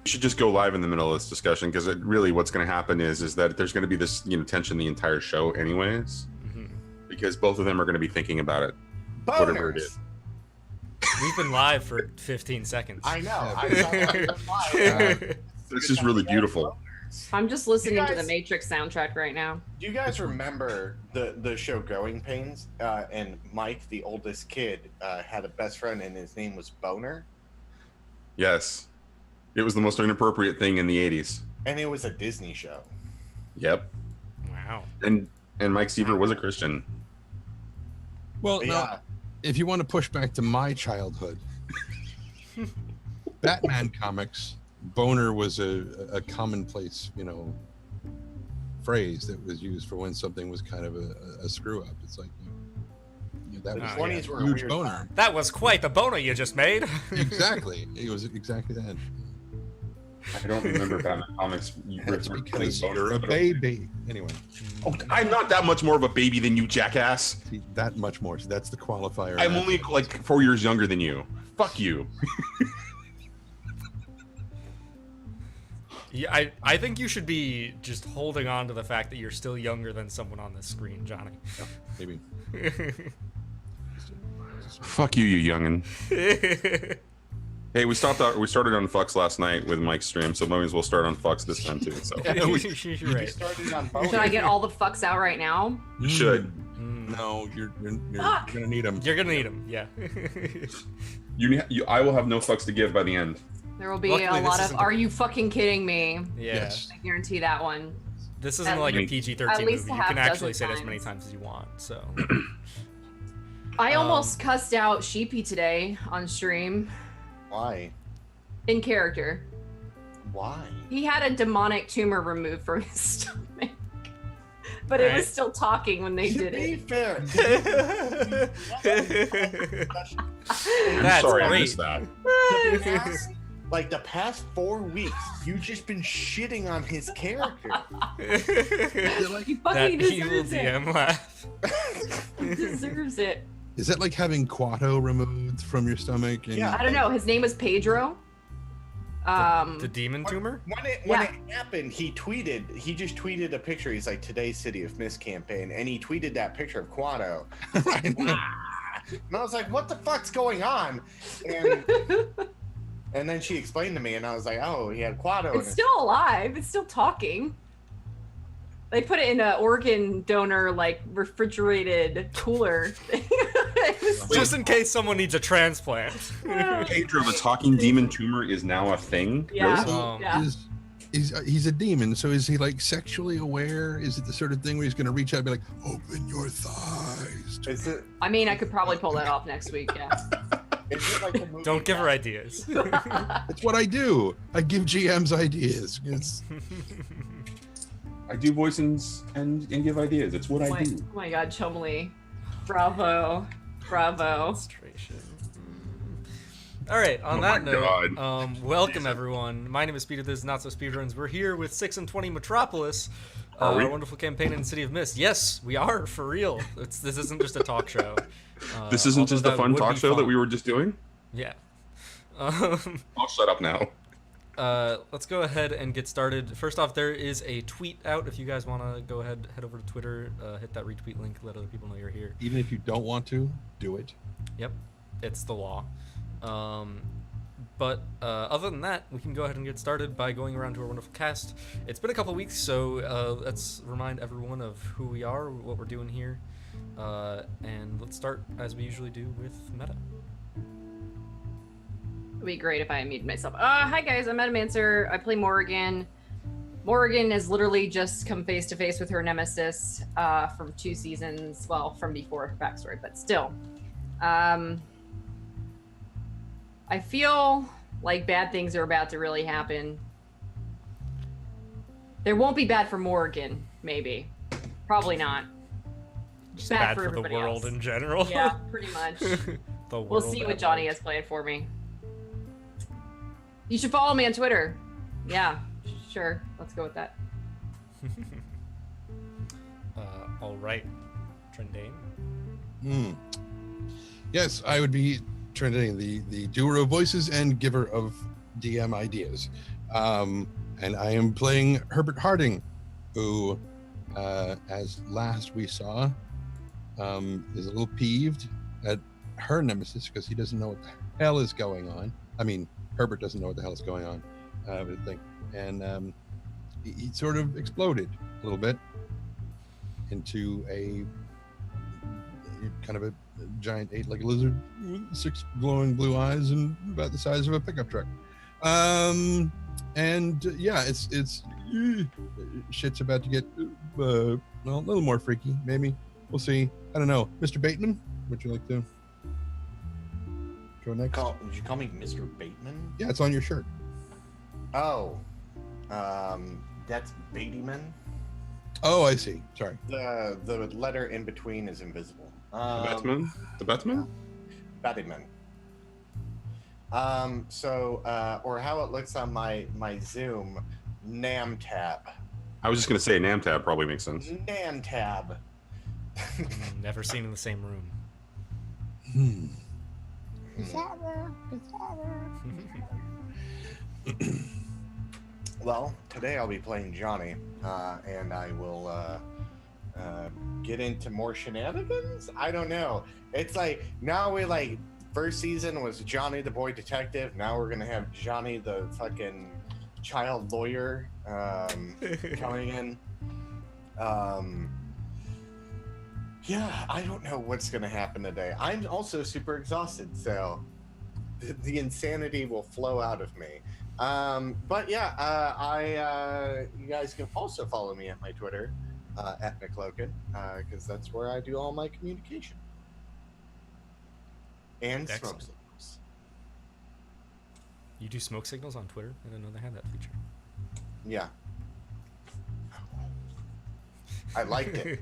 should just go live in the middle of this discussion because it really what's going to happen is that there's going to be this tension the entire show anyways, because both of them are going to be thinking about it, whatever it is. We've been live for 15 seconds. I know. I saw live. This is really beautiful. I'm just listening to the Matrix soundtrack right now. Do you guys remember the show Growing Pains? And Mike, the oldest kid, had a best friend, and his name was Boner. Yes. It was the most inappropriate thing in the 80s. And it was a Disney show. Yep. Wow. And Mike Seaver was a Christian. Well, now, if you want to push back to my childhood, Batman comics, boner was a commonplace, phrase that was used for when something was kind of a screw up. It's like, that was 20s were a huge weird boner. time. That was quite the boner you just made. Exactly. It was exactly that. I don't remember Batman comics. That's because you're a baby. Anyway. Oh, I'm not that much more of a baby than you, jackass. See, that much more. So that's the qualifier. I'm only like 4 years younger than you. Fuck you. Yeah, I think you should be just holding on to the fact that you're still younger than someone on this screen, Johnny. Yeah, maybe. Fuck you, you youngin'. Hey, we started on Fox last night with Mike's stream, so might as well start on Fox this time too. So Right. Started on Boner. Should I get all the fucks out right now? you should. No, you're gonna need them. You're gonna need them, yeah. I will have no fucks to give by the end. There will be Luckily, a this lot of, isn't are you fucking kidding me? Yeah. Yes. I guarantee that one. This isn't At like a least- PG-13 at movie. least You a half can actually dozen say it as many times. times as you want, so. I almost cussed out Sheepy today on stream. Why? In character. Why? He had a demonic tumor removed from his stomach. But it Right. was still talking when they To did be it. fair, That's Sorry, I great. missed that. like the past 4 weeks, you've just been shitting on his character. He That fucking evil deserves it. DM laugh. He deserves it. Is that like having Quato removed from your stomach? And Yeah. I don't know. His name was Pedro. The demon tumor? When it happened, he just tweeted a picture. He's like, today's City of Mist campaign. And he tweeted that picture of Quato. And I was like, what the fuck's going on? And then she explained to me, and I was like, oh, he had Quato. It's still alive. It's still talking. They put it in an organ donor, like, refrigerated cooler. Just in case someone needs a transplant. Pedro, the talking demon tumor, is now a thing. Yeah. Really? Yeah. He's a demon, so is he like sexually aware? Is it the sort of thing where he's going to reach out and be like, open your thighs? Is it, I mean, I could probably pull that off next week, yeah. is it like a movie Don't give her ideas. That's what I do. I give GMs ideas. I do voices and give ideas. It's what I do. Oh my god, Chumley. Bravo. Bravo. Illustration. All right, on Oh that my note, welcome everyone. My name is Peter, this is NotSoSpeedRuns. We're here with 6 and 20 Metropolis, Are we? our wonderful campaign in City of Mist. Yes, we are, for real. This isn't just a talk show. This isn't just although the fun would talk be show that fun. we were just doing? Yeah. I'll shut up now. Let's go ahead and get started. First off, there is a tweet out. If you guys want to go ahead, head over to Twitter, hit that retweet link, let other people know you're here. Even if you don't want to, do it. Yep, it's the law. But other than that, we can go ahead and get started by going around to our wonderful cast. It's been a couple weeks, so let's remind everyone of who we are, what we're doing here, and let's start, as we usually do, with Meta. It'd be great if I unmuted myself. Hi guys, I'm Metamancer. I play Morrigan. Morrigan has literally just come face to face with her nemesis from 2 seasons, well, from before her backstory, but still. I feel like bad things are about to really happen. There won't be bad for Morrigan, maybe. Probably not. Just Bad bad for for the everybody world else. in general. Yeah, pretty much. The We'll world see at what Johnny large. has planned for me. You should follow me on Twitter. Yeah, sure. Let's go with that. All right, Trendane. Yes, I would be Trendane, the doer of voices and giver of DM ideas. And I am playing Herbert Harding, who, as last we saw, is a little peeved at her nemesis because he doesn't know what the hell is going on. I mean, Herbert doesn't know what the hell is going on with the thing. And he sort of exploded a little bit into a kind of a giant eight-legged lizard with 6 glowing blue eyes and about the size of a pickup truck. And yeah, it's shit's about to get well, a little more freaky. Maybe we'll see. I don't know. Mr. Bateman, would you like to go next? Did you call me Mr. Bateman? Yeah, it's on your shirt. Oh, that's Bateman. Oh, I see. Sorry. The letter in between is invisible. The Batman? The Batman? Bateman. Or how it looks on my Zoom, Namtab. I was just going to say Namtab probably makes sense. Namtab. Never seen in the same room. Well, today I'll be playing Johnny, and I will get into more shenanigans. I don't know. It's like now we like first season was Johnny the boy detective. Now we're gonna have Johnny the fucking child lawyer coming in. Yeah, I don't know what's gonna happen today. I'm also super exhausted, so the insanity will flow out of me. But yeah, you guys can also follow me at my Twitter at McLoken, because that's where I do all my communication and Excellent. smoke signals. You do smoke signals on Twitter? I didn't know they had that feature. Yeah, I liked it.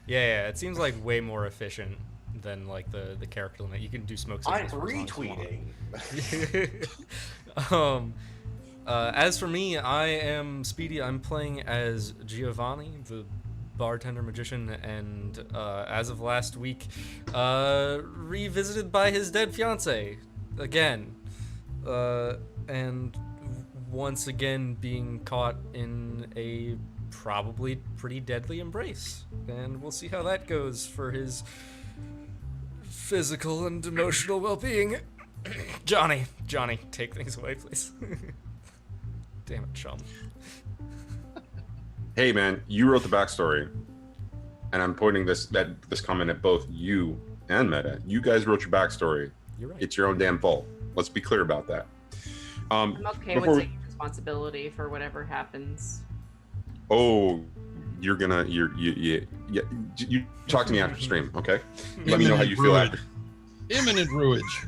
Yeah, it seems like way more efficient than like the character limit. You can do smoke signals. I'm for as long as you retweeting. want. As for me, I am Speedy. I'm playing as Giovanni, the bartender magician, and as of last week, revisited by his dead fiance again, and once again being caught in a probably pretty deadly embrace. And we'll see how that goes for his physical and emotional well-being. Johnny, take things away, please. Damn it, chum. Hey man, you wrote the backstory, and I'm pointing this comment at both you and Meta. You guys wrote your backstory. You're right. It's your own damn fault. Let's be clear about that. I'm okay with taking responsibility for whatever happens. Oh, you talk to me after stream, okay? Let me know how you feel after. Imminent ruinage.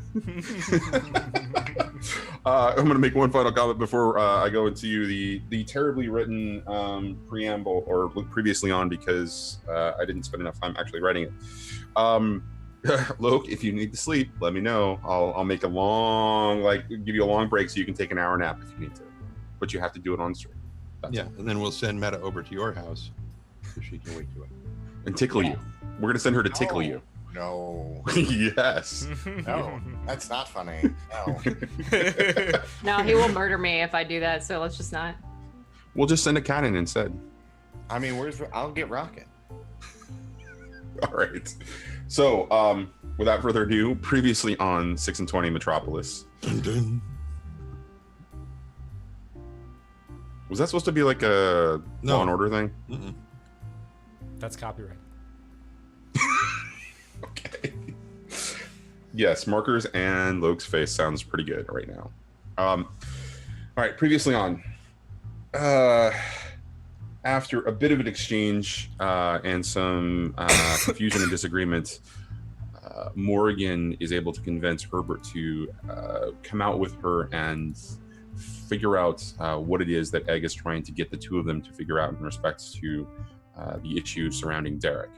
I'm going to make one final comment before I go into the terribly written preamble, or previously on, because I didn't spend enough time actually writing it. Loke, if you need to sleep, let me know. I'll make a long, give you a long break so you can take an hour nap if you need to. But you have to do it on stream. That's Yeah, and then we'll send Meta over to your house so she can wake you up. And tickle you. We're going to send her to tickle you. No. Yes. No, that's not funny. No. No, he will murder me if I do that, so let's just not. We'll just send a cannon instead. I mean, I'll get Rocket. All right. So, without further ado, previously on 6 and 20 Metropolis. Dun, dun. Was that supposed to be like a No. Law and Order thing? Mm-mm. That's copyright. Okay. Yes, markers and Loke's face sounds pretty good right now. All right, previously on. After a bit of an exchange and some confusion and disagreement, Morrigan is able to convince Herbert to come out with her and figure out what it is that Egg is trying to get the two of them to figure out in respects to the issues surrounding Derek.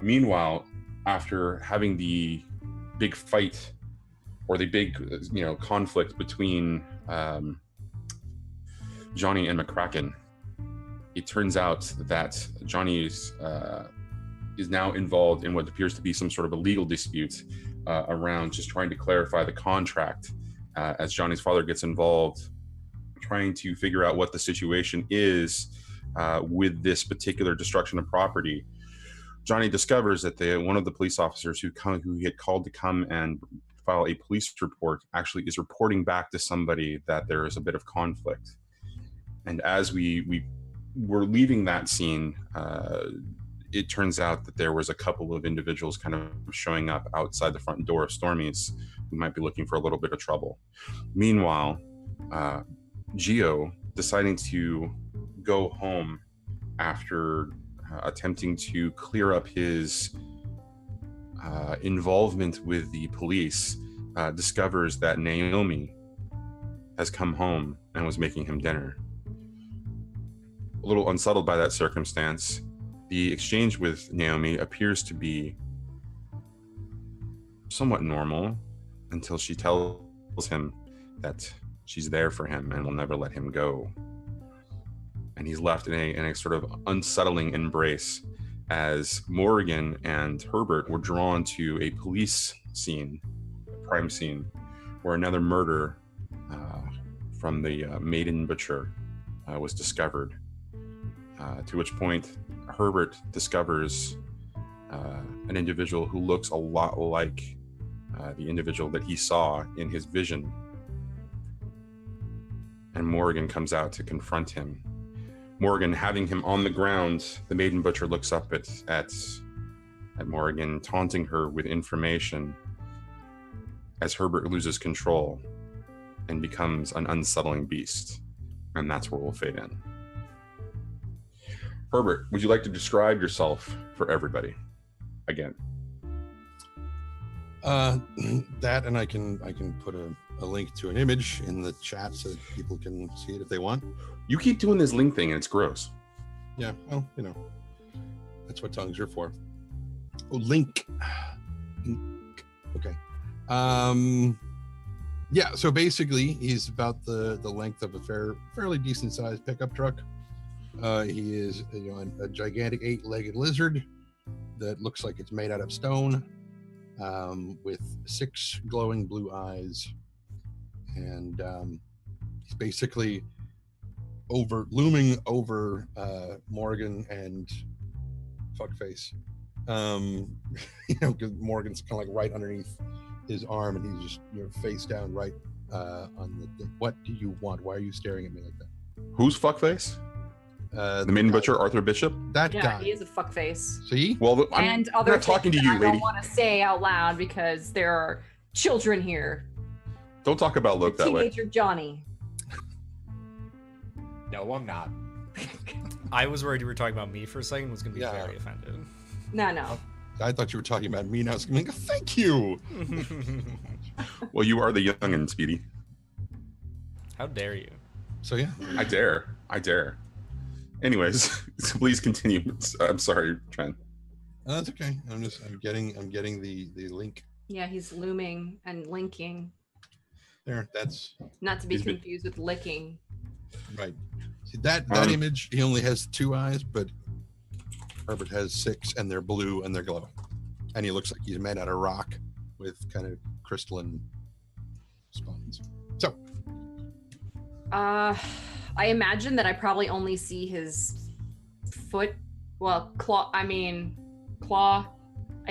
Meanwhile, after having the big fight or the big conflict between Johnny and McLoken, it turns out that Johnny is now involved in what appears to be some sort of a legal dispute around just trying to clarify the contract, as Johnny's father gets involved trying to figure out what the situation is with this particular destruction of property, Johnny discovers that one of the police officers who he had called to come and file a police report actually is reporting back to somebody that there is a bit of conflict. And as we were leaving that scene, it turns out that there was a couple of individuals kind of showing up outside the front door of Stormy's who might be looking for a little bit of trouble. Meanwhile, Gio, deciding to go home after attempting to clear up his involvement with the police, discovers that Naomi has come home and was making him dinner. A little unsettled by that circumstance, the exchange with Naomi appears to be somewhat normal until she tells him that she's there for him and will never let him go. And he's left in a sort of unsettling embrace as Morrigan and Herbert were drawn to a police scene, a crime scene, where another murder from the maiden butcher was discovered. To which point, Herbert discovers an individual who looks a lot like the individual that he saw in his vision. And Morrigan comes out to confront him. Morrigan having him on the ground, the maiden butcher looks up at Morrigan, taunting her with information as Herbert loses control and becomes an unsettling beast. And that's where we'll fade in. Herbert, would you like to describe yourself for everybody again? That, and I can put a link to an image in the chat so that people can see it if they want. You keep doing this link thing and it's gross. Yeah, well, that's what tongues are for. Oh, link. Okay. Yeah, so basically he's about the length of a fairly decent sized pickup truck. He is a gigantic 8-legged lizard that looks like it's made out of stone, with 6 glowing blue eyes, and he's basically looming over Morgan and Fuckface. Because Morgan's kind of like right underneath his arm, and he's just face down right on the. What do you want? Why are you staring at me like that? Who's Fuckface? The main butcher, Arthur Bishop? That Yeah, guy. he is a fuckface. See? Well, I'm And other not talking to things you, that I lady. don't want to say out loud because there are children here. Don't talk about Luke that way. Teenager Johnny. No, I'm not. I was worried you were talking about me for a second. Was going to be Yeah. very offended. No. I thought you were talking about me, and I was going to go, thank you. Well, you are the youngin', Speedy. How dare you? So yeah, I dare. Anyways, so please continue. I'm sorry, Trent. that's okay. I'm getting the link Yeah, he's looming and linking. there. That's Not to be He's been- confused with licking. right. See that image? He only has 2 eyes, but Herbert has 6, and they're blue and they're glowing. And he looks like he's made out of rock with kind of crystalline spines. So I imagine that I probably only see his foot. Well, claw, I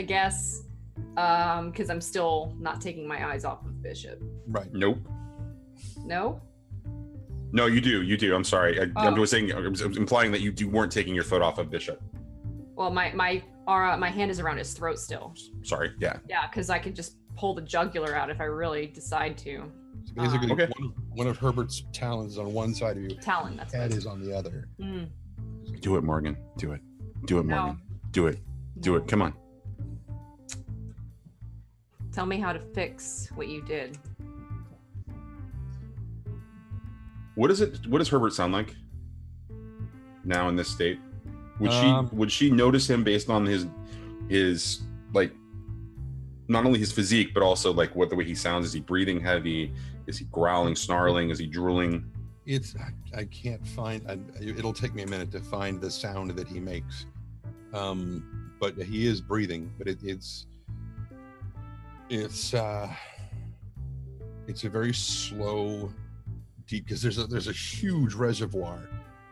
guess. Because I'm still not taking my eyes off of Bishop. right. Nope. No? No, you do. I'm sorry. I Oh. was saying, I was implying that you weren't taking your foot off of Bishop. Well, my hand is around his throat still. Sorry. Yeah. Yeah, because I could just pull the jugular out if I really decide to. So basically, Okay. one of Herbert's talons is on one side of you. Talon, that's Head what is on the other. Do it, Morgan. Do it, No. Morgan. Do it. Do it. Come on. Tell me how to fix what you did. What does Herbert sound like now in this state? Would she notice him based on his like not only his physique but also like the way he sounds? Is he breathing heavy? Is he growling, snarling? Is he drooling? I can't find. It'll take me a minute to find the sound that he makes. But he is breathing. But it's a very slow, deep because there's a huge reservoir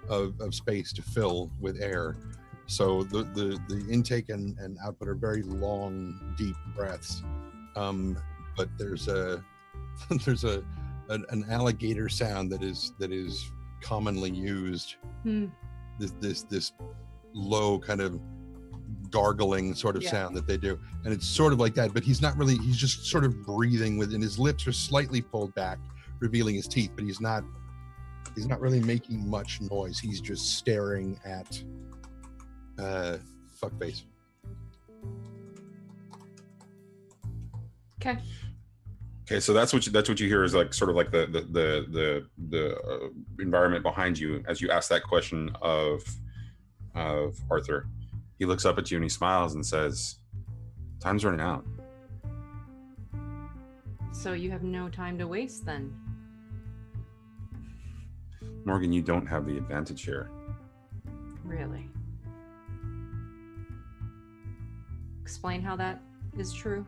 of space to fill with air. So the intake and output are very long, deep breaths. But there's an alligator sound that is commonly used. This low kind of gargling sort of sound that they do, and it's sort of like that, but he's just sort of breathing within. His lips are slightly pulled back, revealing his teeth, but he's not really making much noise. He's just staring at fuckface. Okay, so that's what you hear is like sort of like the environment behind you as you ask that question of Arthur. He looks up at you and he smiles and says, "Time's running out." so you have no time to waste then. Morgan, you don't have the advantage here. Really? Explain how that is true.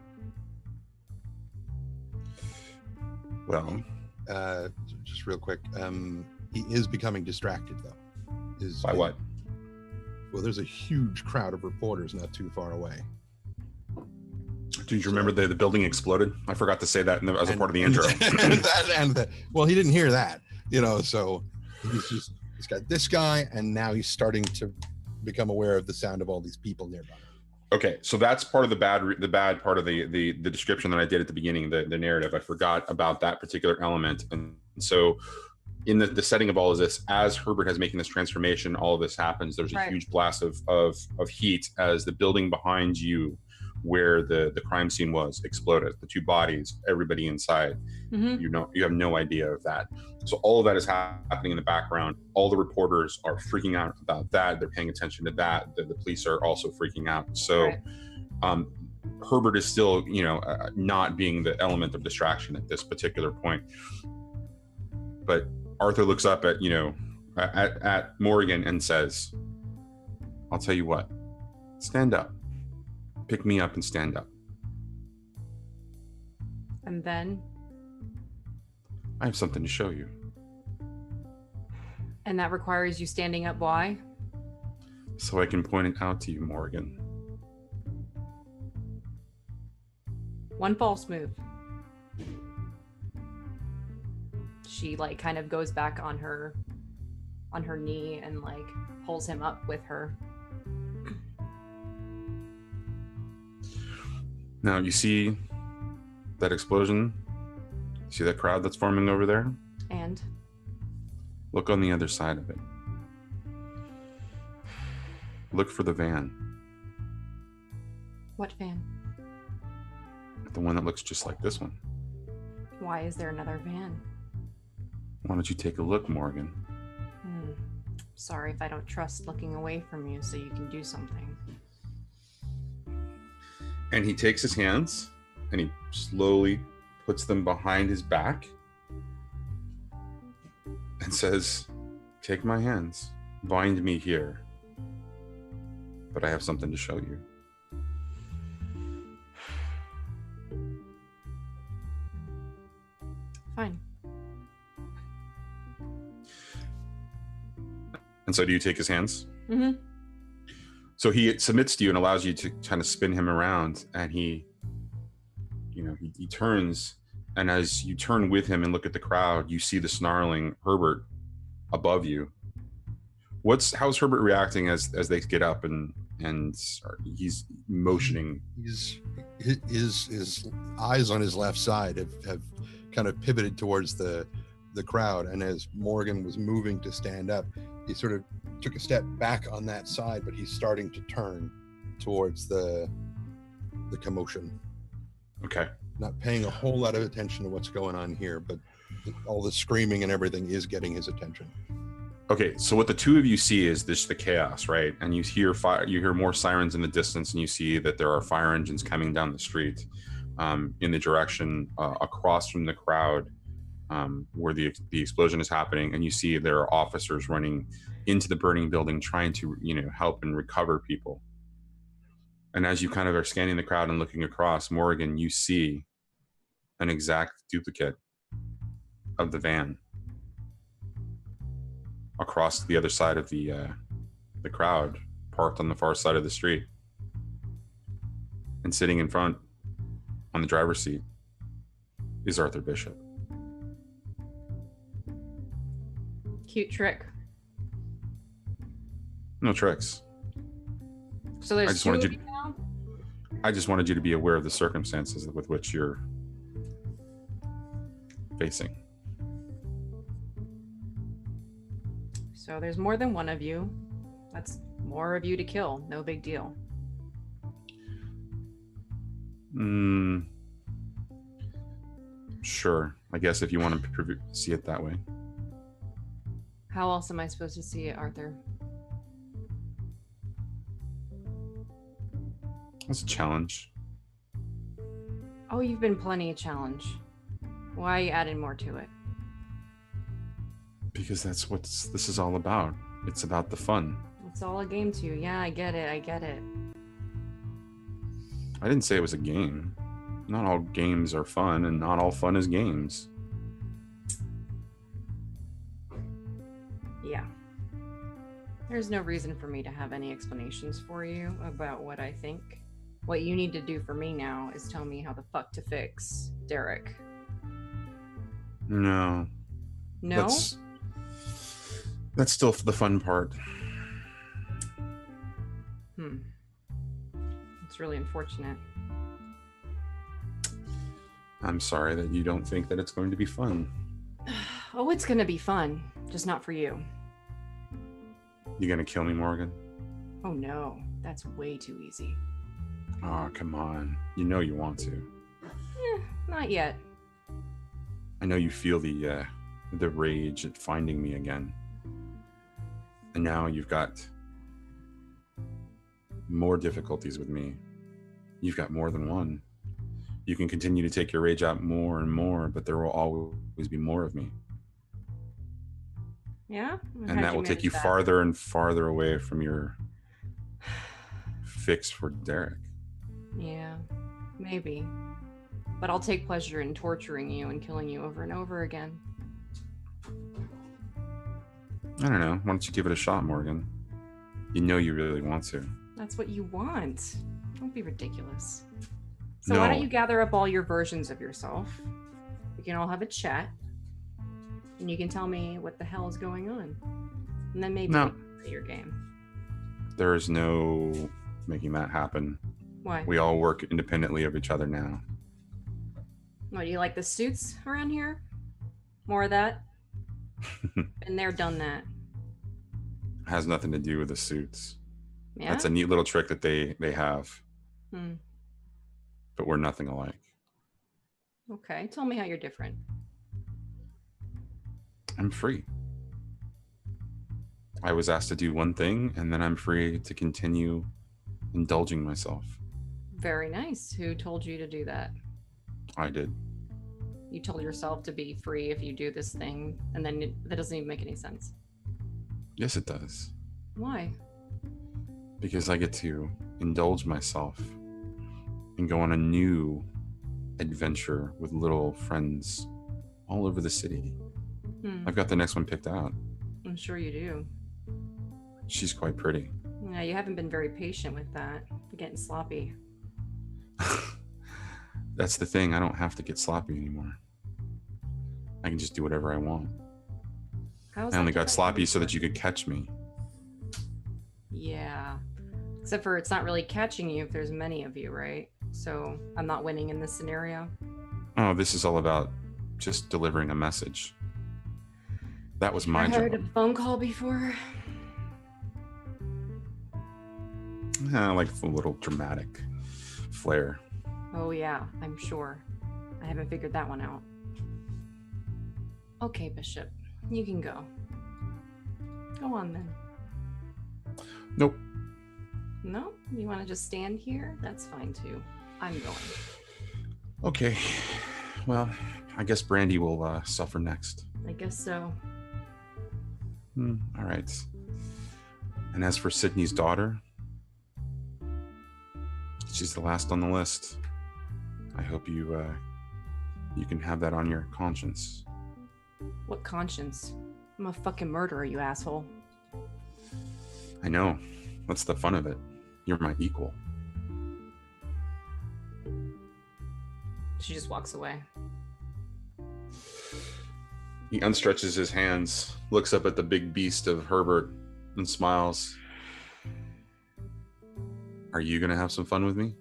Well, just real quick, he is becoming distracted though. By what? Well, there's a huge crowd of reporters not too far away. Do you remember the building exploded? I forgot to say that as a part of the intro. Well, he didn't hear that, so he's got this guy, and now he's starting to become aware of the sound of all these people nearby. Okay, so that's part of the bad part of the description that I did at the beginning, the narrative. I forgot about that particular element, and so in the setting of all of this, as Herbert has making this transformation, all of this happens. There's a huge blast of heat as the building behind you, where the crime scene was, exploded. The two bodies, everybody inside. You have no idea of that. So all of that is happening in the background. All the reporters are freaking out about that. They're paying attention to that. The police are also freaking out. So Herbert is still, not being the element of distraction at this particular point. But Arthur looks up at Morrigan and says, "I'll tell you what, stand up. Pick me up and stand up." And then? "I have something to show you." And that requires you standing up. Why? "So I can point it out to you, Morgan." One false move. She kind of goes back on her knee and pulls him up with her. Now you see that explosion? See that crowd that's forming over there? And? Look on the other side of it. Look for the van. What van? The one that looks just like this one. Why is there another van? Why don't you take a look, Morgan? Sorry if I don't trust looking away from you so you can do something. And he takes his hands and he slowly puts them behind his back and says, "Take my hands, bind me here, but I have something to show you." Fine. And so do you take his hands? Mm-hmm. So he submits to you and allows you to kind of spin him around, and he turns, and as you turn with him and look at the crowd, you see the snarling Herbert above you. How's Herbert reacting as they get up and he's motioning? His eyes on his left side have kind of pivoted towards the crowd, and as Morgan was moving to stand up, he sort of took a step back on that side, but he's starting to turn towards the commotion. Okay. Not paying a whole lot of attention to what's going on here, but all the screaming and everything is getting his attention. Okay, so what the two of you see is the chaos, right? And you hear more sirens in the distance, and you see that there are fire engines coming down the street in the direction across from the crowd where the explosion is happening, and you see there are officers running into the burning building trying to help and recover people. And as you kind of are scanning the crowd and looking across, Morrigan, you see an exact duplicate of the van across the other side of the crowd, parked on the far side of the street, and sitting in front on the driver's seat is Arthur Bishop. Cute trick. No tricks. So there's I just two wanted of you- you now? I just wanted you to be aware of the circumstances with which you're facing. So there's more than one of you. That's more of you to kill. No big deal. Sure. I guess if you want to see it that way. How else am I supposed to see it, Arthur? That's a challenge. Oh, you've been plenty of challenge. Why are you adding more to it? Because that's what this is all about. It's about the fun. It's all a game to you. Yeah, I get it. I get it. I didn't say it was a game. Not all games are fun, and not all fun is games. Yeah. There's no reason for me to have any explanations for you about what I think. What you need to do for me now is tell me how the fuck to fix Derek. No. No? That's still the fun part. It's really unfortunate. I'm sorry that you don't think that it's going to be fun. Oh, it's gonna be fun. Just not for you. You gonna kill me, Morgan? Oh no, that's way too easy. Oh, come on. You know you want to. Not yet. I know you feel the rage at finding me again. And now you've got more difficulties with me. You've got more than one. You can continue to take your rage out more and more, but there will always be more of me. Yeah? And that will take you farther and farther away from your fix for Derek. Yeah, maybe. But I'll take pleasure in torturing you and killing you over and over again. I don't know. Why don't you give it a shot, Morgan? You know you really want to. That's what you want. Don't be ridiculous. So No. why don't you gather up all your versions of yourself? We can all have a chat. And you can tell me what the hell is going on. And then maybe No. we can play your game. There is no making that happen. Why? We all work independently of each other now. What, do you like the suits around here? More of that? Been there, done that. Has nothing to do with the suits. Yeah? That's a neat little trick that they have, Hmm. but we're nothing alike. Okay, tell me how you're different. I'm free. I was asked to do one thing, and then I'm free to continue indulging myself. Very nice. Who told you to do that? I did. You told yourself to be free if you do this thing, and then that doesn't even make any sense. Yes, it does. Why? Because I get to indulge myself and go on a new adventure with little friends all over the city. I've got the next one picked out. I'm sure you do. She's quite pretty. Yeah, you haven't been very patient with that. You're getting sloppy. That's the thing. I don't have to get sloppy anymore. I can just do whatever I want. How's I only that got sloppy different? so that you could catch me. Yeah. Except for it's not really catching you if there's many of you, right? So I'm not winning in this scenario. Oh, this is all about just delivering a message. That was my I heard job. a phone call before. I like a little dramatic flair. Oh yeah, I'm sure. I haven't figured that one out. Okay, Bishop, you can go. Go on then. Nope. No? You want to just stand here? That's fine too. I'm going. Okay. Well, I guess Brandy will suffer next. I guess so. All right. And as for Sydney's daughter, she's the last on the list. I hope you can have that on your conscience. What conscience? I'm a fucking murderer, you asshole. I know. What's the fun of it? You're my equal. She just walks away. He unstretches his hands, looks up at the big beast of Herbert, and smiles. Are you going to have some fun with me?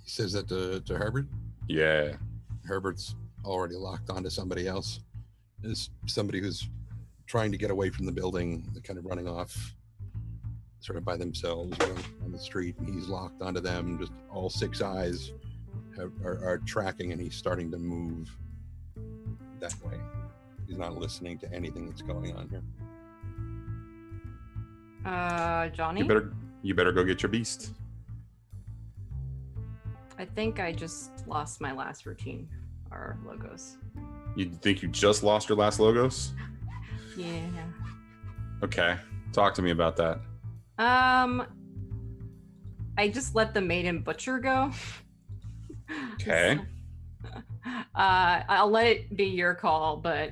He says that to Herbert. Yeah. Herbert's already locked onto somebody else. Is somebody who's trying to get away from the building, kind of running off sort of by themselves on the street. And he's locked onto them. Just all 6 eyes are tracking, and he's starting to move that way. He's not listening to anything that's going on here. Johnny? You better go get your beast. I think I just lost my last routine, our logos. You think you just lost your last logos? Yeah. Okay. Talk to me about that. I just let the maiden butcher go. Okay. I'll let it be your call, but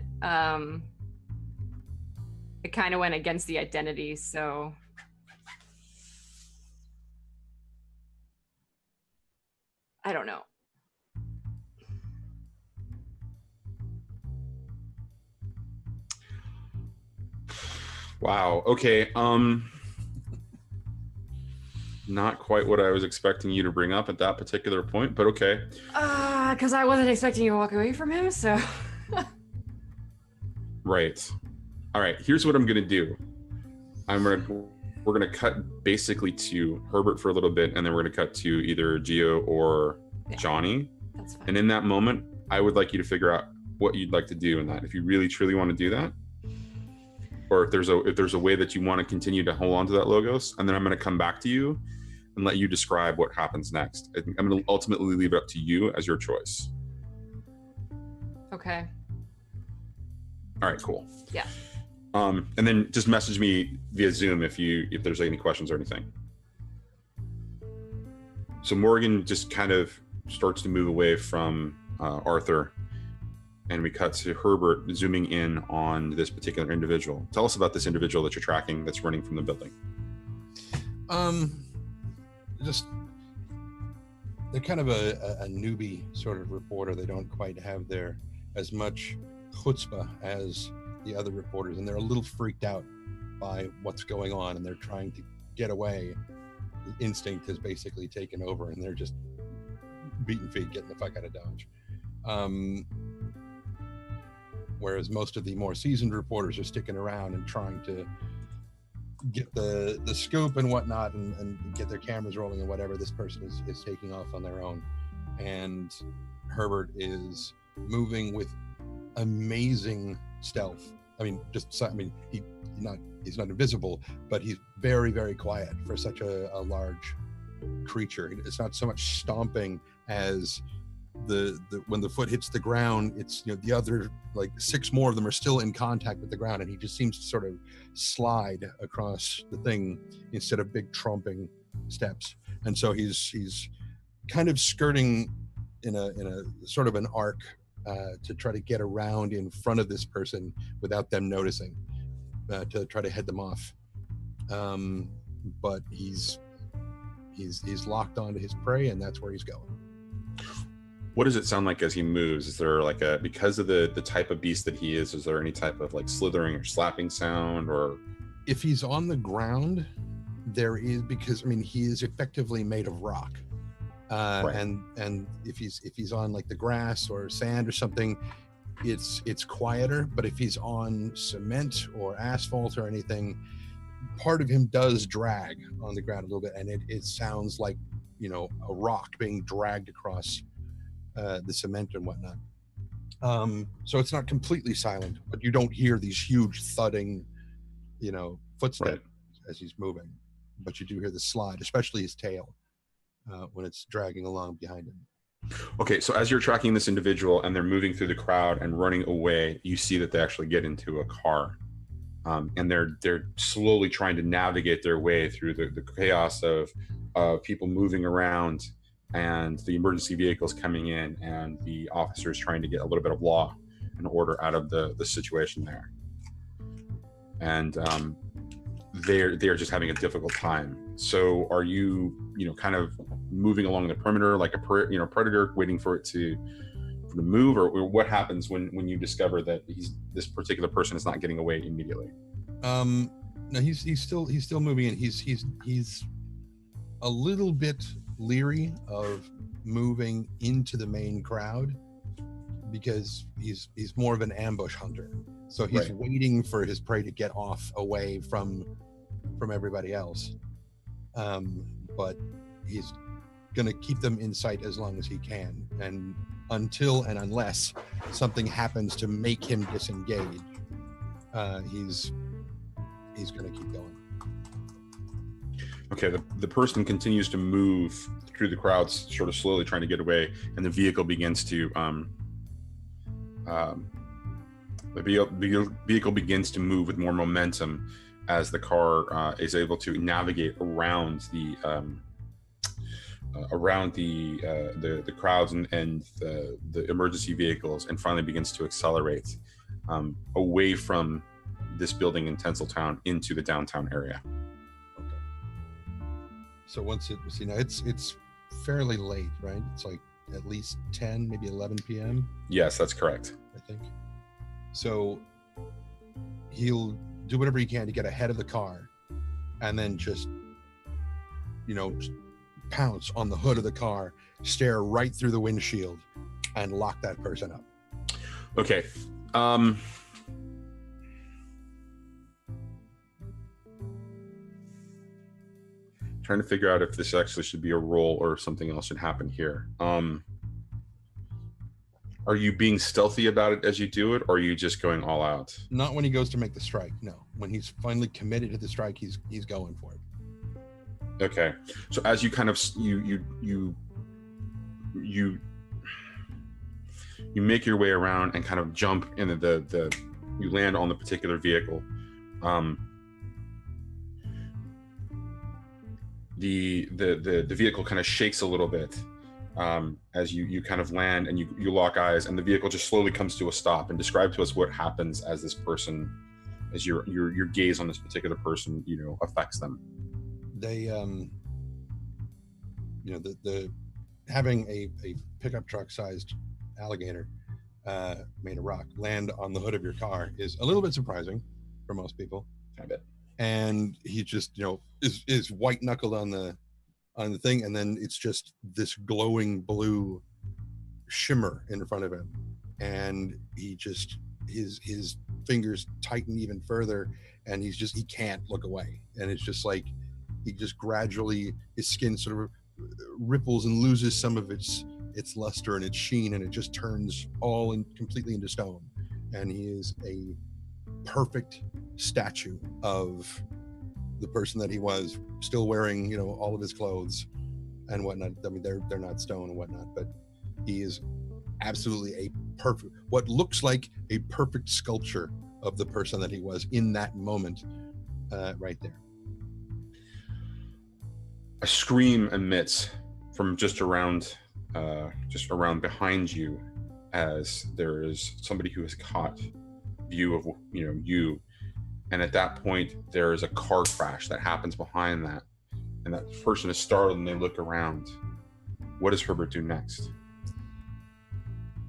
it kind of went against the identity, so I don't know. Wow. Okay. Not quite what I was expecting you to bring up at that particular point, but okay. Because I wasn't expecting you to walk away from him, so. Right. All right. Here's what I'm gonna do. We're gonna cut basically to Herbert for a little bit, and then we're gonna cut to either Gio or Johnny. That's fine. And in that moment, I would like you to figure out what you'd like to do in that. If you really truly want to do that, or if there's a way that you want to continue to hold on to that logos, and then I'm going to come back to you and let you describe what happens next. I think I'm going to ultimately leave it up to you as your choice. Okay. All right, cool. Yeah. And then just message me via Zoom if there's any questions or anything. So Morrigan just kind of starts to move away from Arthur, and we cut to Herbert zooming in on this particular individual. Tell us about this individual that you're tracking that's running from the building. Just they're kind of a newbie sort of reporter. They don't quite have as much chutzpah as the other reporters, and they're a little freaked out by what's going on, and they're trying to get away. The instinct has basically taken over, and they're just beating feet, getting the fuck out of Dodge. Whereas most of the more seasoned reporters are sticking around and trying to get the scoop and whatnot, and get their cameras rolling and whatever. This person is taking off on their own, and Herbert is moving with amazing stealth. I mean, he's not invisible, but he's very, very quiet for such a large creature. It's not so much stomping as the when the foot hits the ground, it's the other like 6 more of them are still in contact with the ground, and he just seems to sort of slide across the thing instead of big trumping steps. And so he's kind of skirting in a sort of an arc to try to get around in front of this person without them noticing, to try to head them off. But he's locked onto his prey, and that's where he's going. What does it sound like as he moves? Is there like because of the type of beast that he is there any type of like slithering or slapping sound? Or if he's on the ground, there is, because he is effectively made of rock. Right. And if he's on like the grass or sand or something, it's quieter. But if he's on cement or asphalt or anything, part of him does drag on the ground a little bit, and it sounds like a rock being dragged across the cement and whatnot. So it's not completely silent, but you don't hear these huge thudding, footsteps as he's moving. But you do hear the slide, especially his tail, when it's dragging along behind him. Okay, so as you're tracking this individual and they're moving through the crowd and running away, you see that they actually get into a car, and they're slowly trying to navigate their way through the chaos of people moving around, and the emergency vehicles coming in, and the officers trying to get a little bit of law and order out of the situation there. And they're just having a difficult time. So are you, kind of moving along the perimeter like a predator, waiting for it to move, or what happens when you discover that this particular person is not getting away immediately? No, he's still moving, and he's a little bit leery of moving into the main crowd because he's more of an ambush hunter. So he's waiting for his prey to get off away from everybody else. But he's gonna keep them in sight as long as he can, and until and unless something happens to make him disengage, he's gonna keep going. Okay, the person continues to move through the crowds, sort of slowly trying to get away, and the vehicle begins to vehicle begins to move with more momentum as the car is able to navigate around the crowds and the emergency vehicles, and finally begins to accelerate away from this building in Tinseltown into the downtown area. So once it's fairly late, right? It's like at least 10, maybe 11 p.m. Yes, that's correct. I think. So he'll do whatever he can to get ahead of the car, and then just pounce on the hood of the car, stare right through the windshield, and lock that person up. Okay. Trying to figure out if this actually should be a roll or something else should happen here. Are you being stealthy about it as you do it, or are you just going all out? Not when he goes to make the strike. No, when he's finally committed to the strike, he's going for it. Okay, so as you kind of you make your way around and kind of jump into you land on the particular vehicle. The vehicle kind of shakes a little bit as you kind of land, and you lock eyes, and the vehicle just slowly comes to a stop. And describe to us what happens as this person, as your gaze on this particular person, affects them. They the having a pickup truck sized alligator made of rock land on the hood of your car is a little bit surprising for most people. I bet. And he just is white knuckled on the thing, and then it's just this glowing blue shimmer in front of him, and he just his fingers tighten even further, and he can't look away, and it's just like he just gradually, his skin sort of ripples and loses some of its luster and its sheen, and it just turns completely into stone, and he is a perfect statue of the person that he was, still wearing all of his clothes and whatnot. I mean, they're not stone and whatnot, but he is absolutely what looks like a perfect sculpture of the person that he was in that moment, right there. A scream emits from just around behind you, as there is somebody who has caught view of you, and at that point there is a car crash that happens behind that, and that person is startled and they look around. What does Herbert do next?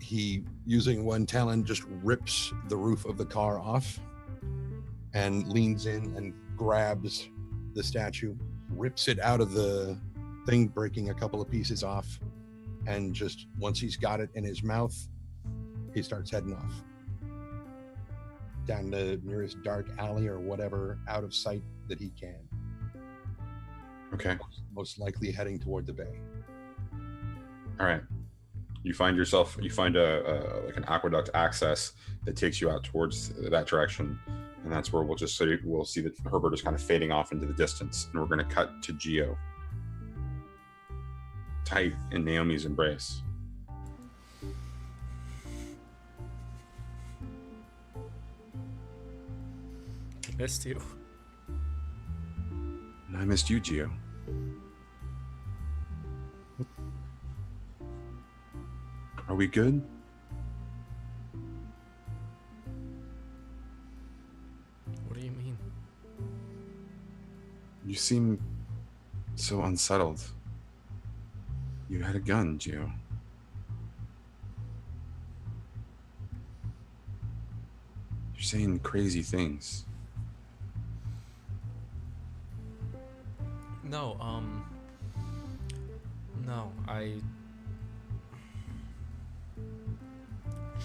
He, using one talon, just rips the roof of the car off and leans in and grabs the statue, rips it out of the thing, breaking a couple of pieces off, and just once he's got it in his mouth, he starts heading off down the nearest dark alley or whatever, out of sight that he can. Okay. Most likely heading toward the bay. All right. You find a like an aqueduct access that takes you out towards that direction, and that's where we'll see that Herbert is kind of fading off into the distance, and we're going to cut to Gio, tight in Naomi's embrace. Missed you. And I missed you, Gio. Are we good? seem so unsettled. You had a gun, Gio. You're saying crazy things. No, no, I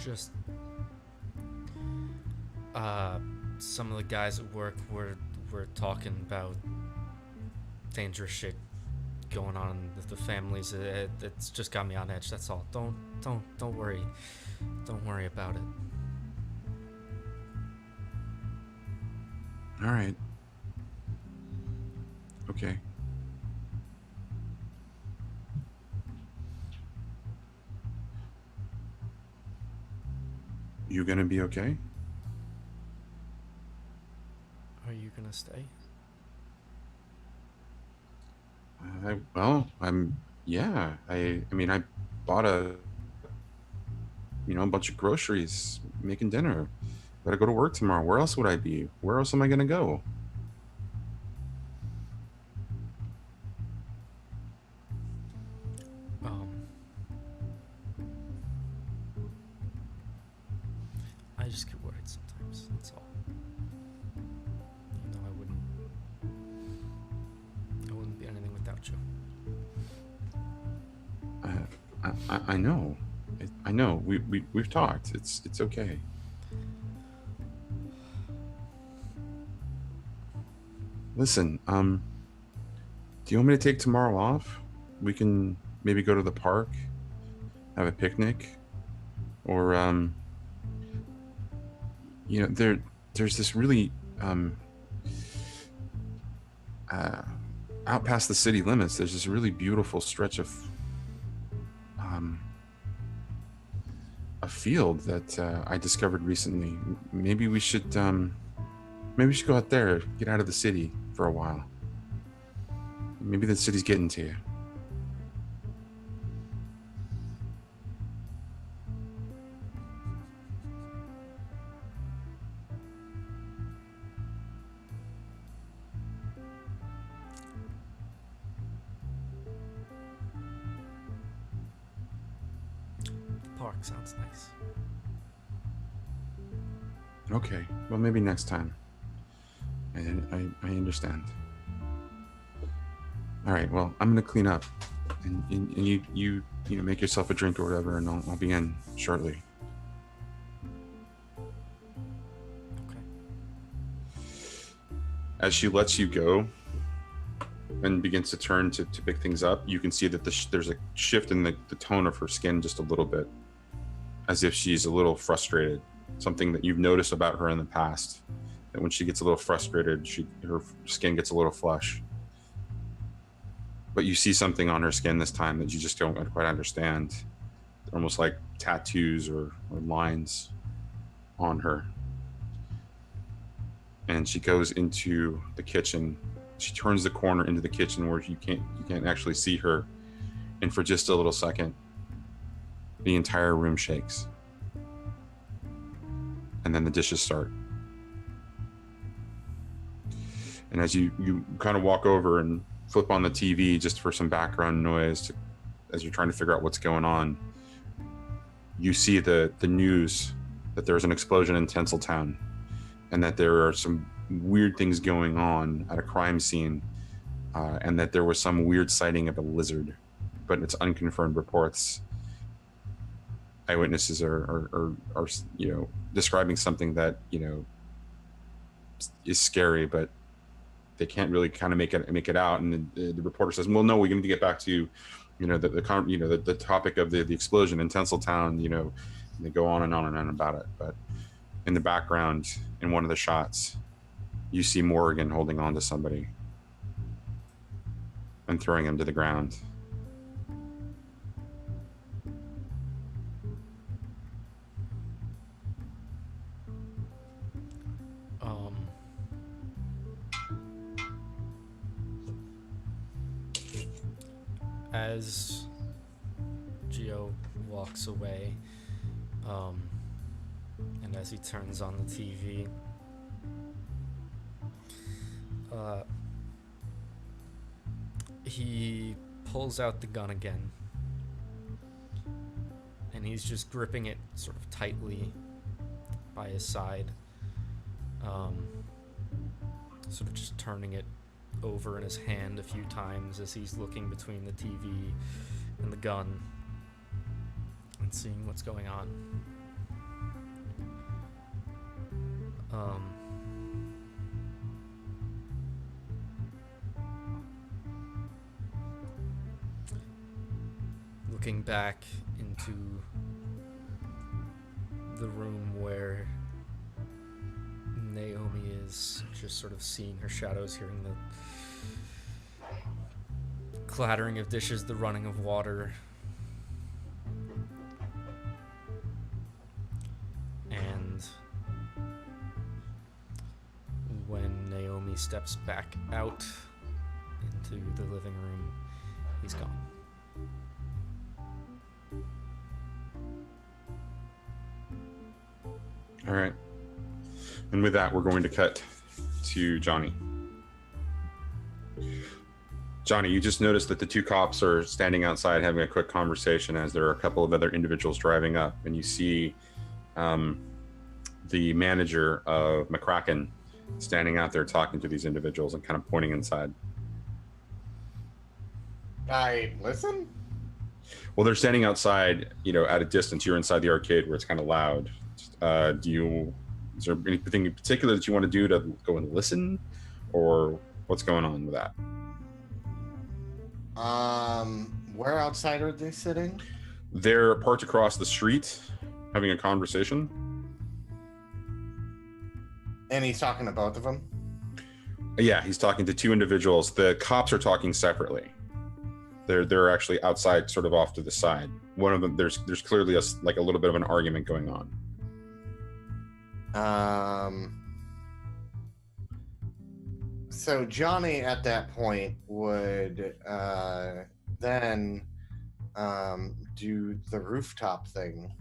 just, some of the guys at work were talking about dangerous shit going on with the families. It's just got me on edge, that's all. Don't worry. Don't worry about it. All right. Okay. You gonna be okay? Are you gonna stay? Yeah. I mean, I bought a bunch of groceries, making dinner. Gotta go to work tomorrow. Where else would I be? Where else am I gonna go? I just get worried sometimes, that's all. You know, I wouldn't be anything without you. I know. I know. We've talked. It's okay. Listen, do you want me to take tomorrow off? We can maybe go to the park, have a picnic, or there's this really out past the city limits. There's this really beautiful stretch of a field that I discovered recently. Maybe we should go out there, get out of the city for a while. Maybe the city's getting to you. Park sounds nice. Okay, well, maybe next time. I understand. All right, well, I'm gonna clean up, and you make yourself a drink or whatever, and I'll be in shortly. Okay. As she lets you go and begins to turn to pick things up, you can see that there's a shift in the tone of her skin just a little bit, as if she's a little frustrated. Something that you've noticed about her in the past, that when she gets a little frustrated, her skin gets a little flush. But you see something on her skin this time that you just don't quite understand. Almost like tattoos or lines on her. And she goes into the kitchen. She turns the corner into the kitchen where you can't actually see her. And for just a little second, the entire room shakes. And then the dishes start. And as you kind of walk over and flip on the TV just for some background noise as you're trying to figure out what's going on, you see the news that there's an explosion in Tinseltown and that there are some weird things going on at a crime scene, and that there was some weird sighting of a lizard, but it's unconfirmed reports. Eyewitnesses are describing something that is scary, but they can't really kind of make it out. And the reporter says, "Well, no, we're going to get back to the topic of the explosion in Tinseltown." And they go on and on and on about it. But in the background, in one of the shots, you see Morrigan holding on to somebody and throwing him to the ground. As Gio walks away, and as he turns on the TV, He pulls out the gun again. And he's just gripping it sort of tightly by his side. Sort of just turning it over in his hand a few times as he's looking between the TV and the gun and seeing what's going on. Looking back into the room where Naomi is, just sort of seeing her shadows, hearing the clattering of dishes, the running of water. And when Naomi steps back out into the living room, he's gone. All right. And with that, we're going to cut to Johnny. Johnny, you just noticed that the two cops are standing outside having a quick conversation as there are a couple of other individuals driving up, and you see the manager of McLoken standing out there talking to these individuals and kind of pointing inside. I listen? Well, they're standing outside, at a distance. You're inside the arcade where it's kind of loud. Is there anything in particular that you want to do to go and listen, or what's going on with that? Where outside are they sitting? They're parked across the street having a conversation. And he's talking to both of them? Yeah, he's talking to two individuals. The cops are talking separately. They're actually outside, sort of off to the side. One of them, there's clearly a little bit of an argument going on. So Johnny at that point would then do the rooftop thing.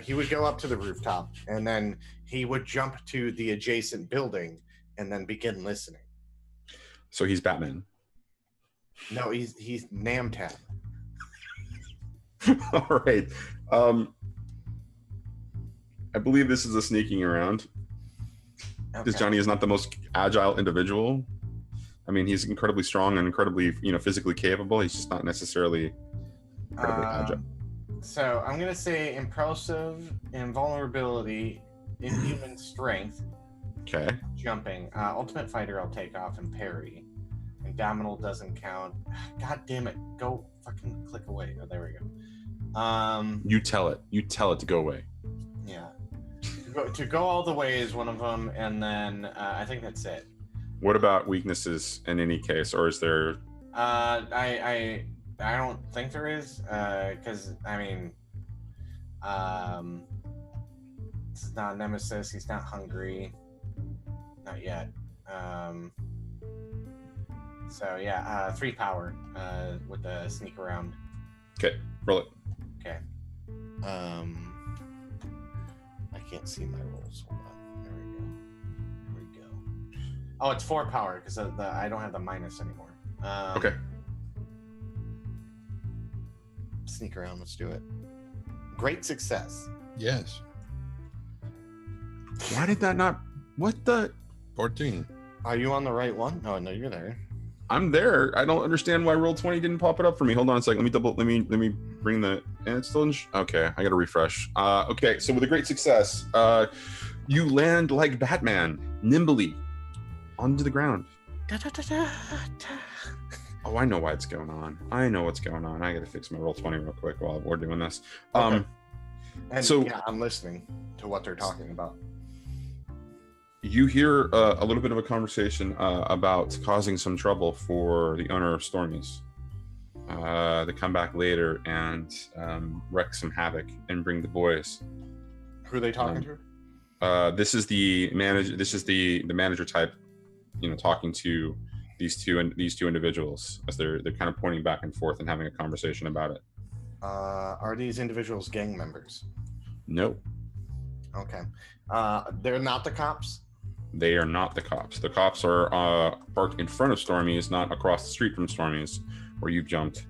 He would go up to the rooftop and then he would jump to the adjacent building and then begin listening. So he's Batman. No, he's Namtab. All right. I believe this is a sneaking around. Because Johnny is not the most agile individual. I mean, he's incredibly strong and incredibly, physically capable. He's just not necessarily incredibly agile. So I'm gonna say impulsive, invulnerability, inhuman strength. Okay. Jumping. Ultimate fighter, I'll take off and parry. Indomitable doesn't count. God damn it! Go fucking click away. Oh, there we go. You tell it to go away. Yeah. To go all the way is one of them, and then I think that's it. What about weaknesses in any case, or is there? I don't think there is, because I mean, it's not Nemesis. He's not hungry, not yet. So yeah, 3 power with the sneak around. Okay, roll it. Okay. I can't see my rolls. Hold on. There we go. Oh, it's 4 power because I don't have the minus anymore. Okay. Sneak around. Let's do it. Great success. Yes. Why did that not? What the? 14. Are you on the right one? Oh no, you're there. I'm there. I don't understand why roll 20 didn't pop it up for me. Hold on a second. Let me bring the. And it's still. Okay, I got to refresh. Okay, so with a great success, you land like Batman, nimbly, onto the ground. Oh, I know why it's going on. I know what's going on. I got to fix my roll 20 real quick while we're doing this. Okay. And so yeah, I'm listening to what they're talking about. You hear a little bit of a conversation about causing some trouble for the owner of Stormies. They come back later and wreak some havoc and bring the boys. Who are they talking to? This is the manager. This is the manager type, talking to these two individuals as they're kind of pointing back and forth and having a conversation about it. Are these individuals gang members? Nope. Okay. They're not the cops? They are not the cops. The cops are parked in front of Stormy's, not across the street from Stormy's, where you've jumped.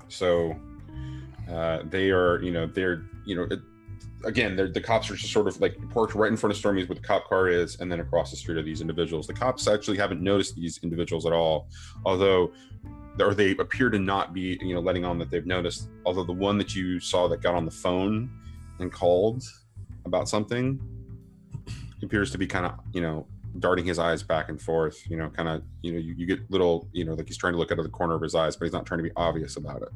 So they are, again, the cops are just sort of like parked right in front of Stormy's where the cop car is, and then across the street are these individuals. The cops actually haven't noticed these individuals at all, or they appear to not be, letting on that they've noticed. Although the one that you saw that got on the phone and called about something appears to be kind of, darting his eyes back and forth, you get little, like he's trying to look out of the corner of his eyes, but he's not trying to be obvious about it.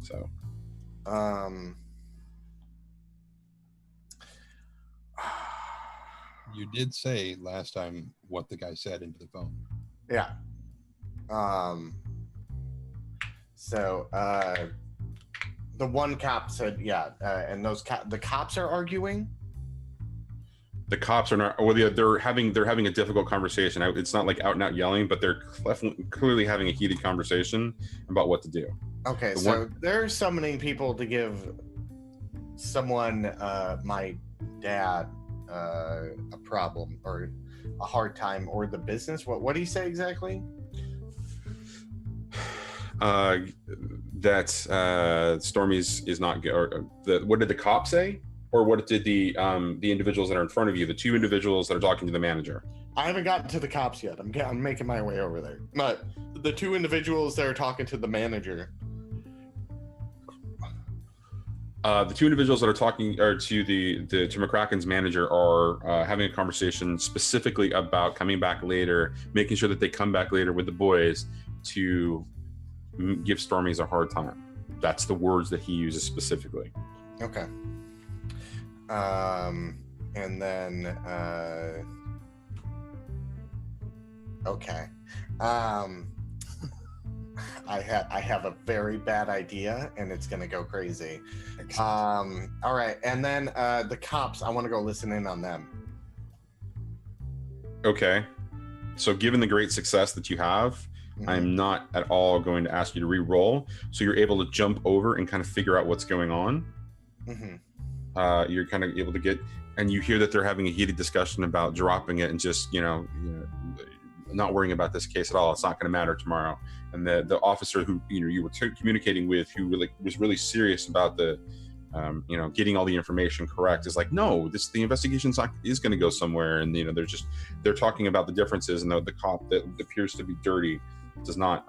So, you did say last time what the guy said into the phone. Yeah. So the one cop said, and the cops are arguing. The cops are not. Well, they're having a difficult conversation. It's not like out and out yelling, but they're clearly having a heated conversation about what to do. Okay, so they're summoning people to give someone, my dad, a problem or a hard time, or the business. What do you say exactly? That Stormy's is not good. Or what did the cop say? Or what did the individuals that are in front of you, the two individuals that are talking to the manager? I haven't gotten to the cops yet. I'm making my way over there. But the two individuals that are talking to the manager. The two individuals that are talking to to McLoken's manager are having a conversation specifically about coming back later, making sure that they come back later with the boys to give Stormy's a hard time. That's the words that he uses specifically. Okay. And then, okay. I have a very bad idea, and it's gonna go crazy. All right, and then the cops. I want to go listen in on them. Okay. So, given the great success that you have, I'm not at all going to ask you to re-roll. So you're able to jump over and kind of figure out what's going on. You're kind of able to get, and you hear that they're having a heated discussion about dropping it and just, not worrying about this case at all. It's not going to matter tomorrow. And the officer who, you were communicating with, who was really serious about the, getting all the information correct, is like, no, the investigation is going to go somewhere. And, they're talking about the differences, and the cop that appears to be dirty does not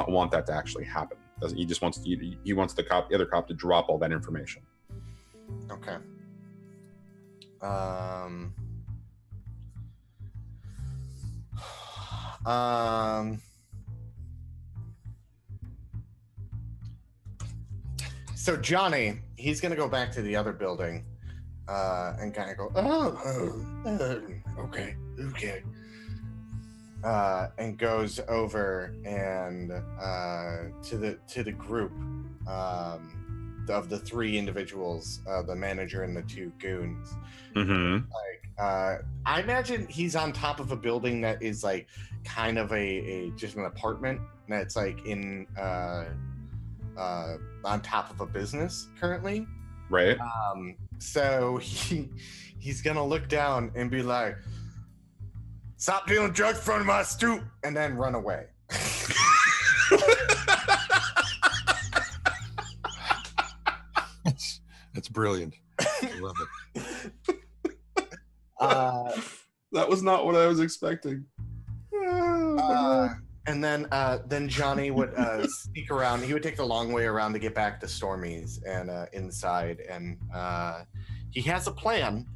want that to actually happen. He just wants he wants the other cop to drop all that information. Okay. So Johnny, he's gonna go back to the other building, and kind of go, okay, and goes over and to the group of the three individuals, the manager and the two goons. I imagine he's on top of a building that is like kind of just an apartment that's like in on top of a business currently, right? So he's gonna look down and be like, "Stop dealing drugs in front of my stoop," and then run away. That's brilliant. I love it. That was not what I was expecting. And then Johnny would sneak around. He would take the long way around to get back to Stormy's and inside. And he has a plan.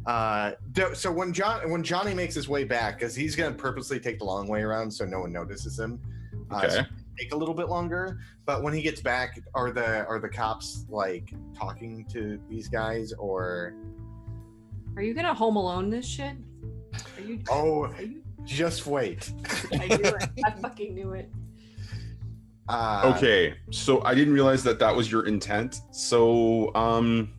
So when Johnny makes his way back, because he's going to purposely take the long way around so no one notices him. Okay. So take a little bit longer, but when he gets back, are the cops like talking to these guys, or Are you gonna Home Alone this shit? Are you? Just wait. I knew it. I fucking knew it. Okay, so I didn't realize that was your intent. So I'm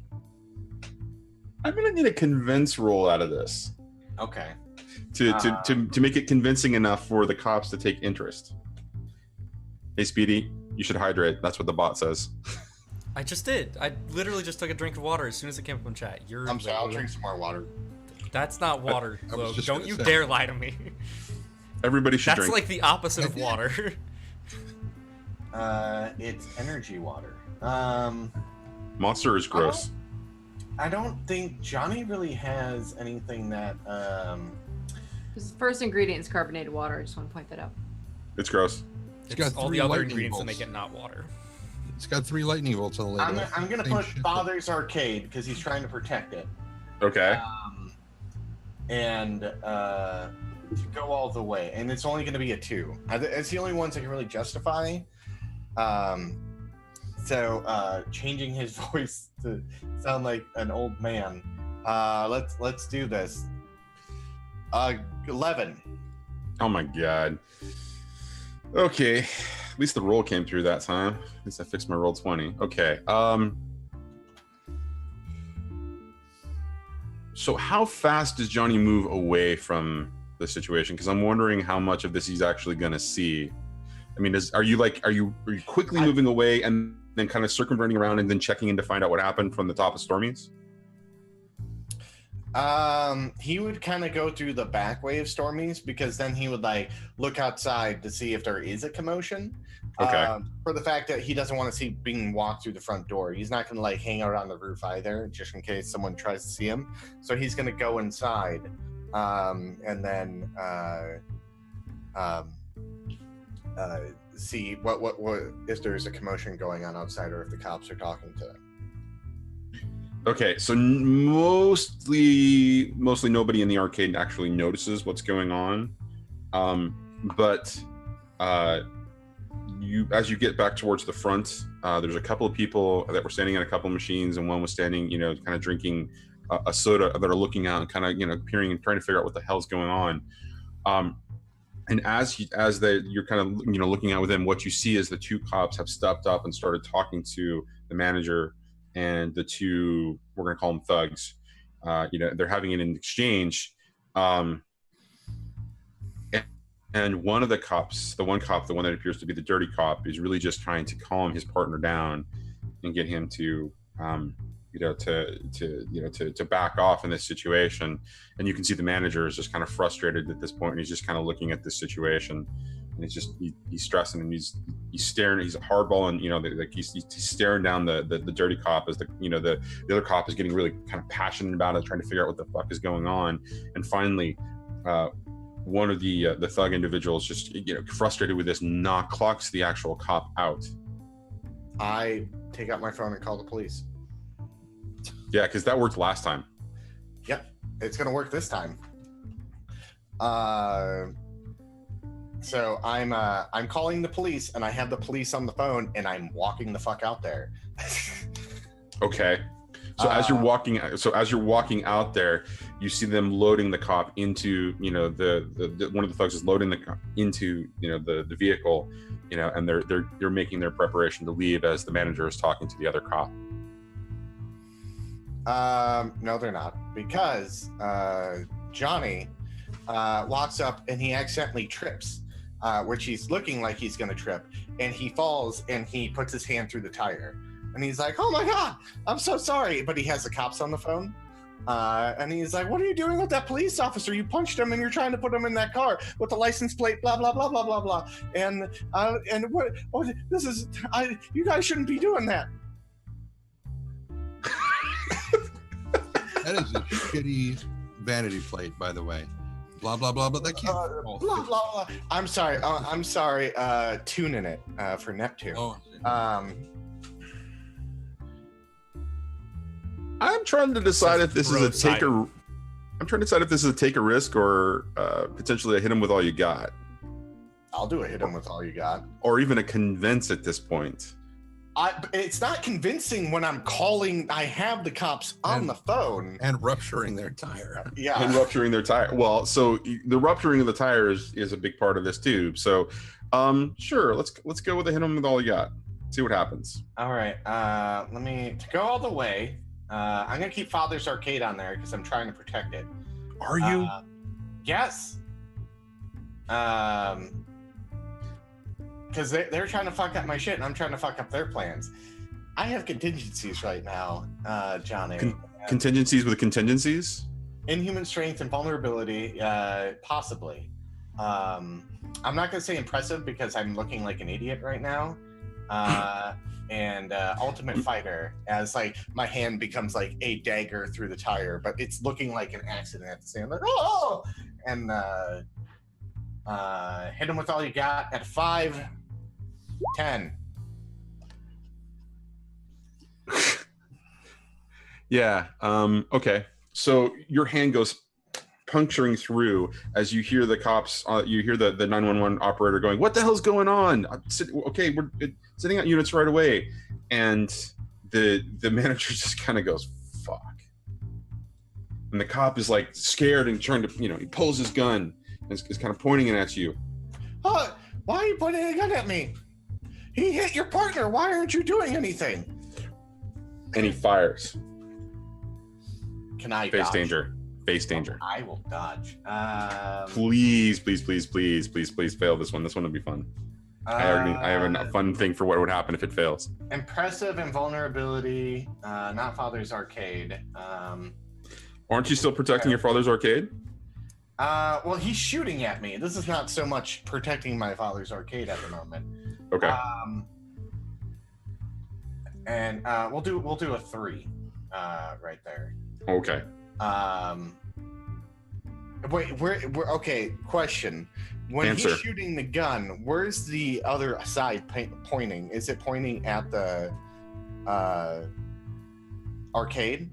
gonna need a convince roll out of this. Okay. To make it convincing enough for the cops to take interest. Hey, Speedy, you should hydrate. That's what the bot says. I just did. I literally just took a drink of water as soon as it came up in chat. I'm sorry. I'll drink some more water. That's not water. I was just Don't gonna you say. dare lie to me. Everybody should That's drink. like the opposite of water. It's energy water. Monster is gross. I don't think Johnny really has anything that. His first ingredient is carbonated water. I just want to point that out. It's gross. It's got all 3 the other lightning ingredients that bolts. make it not water. It's got 3 lightning bolts on the label. I'm gonna Same put shit that- Father's Arcade because he's trying to protect it. Okay. And to go all the way, and it's only going to be a 2. It's the only ones I can really justify. So changing his voice to sound like an old man. Let's do this. 11. Oh my god. Okay. At least the roll came through that time. At least I fixed my roll 20. Okay. So how fast does Johnny move away from the situation? Because I'm wondering how much of this he's actually going to see. I mean, are you quickly moving away and then kind of circumventing around and then checking in to find out what happened from the top of Stormies? He would kind of go through the back way of Stormies because then he would like look outside to see if there is a commotion. Okay. For the fact that he doesn't want to see being walked through the front door. He's not going to like hang out on the roof either, just in case someone tries to see him. So he's going to go inside, and then see what if there's a commotion going on outside or if the cops are talking to them. Okay, so mostly nobody in the arcade actually notices what's going on, but as you get back towards the front, there's a couple of people that were standing at a couple of machines, and one was standing, kind of drinking a soda that are looking out and kind of, peering and trying to figure out what the hell's going on. And as you're kind of, looking out with them, what you see is the 2 cops have stepped up and started talking to the manager and the 2, we're going to call them thugs. They're having an exchange. And one of the cops, the one that appears to be the dirty cop, is really just trying to calm his partner down and get him to back off in this situation. And you can see the manager is just kind of frustrated at this point, and he's just kind of looking at this situation, and it's just he's stressing, and he's staring. He's a hardball, and he's staring down the dirty cop as the other cop is getting really kind of passionate about it, trying to figure out what the fuck is going on. And finally, one of the thug individuals, just frustrated with this, clocks the actual cop out. I take out my phone and call the police. Yeah, because that worked last time. Yep, it's gonna work this time. So I'm calling the police, and I have the police on the phone, and I'm walking the fuck out there. Okay. So as you're walking out there, you see them loading the cop into, the one of the thugs is loading the cop into, the vehicle, and they're making their preparation to leave as the manager is talking to the other cop. No, they're not, because Johnny walks up and he accidentally trips, which he's looking like he's gonna trip, and he falls and he puts his hand through the tire. And he's like, "Oh my God, I'm so sorry." But he has the cops on the phone. And he's like, "What are you doing with that police officer? You punched him and you're trying to put him in that car with the license plate, blah, blah, blah, blah, blah, blah. And what, this is, you guys shouldn't be doing that." That is a shitty vanity plate, by the way. Blah, blah, blah, but that can't. Blah, blah, blah. I'm sorry. Tuning it for Neptune. Oh, I'm trying to decide if this is a take roadside. I'm trying to decide if this is a take a risk or potentially a hit him with all you got, I'll do a hit him with all you got. or even a convince at this point. It's not convincing when I'm calling. I have the cops on the phone and rupturing their tire. Yeah. And rupturing their tire. Well, so the rupturing of the tire is a big part of this too. So, sure, let's go with a hit him with all you got. See what happens. All right. Let me to go all the way. I'm gonna keep Father's Arcade on there because I'm trying to protect it. Are you? Yes. Because they're trying to fuck up my shit, and I'm trying to fuck up their plans. I have contingencies right now, Johnny. Contingencies with contingencies? Inhuman strength and vulnerability, possibly. I'm not gonna say impressive because I'm looking like an idiot right now. And ultimate fighter, as like my hand becomes like a dagger through the tire, but it's looking like an accident at the same. Like, oh, and hit him with all you got at 5, 10. Yeah. Okay. So your hand goes puncturing through as you hear the cops. You hear the 911 operator going, "What the hell's going on? Okay, we're sending out units right away." And the manager just kind of goes, "Fuck." And the cop is like scared and trying to, he pulls his gun and is kind of pointing it at you. Oh, why are you pointing a gun at me? He hit your partner. Why aren't you doing anything? And he fires. Can I Face dodge? danger. Face danger. I will dodge. Please fail this one. This one will be fun. I have a fun thing for what would happen if it fails. Impressive and vulnerability. Not Father's Arcade. Aren't you still protecting your father's arcade? Well, he's shooting at me. This is not so much protecting my father's arcade at the moment. Okay. And we'll do a 3 right there. Okay. Wait, we're okay. Question: when Answer. he's shooting the gun, where's the other side pointing? Is it pointing at the arcade?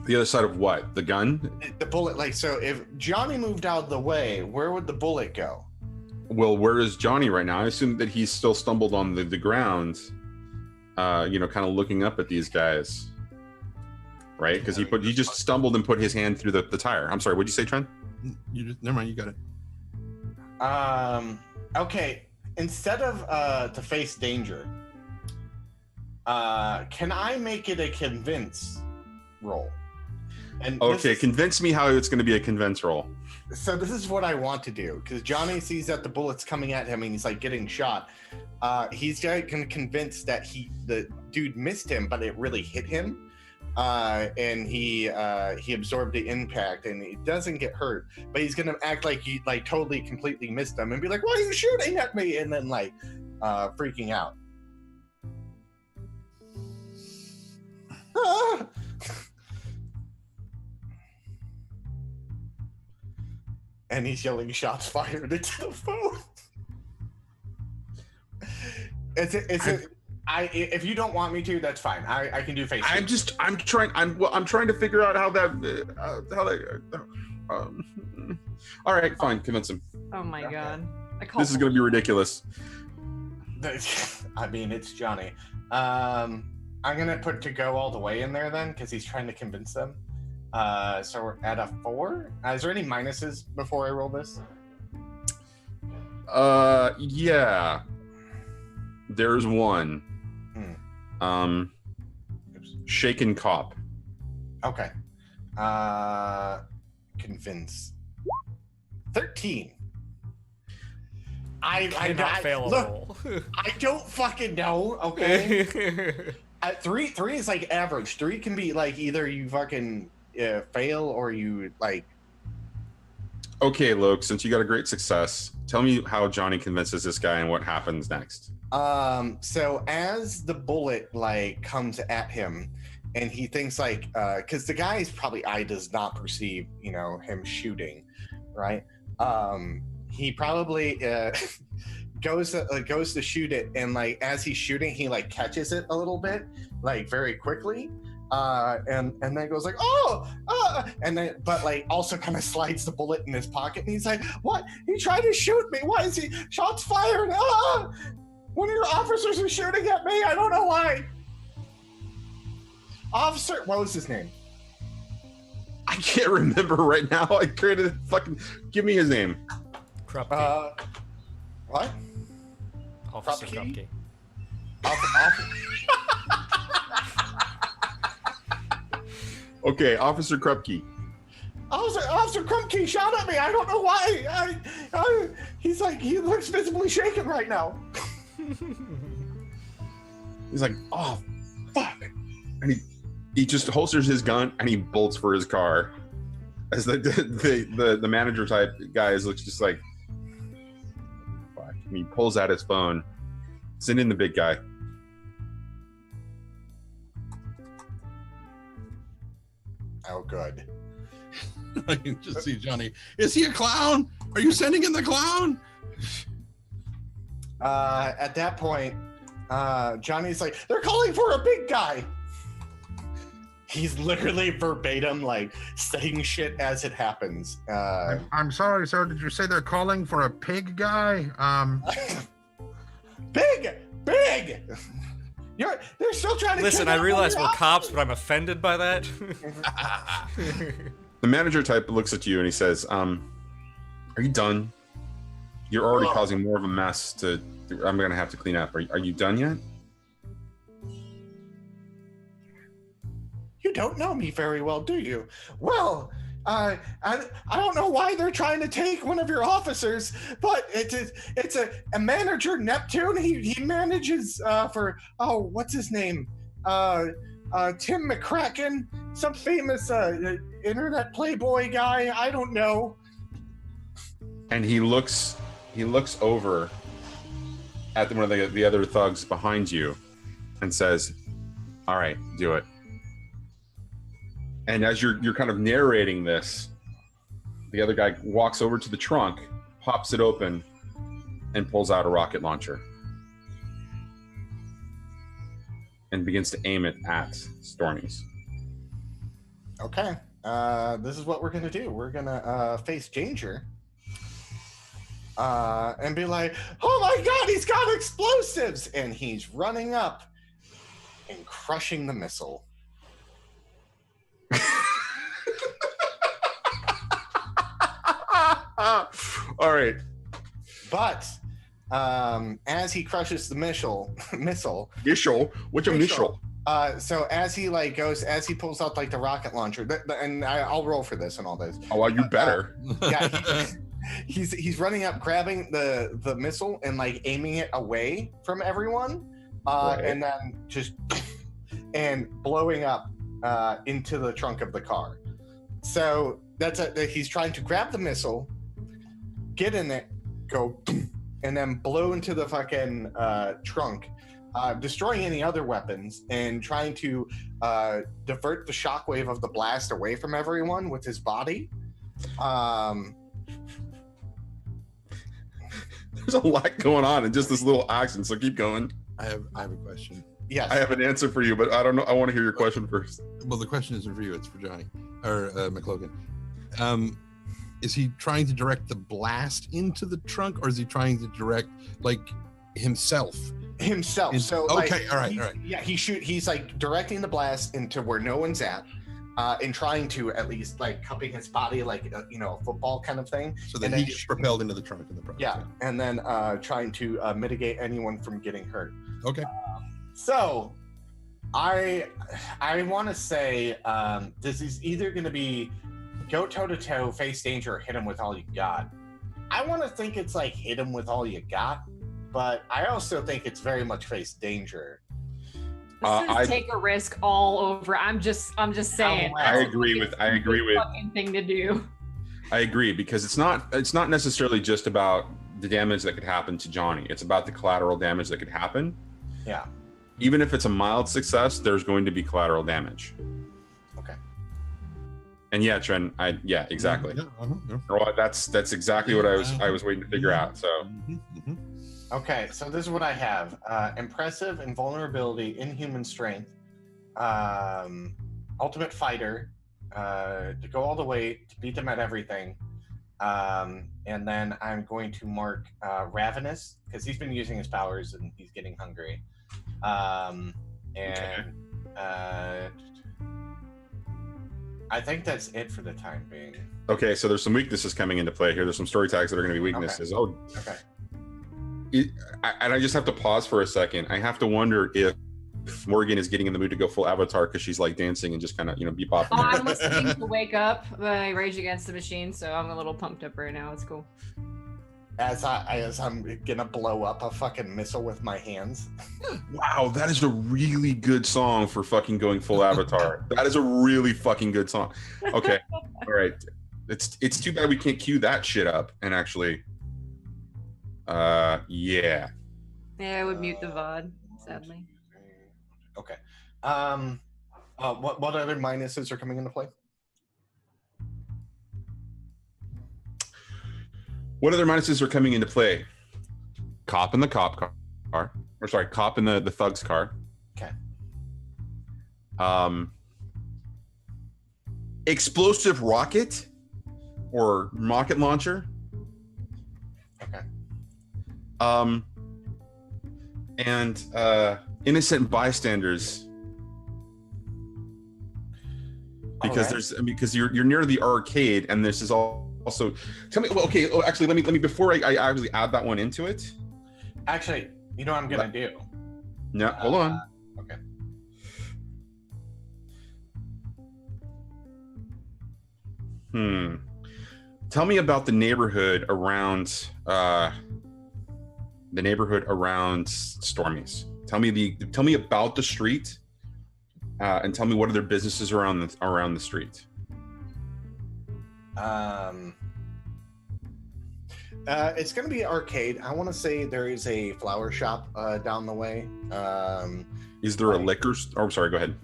The other side of what? The gun? The bullet. Like, so if Johnny moved out of the way, where would the bullet go? Well, where is Johnny right now? I assume that he's still stumbled on the ground, kind of looking up at these guys, right? Because he just stumbled and put his hand through the tire. I'm sorry, what'd you say, Trent? Never mind, you got it. Okay. Instead of to face danger, can I make it a convince roll? And Okay, convince me how it's going to be a convince roll. So this is what I want to do, because Johnny sees that the bullet's coming at him and he's like getting shot. He's going to convince that the dude missed him, but it really hit him, and he absorbed the impact and he doesn't get hurt. But he's going to act like he totally completely missed him and be like, "Why are you shooting at me?" And then freaking out. Ah! And he's yelling shots fired into the phone. If you don't want me to, that's fine. I can do face. I'm trying to figure out how that all right, fine, convince him. Oh my god. This is going to be ridiculous. I mean, it's Johnny. I'm going to put to go all the way in there then, because he's trying to convince them. So we're at a 4. Is there any minuses before I roll this? Yeah. There's one. Shaken cop. Okay. Convince. 13. I fail a look, roll. I don't fucking know, okay? At 3 is like average. 3 can be like either you fucking fail or you like. Okay, Luke, since you got a great success, tell me how Johnny convinces this guy and what happens next. So as the bullet comes at him and he thinks because the guy's probably eye does not perceive, him shooting, right? He probably goes to shoot it, and as he's shooting, he catches it a little bit, very quickly. And then goes and then also kind of slides the bullet in his pocket, and he's like, "What? He tried to shoot me. Why is he? Shots fired! One of your officers is shooting at me. I don't know why." Officer, what was his name? I can't remember right now. I created give me his name. Krupke. What? Officer Krupke? Krupke. Okay, Officer Krupke. Officer Krupke shot at me. I don't know why. He looks visibly shaken right now. He's like, oh, fuck. And he just holsters his gun and he bolts for his car. As the manager type guys looks just like, fuck. And he pulls out his phone. Send in the big guy. Oh, good. I can just see Johnny. Is he a clown? Are you sending in the clown? At that point, Johnny's like, they're calling for a big guy. He's literally verbatim, like, saying shit as it happens. I'm sorry, sir. Did you say they're calling for a pig guy? Big! They're still trying to Listen, I kidnap realize all we're your cops, but I'm offended by that. The manager type looks at you and he says, are you done? You're already causing more of a mess I'm going to have to clean up. Are you done yet? You don't know me very well, do you? Well, I don't know why they're trying to take one of your officers, but it's a manager, Neptune. He manages what's his name? Tim McCracken, some famous internet playboy guy. I don't know. And he looks over at one of the other thugs behind you and says, all right, do it. And as you're kind of narrating this, the other guy walks over to the trunk, pops it open, and pulls out a rocket launcher. And begins to aim it at Stormies. Okay. This is what we're gonna do. We're gonna face danger. And be like, oh my god, he's got explosives! And he's running up and crushing the missile. All right. But as he crushes the missile, Missile? What's a missile? so as he as he pulls out like the rocket launcher, and I'll roll for this and all this. Oh, well, you better. Yeah, he's running up, grabbing the missile and like aiming it away from everyone, Right. and then just and blowing up into the trunk of the car. So he's trying to grab the missile, get in it, go, and then blow into the fucking trunk, destroying any other weapons and trying to divert the shockwave of the blast away from everyone with his body. There's a lot going on in just this little action, so keep going. I have a question. Yes. I have an answer for you, but I don't know. I want to hear your question first. Well, the question isn't for you; it's for Johnny or McLoken. Is he trying to direct the blast into the trunk, or is he trying to direct like himself? So okay, all right. Yeah, he's like directing the blast into where no one's at, and trying to at least like cupping his body like a football kind of thing. So that he gets propelled into the trunk in the process. Yeah, and then trying to mitigate anyone from getting hurt. Okay. So, I want to say this is either going to be go toe to toe, face danger, or hit him with all you got. I want to think it's like hit him with all you got, but I also think it's very much face danger. This is take a risk all over. I'm just saying. I agree with. Fucking thing to do. I agree, because it's not necessarily just about the damage that could happen to Johnny. It's about the collateral damage that could happen. Yeah. Even if it's a mild success, there's going to be collateral damage. Okay. And yeah, Trent, exactly. Yeah. Well, that's exactly what I was waiting to figure out. So. Okay, so this is what I have: impressive invulnerability, inhuman strength, ultimate fighter, to go all the way to beat them at everything, and then I'm going to mark ravenous because he's been using his powers and he's getting hungry. I think that's it for the time being. Okay, so there's some weaknesses coming into play here. There's some story tags that are going to be weaknesses. Okay. And I just have to pause for a second. I have to wonder if Morrigan is getting in the mood to go full Avatar because she's like dancing and just kind of bebopping. Oh, I'm listening to Wake Up by Rage Against the Machine, so I'm a little pumped up right now. It's cool. as I'm gonna blow up a fucking missile with my hands. Wow, that is a really good song for fucking going full Avatar. That is a really fucking good song. Okay, all right. It's too bad we can't cue that shit up and actually. Yeah. Yeah, I would mute the VOD, sadly. Okay. What other minuses are coming into play? What other minuses are coming into play? Cop in the cop car. Or sorry, cop in the thug's car. Okay. Explosive rocket or rocket launcher. Okay. And innocent bystanders. Because because you're near the arcade and this is also tell me. Well, okay. Oh, actually, let me before I actually add that one into it. Actually, you know what I'm gonna do? No, hold on. Okay. Tell me about the neighborhood around Stormy's. Tell me about the street, and tell me what other businesses around the street. It's gonna be arcade. I want to say there is a flower shop down the way. Is there a liquor store? Oh, sorry. Go ahead.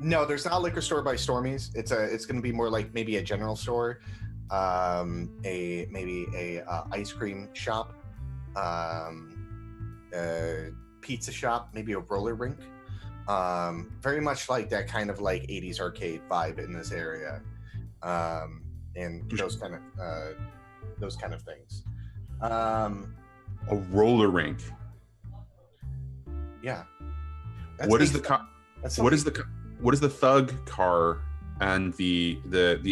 No, there's not a liquor store by Stormy's. It's gonna be more like maybe a general store, maybe a ice cream shop, pizza shop, maybe a roller rink. Very much like that kind of like 80s arcade vibe in this area, and those kind of things. A roller rink. Yeah. What is the thug car and the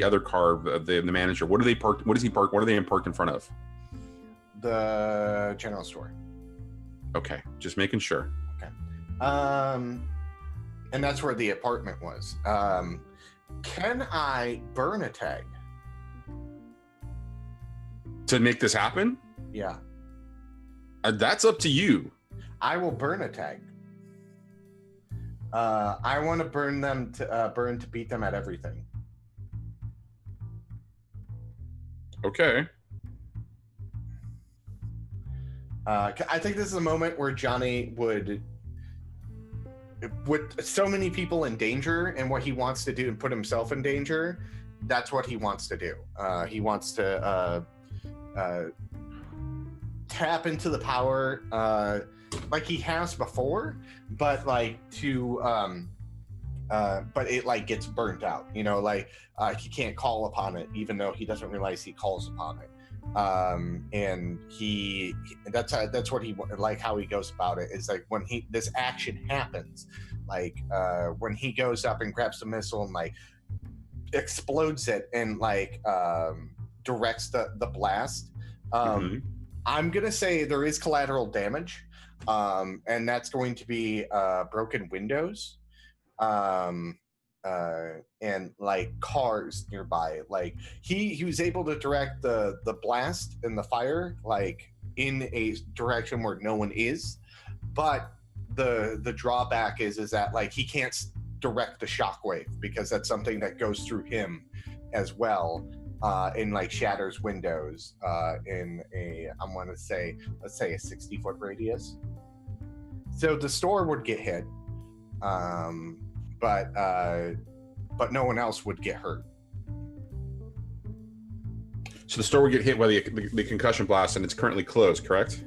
other car, the manager? What do they park? What does he park? What are they parked in front of? The general store. Okay, just making sure. Okay. And that's where the apartment was. Can I burn a tag to make this happen? Yeah. That's up to you. I will burn a tag. I want to burn them to beat them at everything. Okay. I think this is a moment where Johnny would, with so many people in danger and what he wants to do and put himself in danger, that's what he wants to do. He wants to tap into the power like he has before, but like but it like gets burnt out, you know, like he can't call upon it even though he doesn't realize he calls upon it. And that's what he like how he goes about it is like when this action happens, like when he goes up and grabs the missile and like explodes it and like directs the blast. I'm gonna say there is collateral damage, and that's going to be broken windows, and like cars nearby. Like he was able to direct the blast and the fire like in a direction where no one is, but the drawback is that like he can't direct the shockwave because that's something that goes through him as well, and like shatters windows in a let's say a 60-foot radius. So the store would get hit, but no one else would get hurt. So the store would get hit by the concussion blast, and it's currently closed, correct?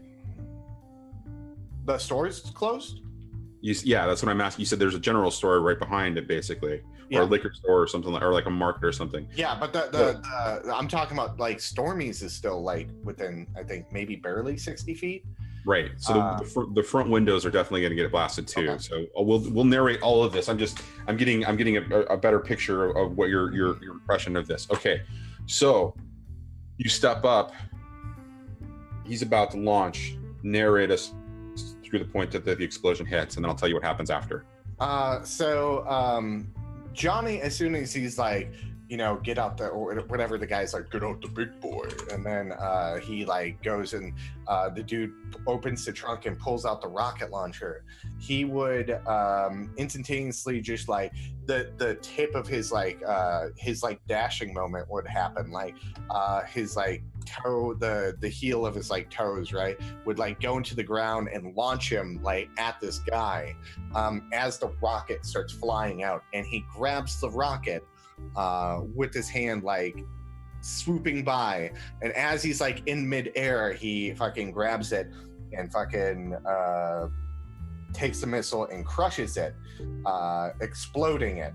The store is closed? Yeah, that's what I'm asking. You said there's a general store right behind it, basically, or a liquor store or something, or like a market or something. Yeah, but I'm talking about like Stormy's is still like within, I think, maybe barely 60 feet. Right. So the front windows are definitely going to get blasted too. Okay. So we'll narrate all of this. I'm getting a better picture of what your impression of this. Okay. So you step up. He's about to launch. Narrate us through the point that the explosion hits, and then I'll tell you what happens after. So Johnny, as soon as he's like, get out or whatever the guy's like, get out the big boy. And then he like goes and the dude opens the trunk and pulls out the rocket launcher. He would instantaneously just like the tip of his dashing moment would happen. Like his like toe, the heel of his like toes, right, would like go into the ground and launch him like at this guy as the rocket starts flying out, and he grabs the rocket with his hand, like swooping by, and as he's like in midair, he fucking grabs it and fucking takes the missile and crushes it, exploding it.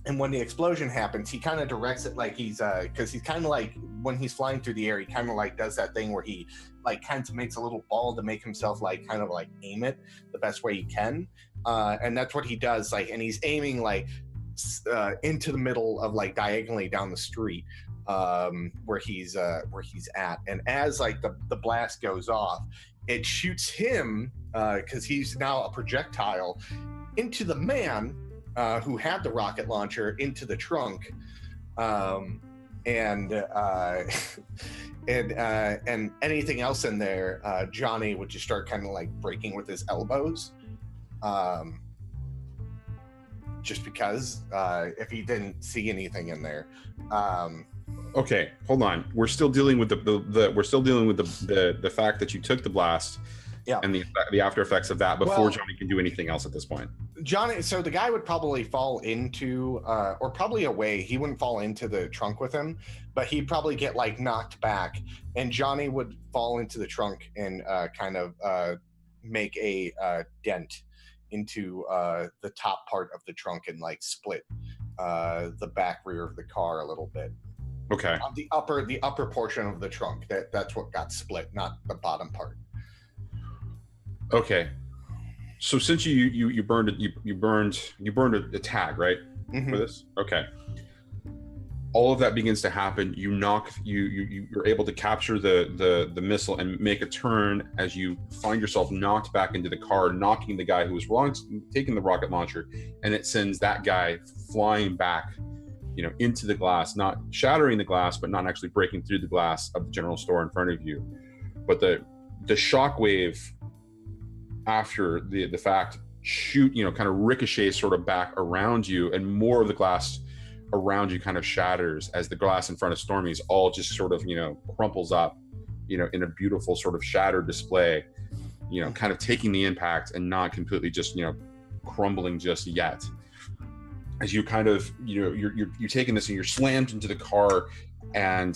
And when the explosion happens, he kind of directs it like he's because he's kind of like, when he's flying through the air, he kind of like does that thing where he like kind of makes a little ball to make himself like kind of like aim it the best way he can, and that's what he does, like, and he's aiming like into the middle of like diagonally down the street where he's at. And as like the blast goes off, it shoots him because he's now a projectile into the man who had the rocket launcher, into the trunk, and anything else in there, Johnny would just start kind of like breaking with his elbows, just because if he didn't see anything in there. Okay, hold on. We're still dealing with the fact that you took the blast. Yeah. And the after effects of that before Well, Johnny can do anything else at this point. Johnny, so the guy would probably fall into, or probably away. He wouldn't fall into the trunk with him, but he'd probably get like knocked back, and Johnny would fall into the trunk and kind of make a dent into the top part of the trunk and like split the back rear of the car a little bit. Okay. The upper portion of the trunk, that's what got split, not the bottom part. Okay, so since you burned a tag, right, for this? Okay, all of that begins to happen. You're able to capture the missile and make a turn as you find yourself knocked back into the car, knocking the guy who was taking the rocket launcher, and it sends that guy flying back, into the glass, not shattering the glass, but not actually breaking through the glass of the general store in front of you. But the shockwave after the fact kind of ricochets sort of back around you, and more of the glass around you kind of shatters as the glass in front of Stormy's all just sort of crumples up in a beautiful sort of shattered display, kind of taking the impact and not completely just crumbling just yet. As you kind of you're taking this and you're slammed into the car, and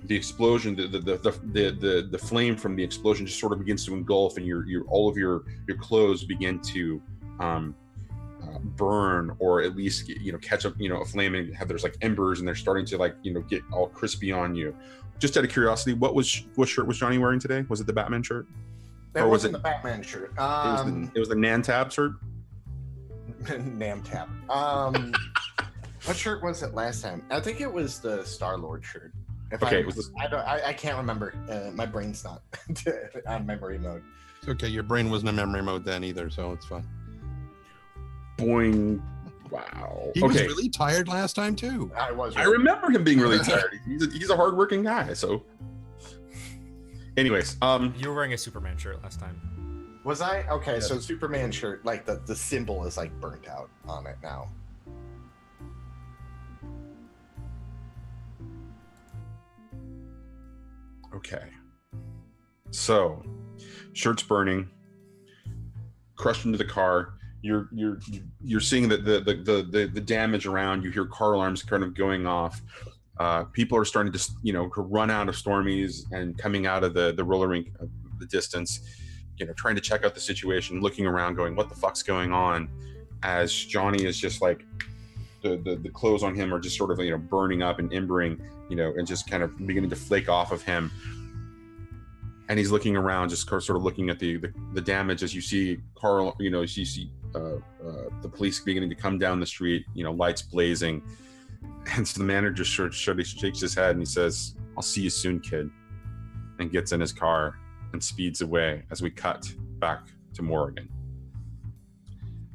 the explosion, the flame from the explosion just sort of begins to engulf, and all of your clothes begin to burn, or at least catch up a flame, and there's like embers, and they're starting to like get all crispy on you. Just out of curiosity, what shirt was Johnny wearing today? Was it the Batman shirt? That wasn't the Batman shirt. It was the Nantab shirt. Namtab. What shirt was it last time? I think it was the Star-Lord shirt. I can't remember. My brain's not on memory mode. It's okay. Your brain wasn't in memory mode then either, so it's fine. Boing. Wow. He was really tired last time too. I was. I remember him being really tired. He's a hardworking guy. So, anyways, you were wearing a Superman shirt last time. Was I? Okay, yes. So Superman shirt, like the symbol is like burnt out on it now. Okay. So, shirt's burning, crushed into the car. You're seeing the damage around. You hear car alarms kind of going off. People are starting to to run out of Stormy's and coming out of the roller rink, the distance. Trying to check out the situation, looking around, going, "What the fuck's going on?" As Johnny is just like the clothes on him are just sort of burning up and embering, and just kind of beginning to flake off of him. And he's looking around, just sort of looking at the damage as you see Carl, you see the police beginning to come down the street, lights blazing. And so the manager shakes his head and he says, "I'll see you soon, kid," and gets in his car and speeds away as we cut back to Morrigan.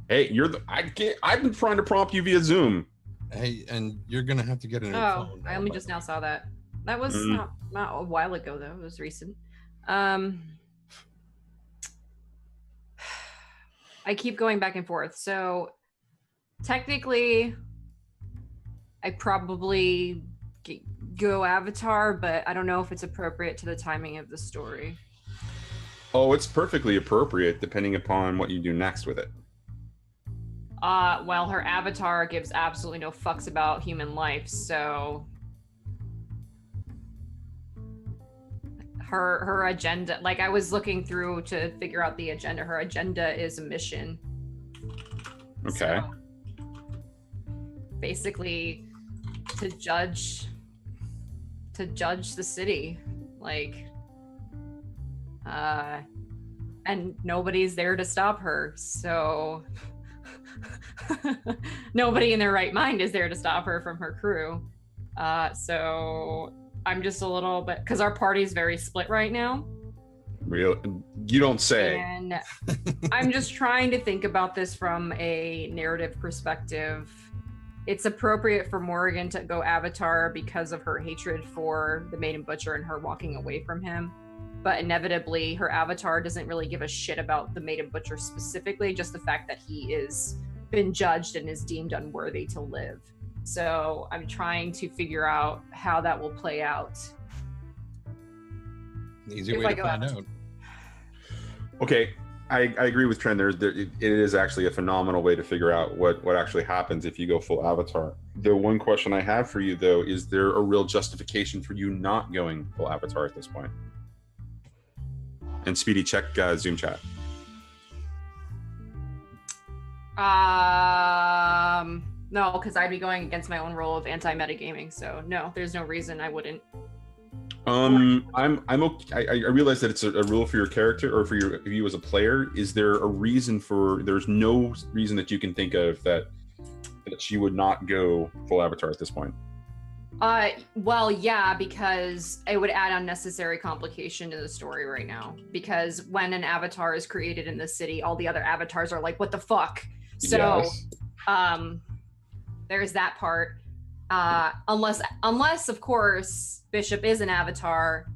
Hey, I've been trying to prompt you via Zoom. Hey, and you're gonna have to get a new Oh, phone. I only just now saw that. That was Mm. not a while ago though. It was recent. I keep going back and forth. So technically, I probably go Avatar, but I don't know if it's appropriate to the timing of the story. Oh, it's perfectly appropriate depending upon what you do next with it. Well, her avatar gives absolutely no fucks about human life, so her agenda, like I was looking through to figure out the agenda. Her agenda is a mission. Okay. So, basically, to judge the city, like, and nobody's there to stop her. So nobody in their right mind is there to stop her from her crew. So I'm just a little bit, because our party's very split right now. Real, you don't say. And I'm just trying to think about this from a narrative perspective. It's appropriate for Morrigan to go Avatar because of her hatred for the Maiden Butcher and her walking away from him. But inevitably, her avatar doesn't really give a shit about the Maiden Butcher specifically, just the fact that he is been judged and is deemed unworthy to live. So I'm trying to figure out how that will play out. Easy If way I to go find out. out. Okay, I agree with Trent. It is actually a phenomenal way to figure out what actually happens if you go full Avatar. The one question I have for you, though, is there a real justification for you not going full Avatar at this point? And Speedy, check Zoom chat. No, because I'd be going against my own role of anti-metagaming. So no, there's no reason I wouldn't. I'm okay. I realize that it's a rule for your character or for you as a player. Is there a reason for? There's no reason that you can think of that she would not go full Avatar at this point. Well, yeah, because it would add unnecessary complication to the story right now. Because when an avatar is created in the city, all the other avatars are like, "What the fuck?" So, Yes. There's that part. Unless of course Bishop is an avatar,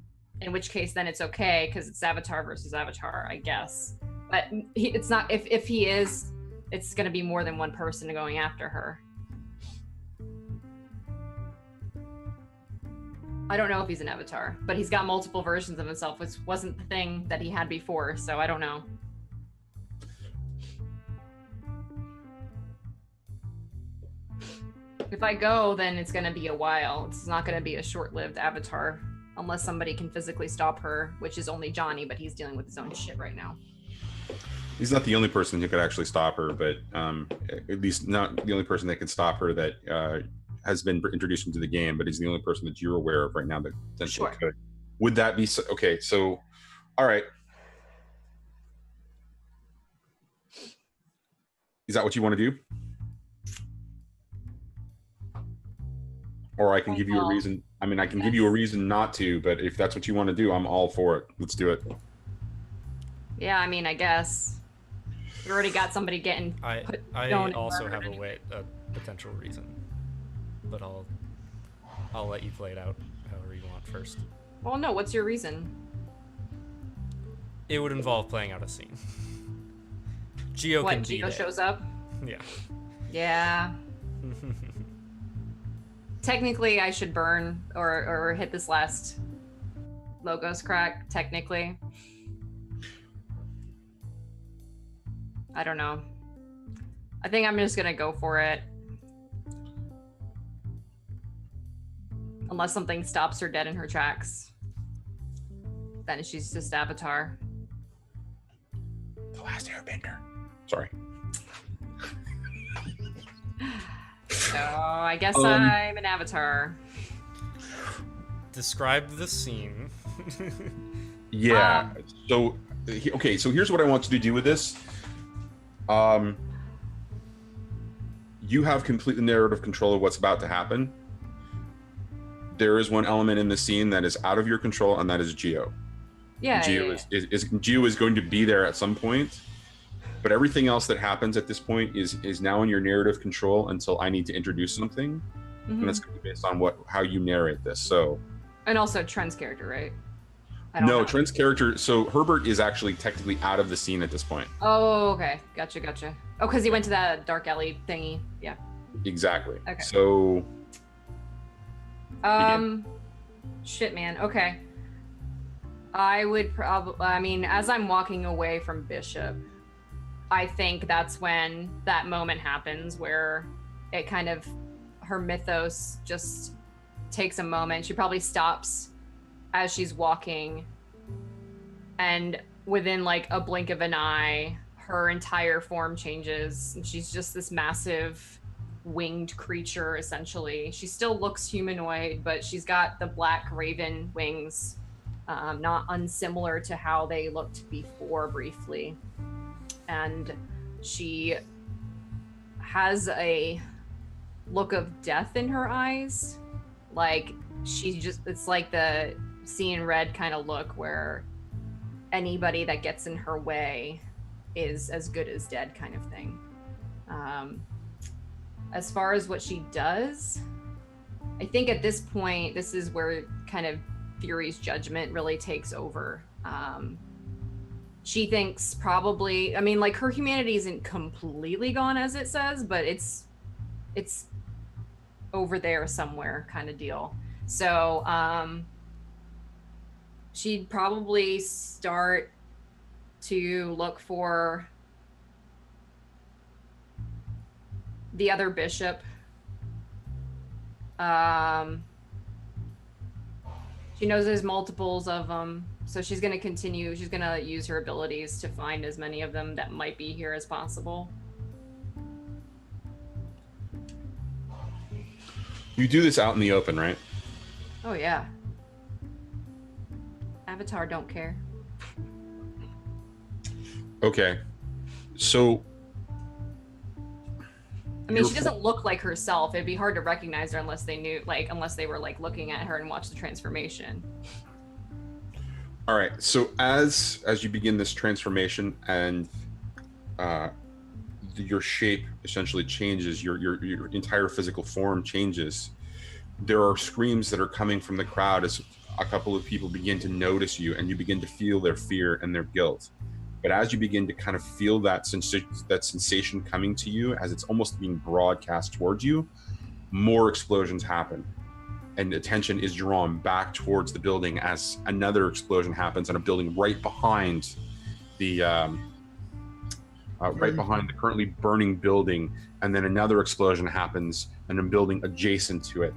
in which case then it's okay because it's Avatar versus Avatar, I guess. But it's not. If he is, it's going to be more than one person going after her. I don't know if he's an avatar, but he's got multiple versions of himself, which wasn't the thing that he had before, so I don't know. If I go, then it's going to be a while. It's not going to be a short-lived avatar, unless somebody can physically stop her, which is only Johnny, but he's dealing with his own shit right now. He's not the only person who could actually stop her, but at least not the only person that could stop her that has been introduced into the game, but he's the only person that you're aware of right now that potentially could. Would that be so? Okay, so, all right. Is that what you want to do? Or I can give you a reason. I mean, I can give you a reason not to, but if that's what you want to do, I'm all for it. Let's do it. Yeah, I mean, I guess. We already got somebody getting put I down also in have anyway. a potential reason, but I'll let you play it out however you want first. Well, no, what's your reason? It would involve playing out a scene. Geo can beat Geo it. shows up? Yeah. Yeah. Technically, I should burn or hit this last logos crack, technically. I don't know. I think I'm just gonna go for it. Unless something stops her dead in her tracks. Then she's just Avatar. The last airbender. Sorry. So I guess I'm an Avatar. Describe the scene. Yeah. So here's what I want you to do with this. You have complete narrative control of what's about to happen. There is one element in the scene that is out of your control, and that is Geo. Yeah. Geo is going to be there at some point, But everything else that happens at this point is now in your narrative control until I need to introduce something, and that's going to be based on how you narrate this. So, and also Trent's character, right? No, Trent's character. So Herbert is actually technically out of the scene at this point. Oh, okay, gotcha. Oh, because he went to that dark alley thingy. Yeah. Exactly. Okay. So. Shit, man. Okay. I would probably. I mean, as I'm walking away from Bishop, I think that's when that moment happens where it kind of, her mythos just takes a moment. She probably stops as she's walking, and within like a blink of an eye, her entire form changes, and she's just this massive winged creature, essentially. She still looks humanoid, but she's got the black raven wings, not unsimilar to how they looked before briefly. And she has a look of death in her eyes. Like, it's like the seeing red kind of look where anybody that gets in her way is as good as dead kind of thing. As far as what she does, I think at this point, this is where kind of Fury's judgment really takes over. She thinks probably, I mean, like, her humanity isn't completely gone as it says, but it's over there somewhere kind of deal. So she'd probably start to look for the other bishop. She knows there's multiples of them, so she's going to continue. She's going to use her abilities to find as many of them that might be here as possible. You do this out in the open, right? Oh, yeah. Avatar don't care. Okay. So... I mean, she doesn't look like herself. It'd be hard to recognize her unless they knew, like, unless they were, like, looking at her and watched the transformation. All right. So as you begin this transformation and your shape essentially changes, your entire physical form changes, there are screams that are coming from the crowd as a couple of people begin to notice you, and you begin to feel their fear and their guilt. But as you begin to kind of feel that sensation coming to you, as it's almost being broadcast towards you, more explosions happen. And attention is drawn back towards the building as another explosion happens in a building right behind the currently burning building. And then another explosion happens in a building adjacent to it.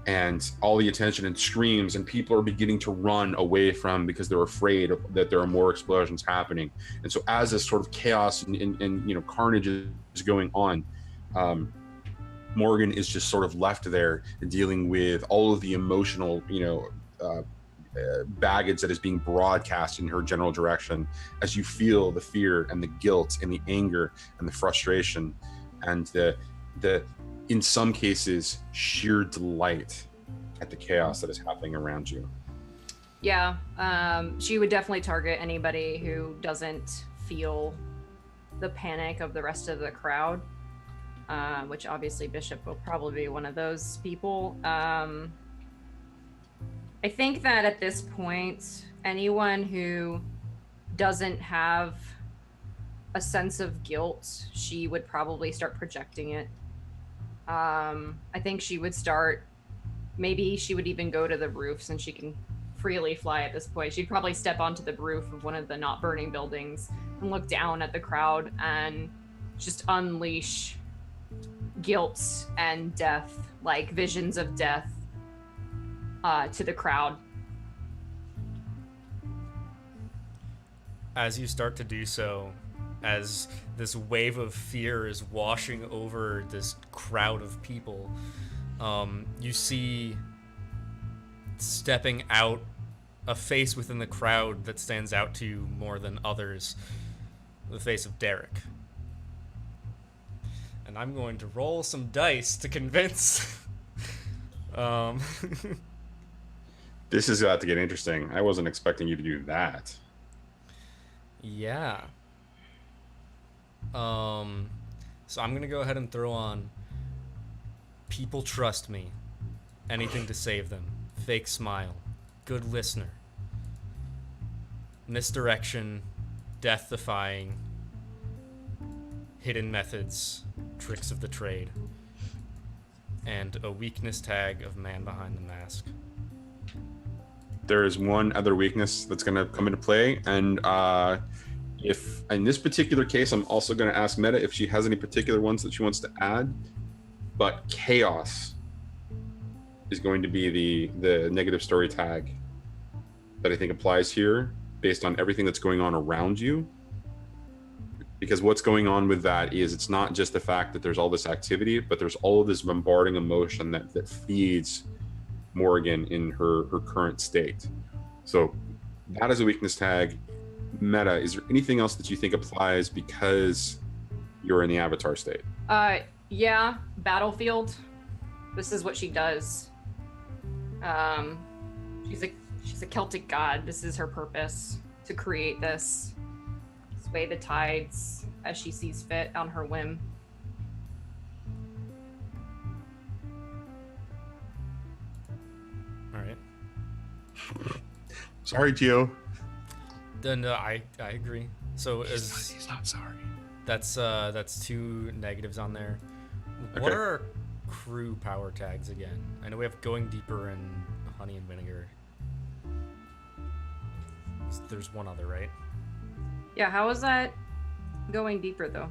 And all the attention and screams, and people are beginning to run away from, because they're afraid that there are more explosions happening. And so as this sort of chaos and carnage is going on, Morrigan is just sort of left there dealing with all of the emotional, baggage that is being broadcast in her general direction, as you feel the fear and the guilt and the anger and the frustration and the in some cases, sheer delight at the chaos that is happening around you. Yeah, she would definitely target anybody who doesn't feel the panic of the rest of the crowd, which obviously Bishop will probably be one of those people. I think that at this point, anyone who doesn't have a sense of guilt, she would probably start projecting it. I think she would start, maybe she would even go to the roof, since she can freely fly at this point. She'd probably step onto the roof of one of the not burning buildings and look down at the crowd and just unleash guilt and death, like visions of death, to the crowd. As you start to do so, as this wave of fear is washing over this crowd of people, you see stepping out a face within the crowd that stands out to you more than others, the face of Derek. And I'm going to roll some dice to convince... This is about to get interesting. I wasn't expecting you to do that. Yeah. So I'm gonna go ahead and throw on people trust me. Anything to save them. Fake smile. Good listener. Misdirection. Death defying. Hidden methods. Tricks of the trade. And a weakness tag of man behind the mask. There is one other weakness that's going to come into play, and if in this particular case, I'm also going to ask Meta if she has any particular ones that she wants to add. But chaos is going to be the negative story tag that I think applies here, based on everything that's going on around you. Because what's going on with that is it's not just the fact that there's all this activity, but there's all of this bombarding emotion that feeds Morrigan in her current state. So that is a weakness tag. Meta, is there anything else that you think applies because you're in the avatar state? Yeah, battlefield. This is what she does. She's a Celtic god. This is her purpose, to create this. Sway the tides as she sees fit on her whim. All right. Sorry, Gio. Then I agree. So He's not sorry. that's 2 negatives on there. What Okay. are our crew power tags again? I know we have going deeper and honey and vinegar. There's one other, right? Yeah, how is that going deeper though?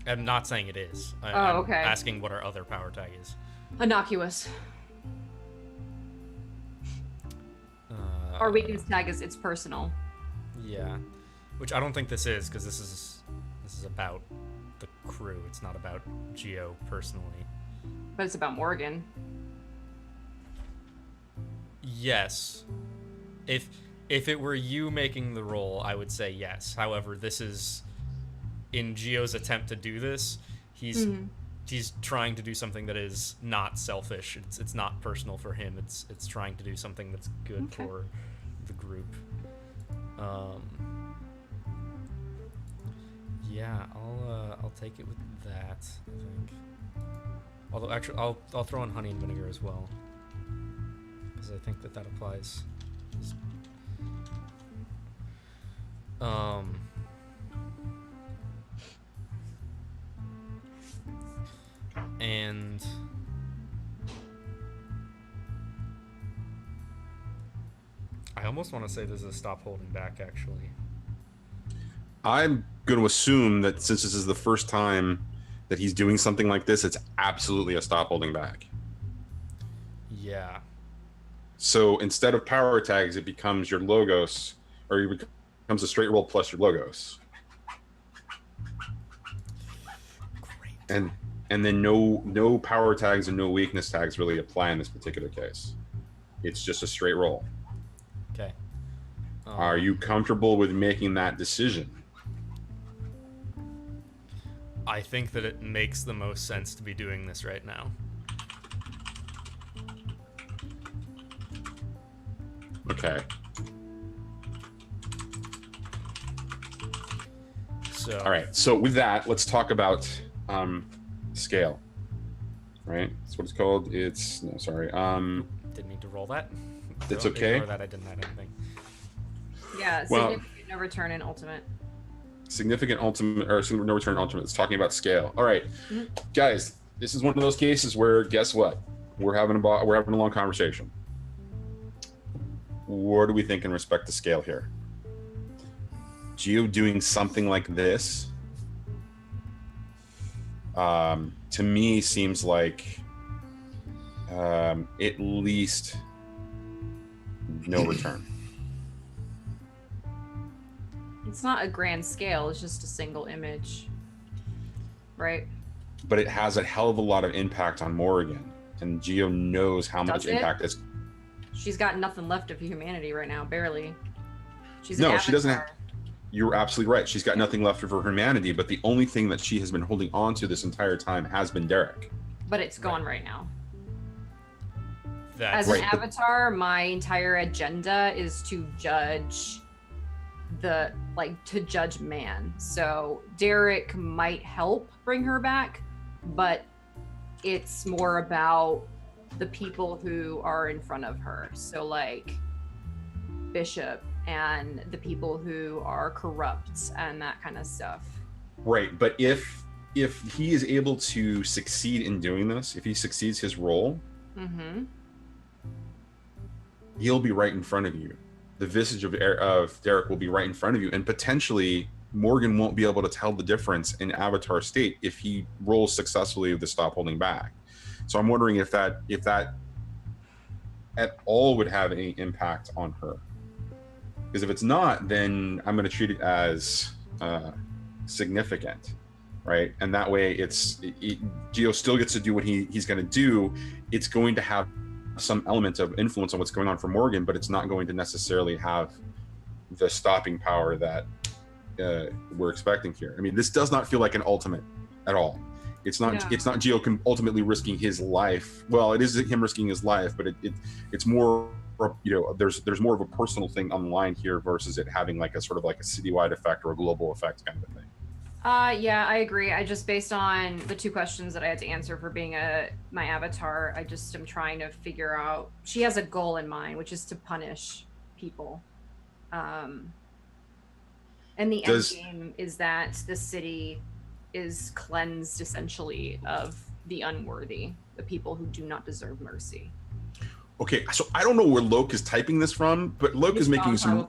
I'm not saying it is. Oh, I'm okay. asking what our other power tag is. Innocuous. Our weakness tag is it's personal. Yeah, which I don't think this is, because this is about the crew. It's not about Geo personally. But it's about Morrigan. Yes. If it were you making the roll, I would say yes. However, this is in Geo's attempt to do this. He's trying to do something that is not selfish. It's not personal for him. It's trying to do something that's good for the group. Yeah, I'll take it with that, I think. Although actually I'll throw in honey and vinegar as well, because I think that applies. And I almost want to say this is a stop holding back, actually. I'm going to assume that since this is the first time that he's doing something like this, it's absolutely a stop holding back. Yeah. So instead of power tags, it becomes your logos, or it becomes a straight roll plus your logos. Great. And then no power tags and no weakness tags really apply in this particular case. It's just a straight roll. Okay. Are you comfortable with making that decision? I think that it makes the most sense to be doing this right now. Okay. So. All right. So with that, let's talk about scale. Right? That's what it's called. Didn't need to roll that. That's Don't okay. ignore that. I didn't add anything. Yeah, Well- significant no return in ultimate. Significant ultimate, or no return ultimate. It's talking about scale. All right, guys, this is one of those cases where, guess what? We're having a long conversation. What do we think in respect to scale here? Geo doing something like this, to me, seems like at least no return. It's not a grand scale, it's just a single image. Right? But it has a hell of a lot of impact on Morrigan, and Geo knows how much Does it? impact it's. She's got nothing left of humanity right now, barely. She's No, an she doesn't avatar. You're absolutely right. She's got nothing left of her humanity, but the only thing that she has been holding on to this entire time has been Derek. But it's gone right now. That's As Right, an but- avatar, my entire agenda is to judge the to judge man. So Derek might help bring her back, but it's more about the people who are in front of her. So like Bishop and the people who are corrupt and that kind of stuff. Right, but if he is able to succeed in doing this, if he succeeds his role, he'll be right in front of you. The visage of Derek will be right in front of you, and potentially Morgan won't be able to tell the difference in Avatar state if he rolls successfully with the stop holding back. So I'm wondering if that at all would have any impact on her. Because if it's not, then I'm going to treat it as significant, right? And that way, Gio still gets to do what he's going to do. It's going to have some element of influence on what's going on for Morgan, but it's not going to necessarily have the stopping power that we're expecting here. I mean, this does not feel like an ultimate at all. It's not. No. It's not Gio ultimately risking his life. Well, it is him risking his life, but it's more. There's more of a personal thing on the line here versus it having like a sort of like a citywide effect or a global effect kind of a thing. Yeah, I agree. I just, based on the 2 questions that I had to answer for being my avatar, I just am trying to figure out. She has a goal in mind, which is to punish people. And the end game is that the city is cleansed essentially of the unworthy, the people who do not deserve mercy. Okay, so I don't know where Loke is typing this from, but Loke is making some.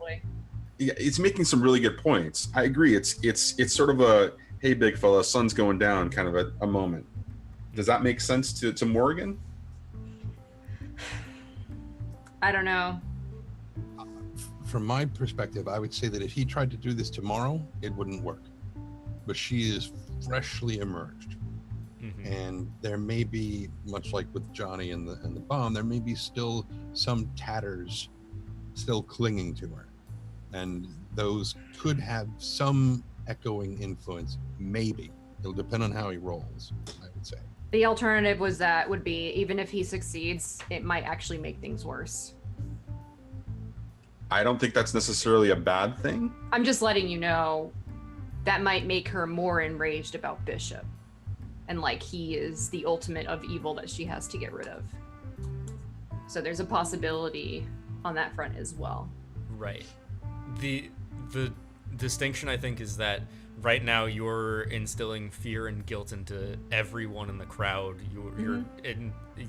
Yeah, it's making some really good points. I agree. It's sort of a hey big fella, sun's going down kind of a moment. Does that make sense to Morgan? I don't know. From my perspective, I would say that if he tried to do this tomorrow, it wouldn't work. But she is freshly emerged. And there may be, much like with Johnny and the bomb, there may be still some tatters still clinging to her. And those could have some echoing influence, maybe. It'll depend on how he rolls, I would say. The alternative would be, even if he succeeds, it might actually make things worse. I don't think that's necessarily a bad thing. I'm just letting you know that might make her more enraged about Bishop. And like he is the ultimate of evil that she has to get rid of. So there's a possibility on that front as well. Right. The distinction, I think, is that right now you're instilling fear and guilt into everyone in the crowd.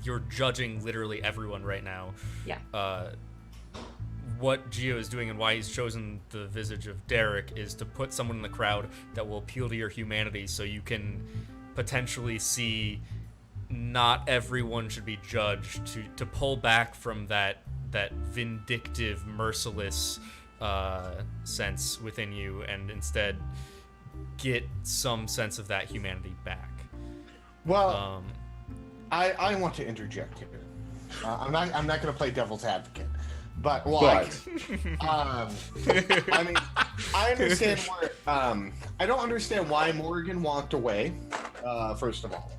You're judging literally everyone right now. Yeah. What Gio is doing and why he's chosen the visage of Derek is to put someone in the crowd that will appeal to your humanity, so you can potentially see not everyone should be judged, to pull back from that vindictive, merciless sense within you, and instead get some sense of that humanity back. Well, I want to interject here. I'm not going to play devil's advocate, but I mean, I understand where. I don't understand why Morgan walked away. First of all,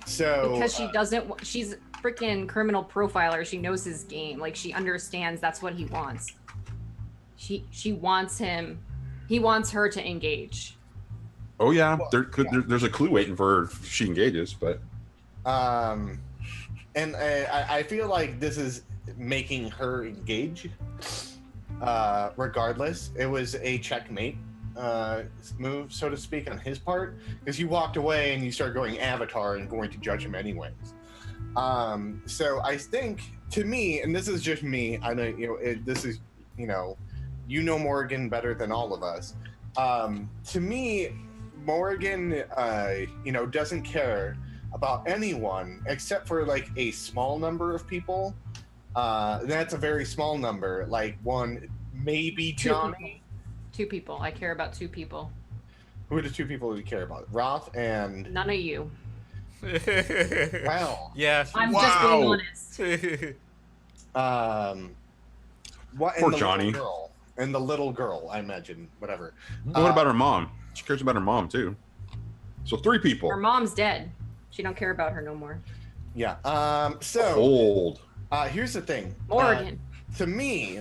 so because she doesn't. She's freaking criminal profiler. She knows his game. Like, she understands that's what he wants. She wants him. He wants her to engage. Oh yeah, there's a clue waiting for her if she engages, but and I feel like this is making her engage. Regardless, it was a checkmate move, so to speak, on his part, because you walked away and you started going Avatar and going to judge him anyways. So I think, to me, and this is just me, I know this is Morgan better than all of us. To me, Morgan, doesn't care about anyone except for like a small number of people. That's a very small number, like one, maybe Johnny. 2 people. I care about 2 people. Who are the 2 people we care about? Roth and none of you. Wow. Yeah. I'm just being honest. What? Poor Johnny. And the little girl, I imagine. Whatever. What about her mom? She cares about her mom too. So 3 people. Her mom's dead. She don't care about her no more. Yeah. So Cold. Here's the thing. Morgan. to me,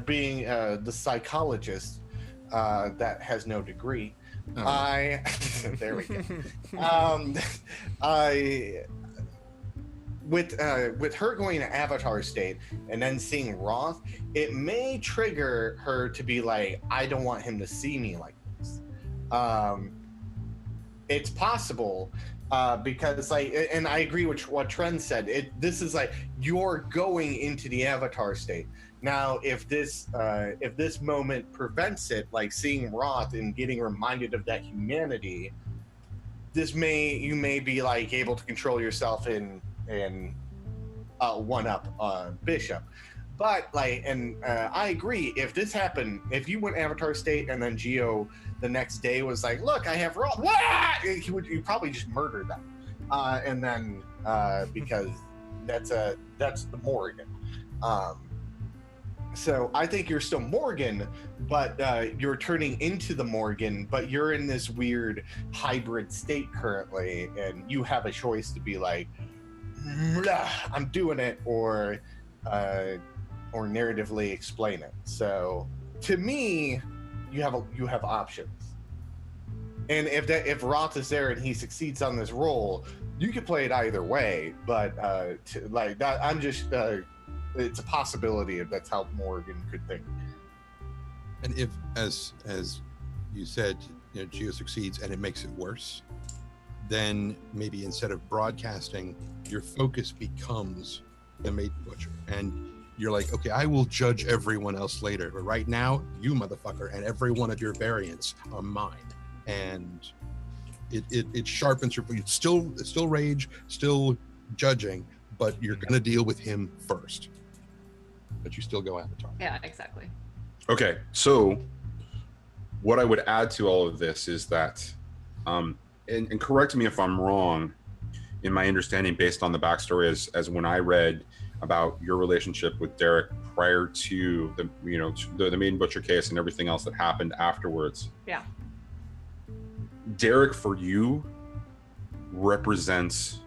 being the psychologist that has no degree, I there we go. I with her going to Avatar state and then seeing Roth, it may trigger her to be like, I don't want him to see me like this. It's possible. Because and I agree with what Trent said. This is like you're going into the Avatar state now. If this moment prevents it, like seeing Roth and getting reminded of that humanity, you may be like able to control yourself and one up Bishop. But I agree. If this happened, if you went Avatar state and then Geo the next day was like, "Look, I have Roth," you probably just murder them, and then because that's the Morrigan. So I think you're still Morgan, but you're turning into the Morgan, but you're in this weird hybrid state currently, and you have a choice to be like, I'm doing it, or narratively explain it. So to me, you have options. And if Roth is there and he succeeds on this role, you could play it either way. But like that, I'm just it's a possibility if that's how Morrigan could think. And if, as you said, Geo succeeds and it makes it worse, then maybe instead of broadcasting, your focus becomes the Maiden Butcher, and you're like, okay, I will judge everyone else later, but right now, you motherfucker and every one of your variants are mine. And it sharpens your. It's still rage, still judging, but you're gonna deal with him first. But you still go Avatar. Yeah, exactly. Okay, so what I would add to all of this is that, and correct me if I'm wrong, in my understanding based on the backstory as when I read about your relationship with Derek prior to the Maiden Butcher case and everything else that happened afterwards. Yeah. Derek, for you, represents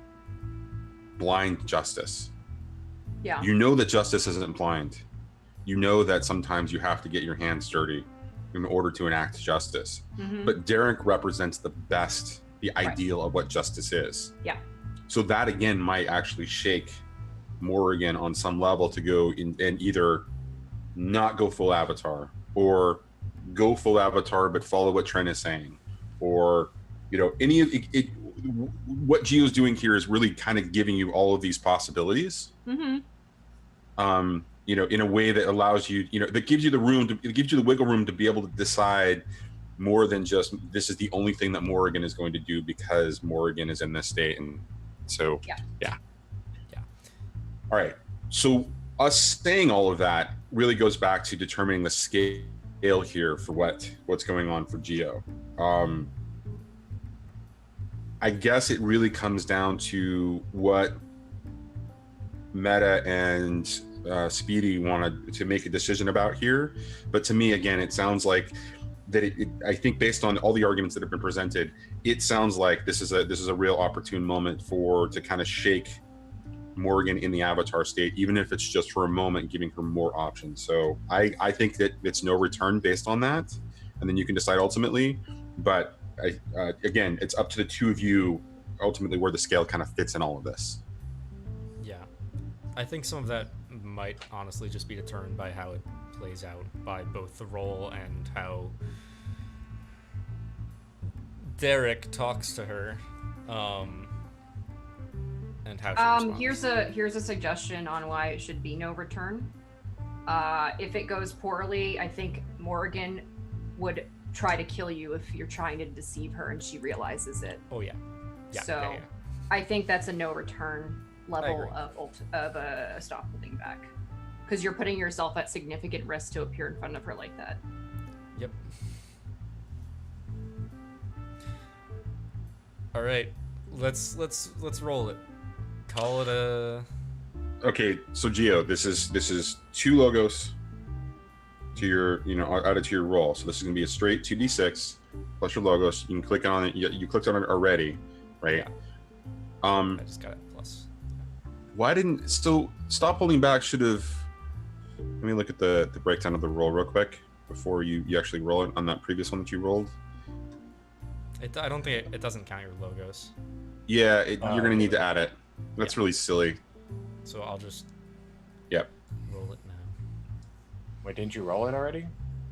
blind justice. Yeah. You know that justice isn't blind. You know that sometimes you have to get your hands dirty in order to enact justice. Mm-hmm. But Derek represents the ideal of what justice is. Yeah. So that again might actually shake Morrigan on some level to go in and either not go full Avatar, or go full Avatar but follow what Trent is saying, or any of it. What Geo's doing here is really kind of giving you all of these possibilities. Mm-hmm. In a way that allows you, that gives you the wiggle room to be able to decide more than just this is the only thing that Morrigan is going to do because Morrigan is in this state. And so yeah. All right, so us saying all of that really goes back to determining the scale here for what's going on for Geo. I guess it really comes down to what Meta and Speedy wanted to make a decision about here. But to me, again, it sounds like that I think based on all the arguments that have been presented, it sounds like this is a real opportune moment to kind of shake Morrigan in the Avatar state, even if it's just for a moment, giving her more options. So I think that it's no return based on that, and then you can decide ultimately. But again, it's up to the two of you ultimately where the scale kind of fits in all of this. Yeah, I think some of that might honestly just be determined by how it plays out, by both the role and how Derek talks to her, and how she responds. Here's a suggestion on why it should be no return. If it goes poorly, I think Morrigan would try to kill you if you're trying to deceive her and she realizes it. Oh yeah. So I think that's a no return level of a stop holding back, because you're putting yourself at significant risk to appear in front of her like that. Yep. All right, let's roll it. Call it a. Okay, so Geo, this is 2 logos to your added to your roll. So this is gonna be a straight 2d6 plus your logos. You can click on it. You clicked on it already, right? Yeah. I just got it plus. Why didn't Stop Holding Back should have Let me look at the breakdown of the roll real quick before you actually roll it on that previous one that you rolled. I don't think it doesn't count your logos. Yeah, you're gonna need to add it. That's really silly. So I'll just Yep. roll it now. Wait, didn't you roll it already?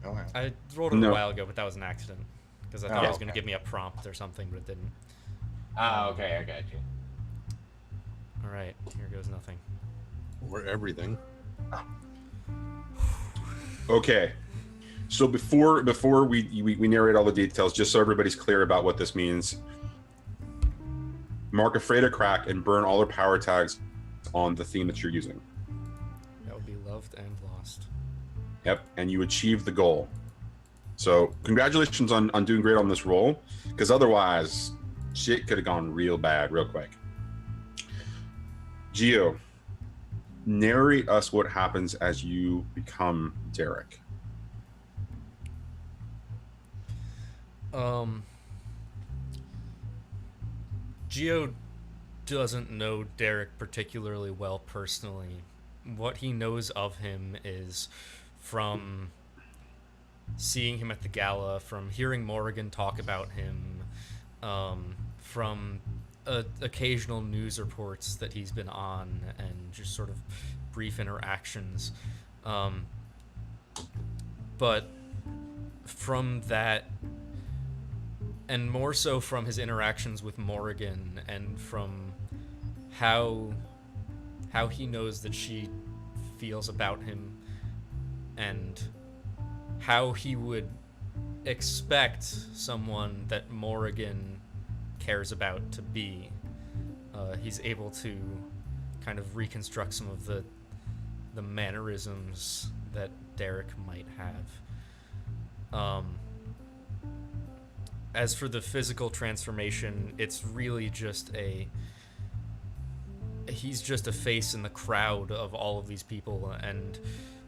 Oh, wow. I rolled it No. a while ago, but that was an accident. Because I thought Oh, it was going to okay. give me a prompt or something, but it didn't. Ah, okay, I got you. All right, here goes nothing. Or everything. Okay. So before we narrate all the details, just so everybody's clear about what this means, mark Afraid of Crack and burn all their power tags on the theme that you're using. That would be loved and lost. Yep, and you achieve the goal. So congratulations on doing great on this roll, because otherwise shit could have gone real bad real quick. Gio, narrate us what happens as you become Derek. Gio doesn't know Derek particularly well personally. What he knows of him is from seeing him at the gala, from hearing Morrigan talk about him, from occasional news reports that he's been on, and just sort of brief interactions. But from that, and more so from his interactions with Morrigan, and from how he knows that she feels about him, and how he would expect someone that Morrigan cares about to be, he's able to kind of reconstruct some of the mannerisms that Derek might have. As for the physical transformation, it's really just he's just a face in the crowd of all of these people, and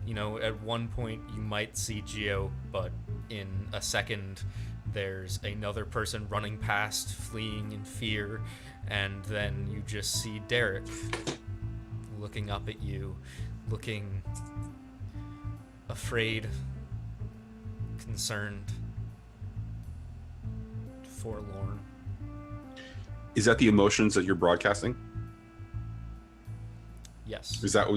you know, at one point you might see Gio, but in a second there's another person running past, fleeing in fear, and then you just see Derek looking up at you, looking afraid, concerned, forlorn. Is that the emotions that you're broadcasting? Yes. Is that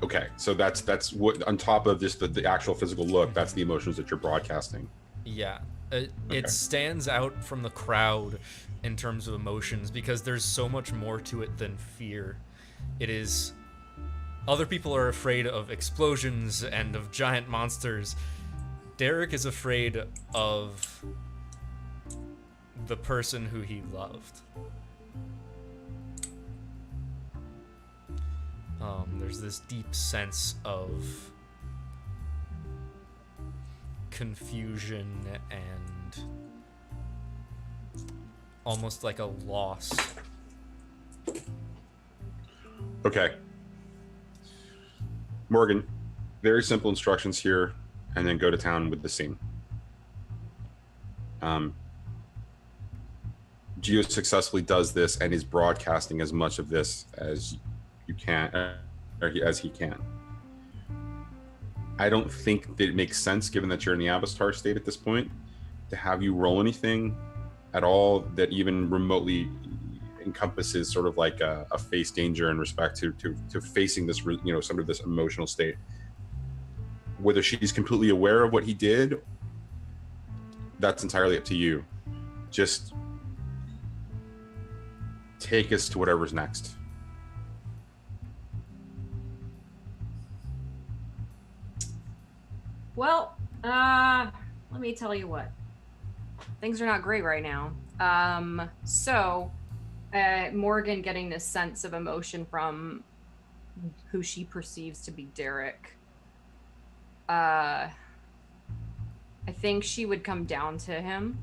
okay? So that's what, on top of just the actual physical look, that's the emotions that you're broadcasting. Yeah. Okay. It stands out from the crowd in terms of emotions because there's so much more to it than fear. It is... Other people are afraid of explosions and of giant monsters. Derek is afraid of the person who he loved. There's this deep sense of confusion and almost like a loss. Okay. Morgan, very simple instructions here, and then go to town with the scene. Gio successfully does this and is broadcasting as much of this as you can, or as he can. I don't think that it makes sense, given that you're in the Avastar state at this point, to have you roll anything at all that even remotely encompasses sort of like a face danger in respect to facing this, you know, some of this emotional state. Whether she's completely aware of what he did, that's entirely up to you. Just take us to whatever's next. Well, let me tell you what. Things are not great right now. Morgan getting this sense of emotion from who she perceives to be Derek. I think she would come down to him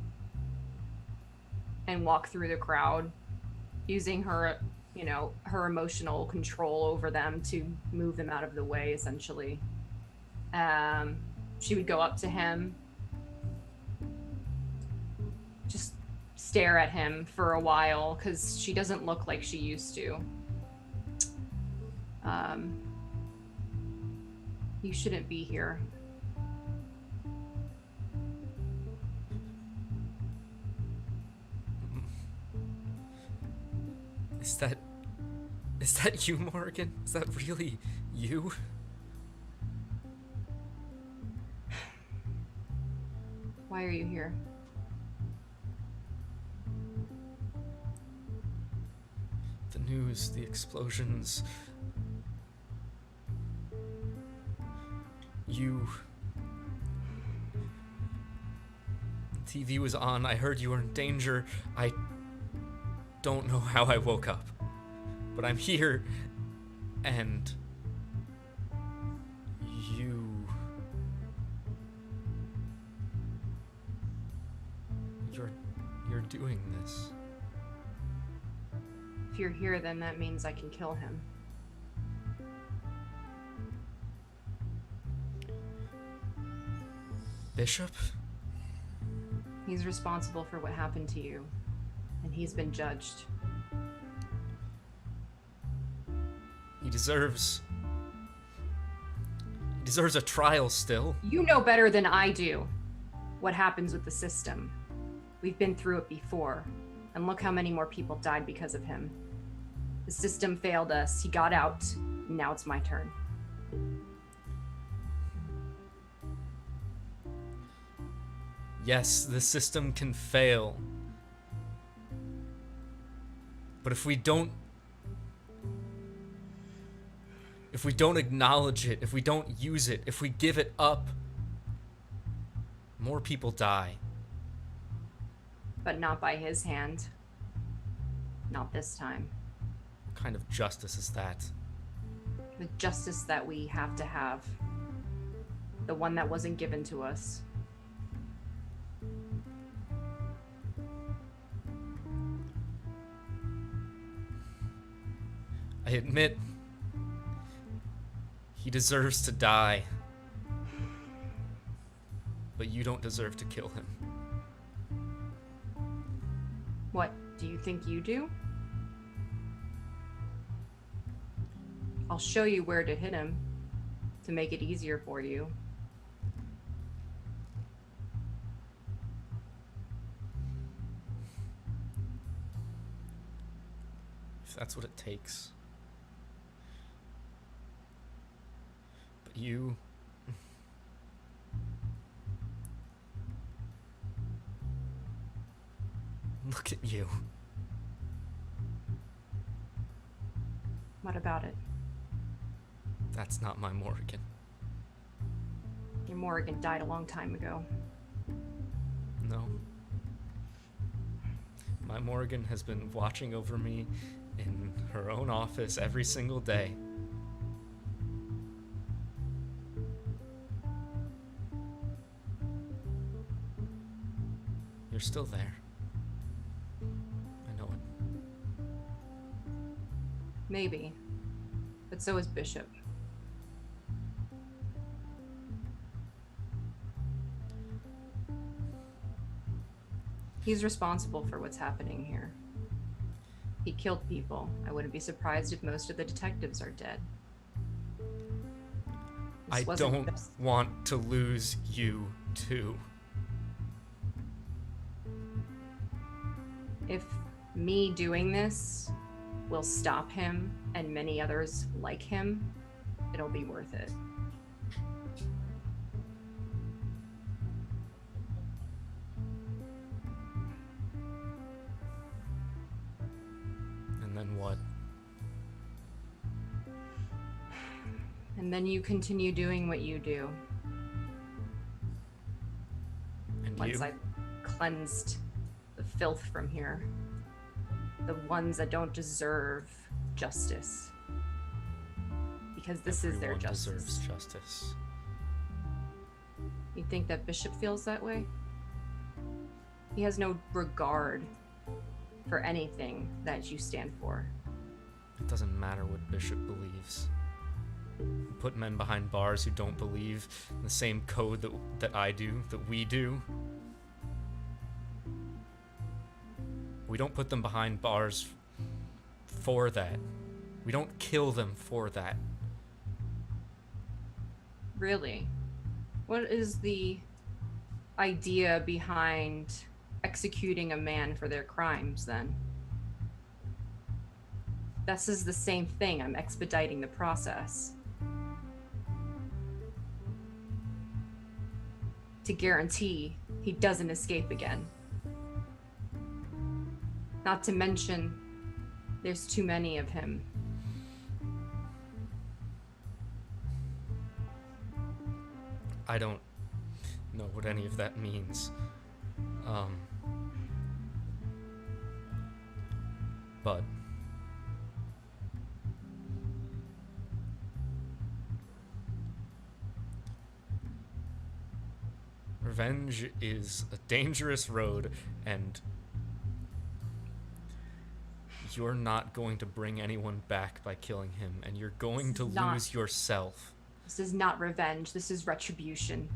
and walk through the crowd using her, you know, her emotional control over them to move them out of the way, essentially. She would go up to him, just stare at him for a while, because she doesn't look like she used to. You shouldn't be here. Is that you, Morrigan? Is that really you? Why are you here? The news, the explosions. TV was on. I heard you were in danger. I don't know how I woke up, but I'm here, and you're doing this. If you're here, then that means I can kill him. Bishop? He's responsible for what happened to you, and he's been judged. He deserves a trial still. You know better than I do what happens with the system. We've been through it before, and look how many more people died because of him. The system failed us. He got out. Now it's my turn. Yes, the system can fail. But if we don't acknowledge it, if we don't use it, if we give it up, more people die. But not by his hand. Not this time. What kind of justice is that? The justice that we have to have. The one that wasn't given to us. I admit, he deserves to die. But you don't deserve to kill him. What, do you think you do? I'll show you where to hit him to make it easier for you. If that's what it takes. But you... Look at you. What about it? That's not my Morrigan. Your Morrigan died a long time ago. No. My Morrigan has been watching over me in her own office every single day. You're still there. I know it. Maybe. But so is Bishop. He's responsible for what's happening here. He killed people. I wouldn't be surprised if most of the detectives are dead. I don't want to lose you too. If me doing this will stop him and many others like him, it'll be worth it. And then what? And then you continue doing what you do. And Once you? I've cleansed the filth from here. The ones that don't deserve justice. Because this is their Everyone justice. deserves justice. You think that Bishop feels that way? He has no regard for anything that you stand for. It doesn't matter what Bishop believes. Put men behind bars who don't believe in the same code that I do, that we do. We don't put them behind bars for that. We don't kill them for that. Really? What is the idea behind executing a man for their crimes, then? This is the same thing. I'm expediting the process. To guarantee he doesn't escape again. Not to mention, there's too many of him. I don't know what any of that means. But revenge is a dangerous road, and you're not going to bring anyone back by killing him, and you're going to lose yourself. This is not revenge. This is retribution.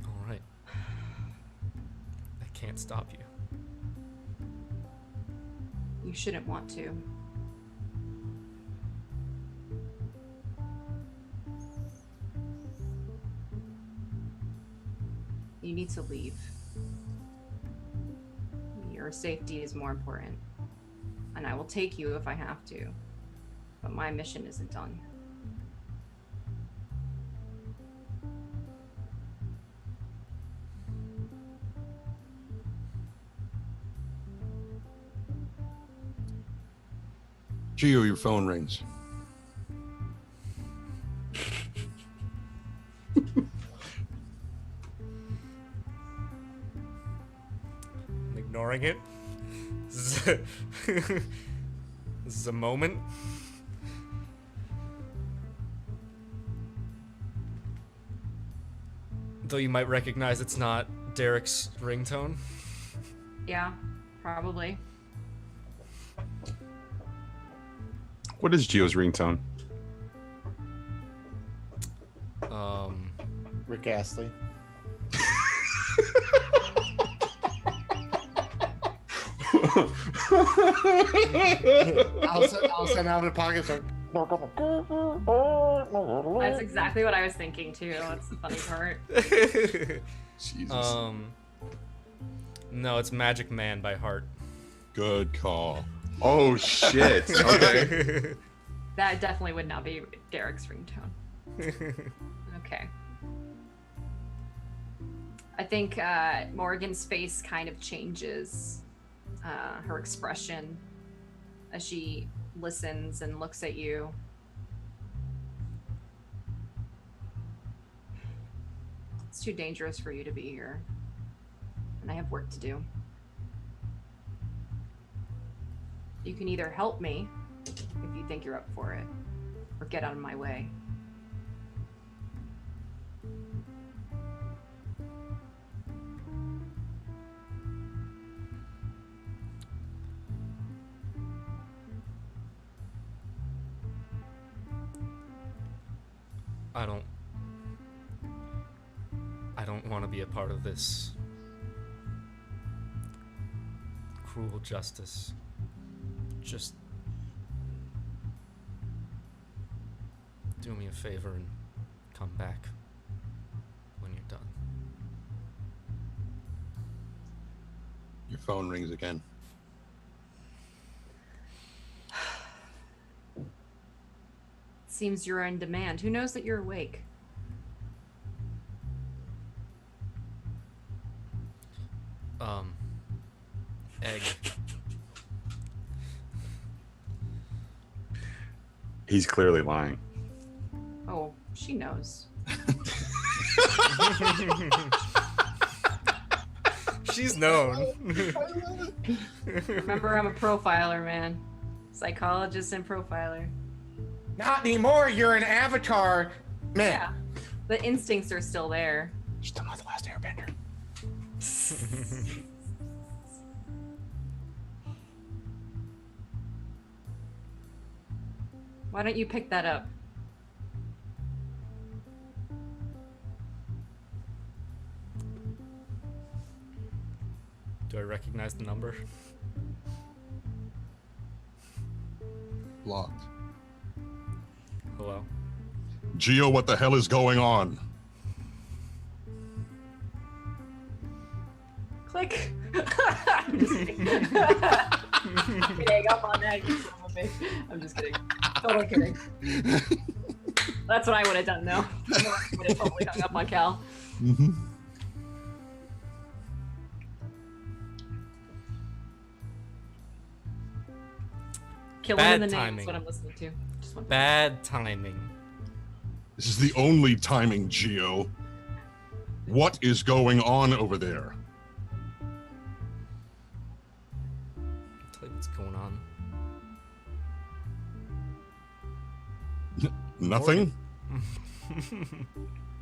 All right. I can't stop you. You shouldn't want to. You need to leave. Your safety is more important. And I will take you if I have to. But my mission isn't done. Gio, your phone rings. Ignoring it. This is a moment. Though you might recognize it's not Derek's ringtone. Yeah, probably. What is Gio's ringtone? Rick Astley. I'll send out of the pocket. That's exactly what I was thinking too. That's the funny part. Jesus. No, it's Magic Man by Heart. Good call. Oh shit. Okay. That definitely would not be Derek's ringtone. Okay. I think Morrigan's face kind of changes, her expression, as she listens and looks at you. It's too dangerous for you to be here, and I have work to do. You can either help me, if you think you're up for it, or get out of my way. I don't want to be a part of this cruel justice. Just do me a favor and come back when you're done. Your phone rings again. Seems you're in demand. Who knows that you're awake? Egg. He's clearly lying. Oh, she knows. She's known. Remember, I'm a profiler, man. Psychologist and profiler. Not anymore. You're an avatar. Man. Yeah. The instincts are still there. Still not the last airbender. Why don't you pick that up? Do I recognize the number? Blocked. Hello? Geo, what the hell is going on? Click. I'm just kidding. I'm kidding. I'm on that. You son of a bitch. I'm just kidding. Totally kidding. That's what I would have done, though. I would have totally hung up on Cal. Mm-hmm. Killing Bad in the name timing. is what I'm listening to. Just one. Bad timing. This is the only timing, Geo. What is going on over there? I'll tell you what's going on. Nothing?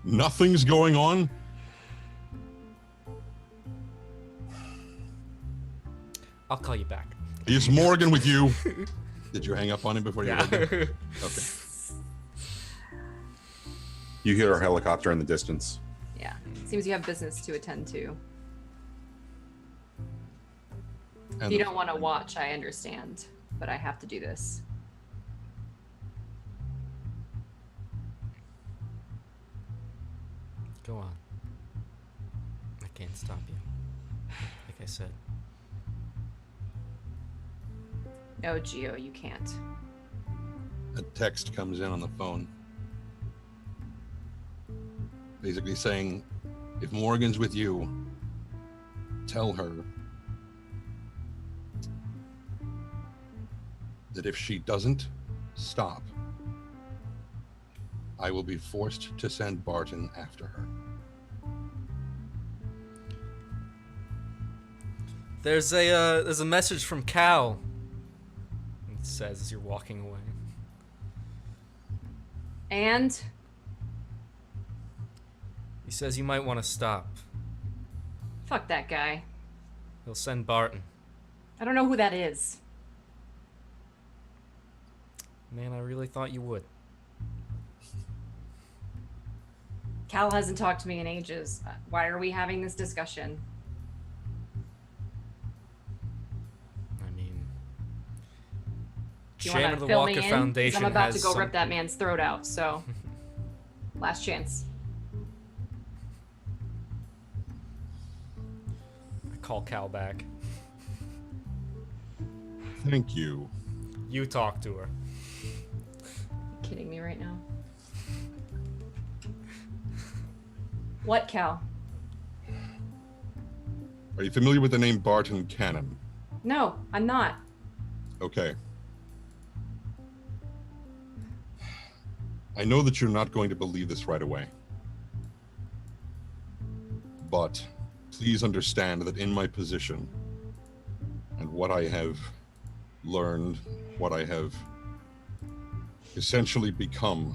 Nothing's going on? I'll call you back. Is Morrigan with you? Did you hang up on him before you Yeah. read it? Okay. You hear a helicopter in the distance. Yeah. Seems you have business to attend to. If And you the- don't want to watch, I understand. But I have to do this. Go on. I can't stop you. Like I said. No, Geo, you can't. A text comes in on the phone. Basically saying, if Morgan's with you, tell her that if she doesn't stop, I will be forced to send Barton after her. There's a message from Cal. It says as you're walking away. And He says you might want to stop. fuck that guy. He'll send Barton. I don't know who that is. Man, I really thought you would. Cal hasn't talked to me in ages. Why are we having this discussion? I mean, Do you chairman want of to the fill me Walker in? 'Cause Foundation I'm about has to go some... rip that man's throat out, so last chance. I call Cal back. Thank you. You talk to her. Kidding me right now? What, Cal? Are you familiar with the name Barton Cannon? No, I'm not. Okay. I know that you're not going to believe this right away. But please understand that in my position and what I have learned, what I have essentially become,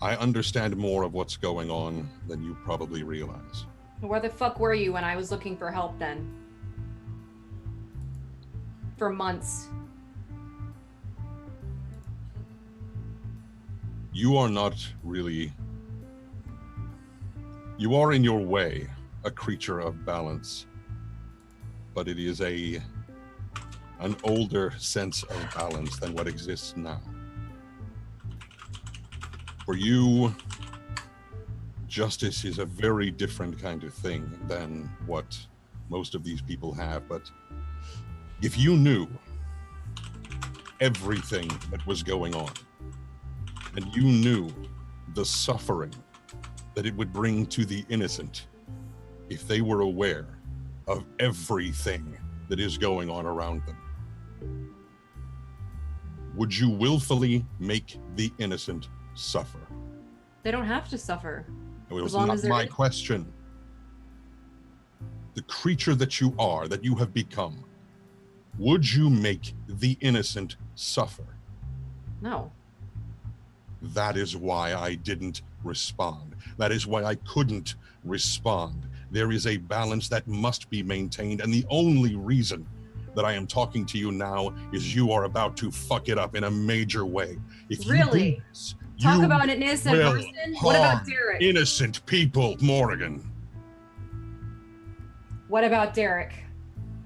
I understand more of what's going on than you probably realize. Where the fuck were you when I was looking for help then? For months. You are not really... You are in your way a creature of balance, but it is an older sense of balance than what exists now. For you, justice is a very different kind of thing than what most of these people have, but if you knew everything that was going on, and you knew the suffering that it would bring to the innocent if they were aware of everything that is going on around them, would you willfully make the innocent suffer? They don't have to suffer. It was long not as they're my in- question. The creature that you are, that you have become, would you make the innocent suffer? No. That is why I didn't respond. That is why I couldn't respond. There is a balance that must be maintained, and the only reason that I am talking to you now is you are about to fuck it up in a major way. If you Really? do this, Talk you about an innocent will person. What about harm Derek? innocent people, Morrigan. What about Derek?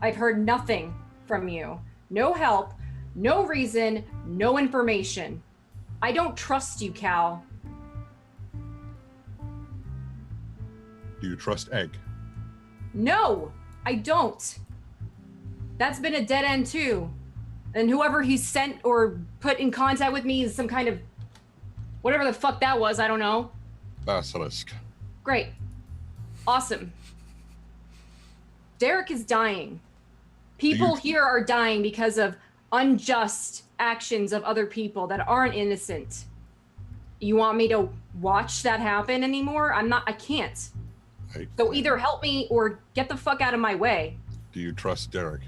I've heard nothing from you. No help, no reason, no information. I don't trust you, Cal. Do you trust Egg? No, I don't. That's been a dead end too. And whoever he sent or put in contact with me is some kind of whatever the fuck that was, I don't know. Basilisk. Great. Awesome. Derek is dying. People here are dying because of unjust actions of other people that aren't innocent. You want me to watch that happen anymore? I can't. So either help me or get the fuck out of my way. Do you trust Derek?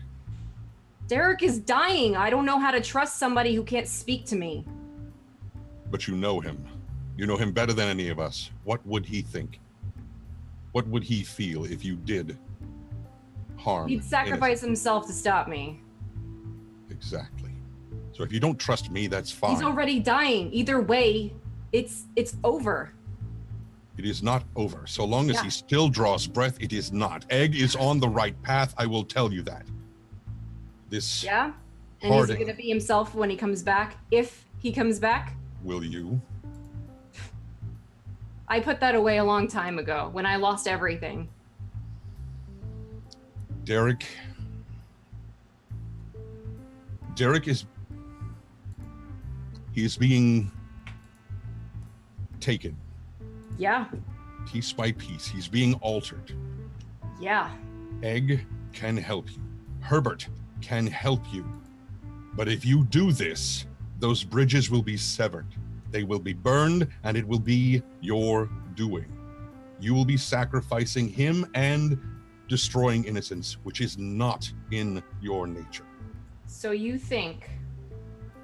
Derek is dying. I don't know how to trust somebody who can't speak to me. But you know him. You know him better than any of us. What would he think? What would he feel if you did harm? He'd sacrifice himself to stop me. Exactly. So if you don't trust me, that's fine. He's already dying. Either way, it's over. It is not over. So long as he still draws breath, it is not. Egg is on the right path. I will tell you that. This. Yeah? And he's going to be himself when he comes back, if he comes back? Will you? I put that away a long time ago when I lost everything. Derek is being taken. Yeah. Piece by piece. He's being altered. Yeah. Egg can help you. Herbert can help you. But if you do this, those bridges will be severed. They will be burned, and it will be your doing. You will be sacrificing him and destroying innocence, which is not in your nature. So you think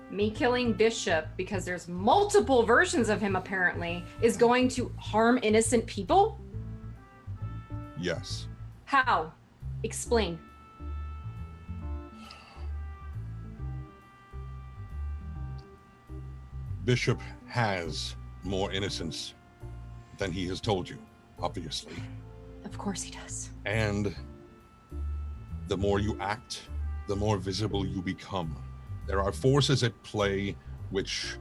me killing Bishop, because there's multiple versions of him apparently, is going to harm innocent people? Yes. How? Explain. Bishop has more innocence than he has told you, obviously. Of course he does. And the more you act, the more visible you become. There are forces at play which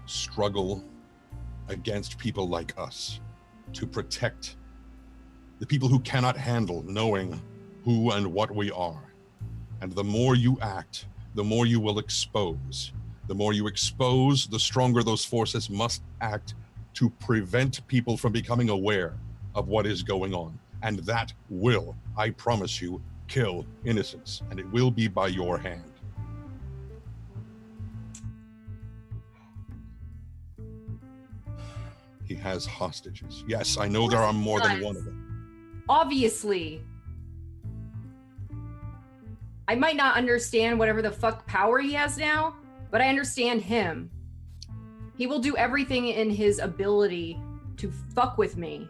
struggle against people like us to protect the people who cannot handle knowing who and what we are. And the more you act, the more you will expose. The more you expose, the stronger those forces must act to prevent people from becoming aware of what is going on. And that will, I promise you, kill innocence. And it will be by your hand. He has hostages. Yes, I know there are more than one of them. Obviously. I might not understand whatever the fuck power he has now, but I understand him. He will do everything in his ability to fuck with me.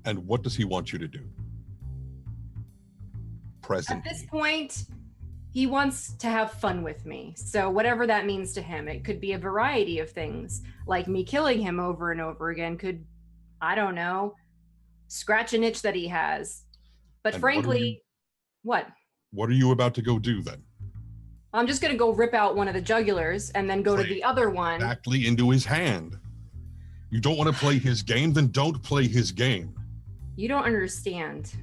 And what does he want you to do? Presently. At this point, he wants to have fun with me. So whatever that means to him, it could be a variety of things. Like me killing him over and over again could, I don't know, scratch an itch that he has. But And frankly, what? What are you about to go do then? I'm just going to go rip out one of the jugulars and then go to the other one. Exactly into his hand. You don't want to play his game? Then don't play his game. You don't understand.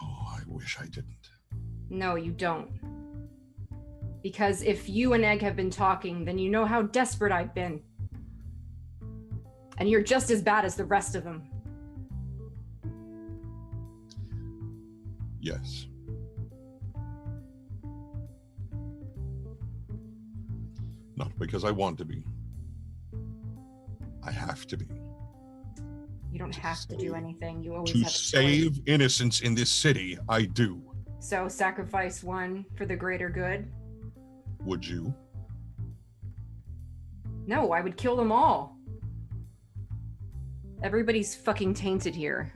Oh, I wish I didn't. No, you don't. Because if you and Egg have been talking, then you know how desperate I've been. And you're just as bad as the rest of them. Yes. Not because I want to be. I have to be. You don't have to do anything. You always To have a choice. save innocence in this city, I do. So sacrifice one for the greater good? Would you? No, I would kill them all. Everybody's fucking tainted here.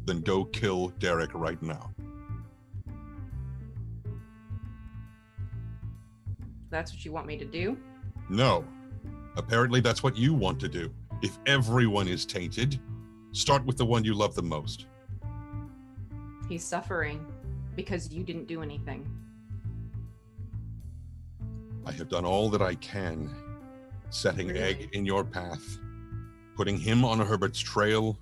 Then go kill Derek right now. That's what you want me to do? No. Apparently that's what you want to do. If everyone is tainted, start with the one you love the most. He's suffering because you didn't do anything. I have done all that I can, setting Really? Egg in your path, putting him on Herbert's trail.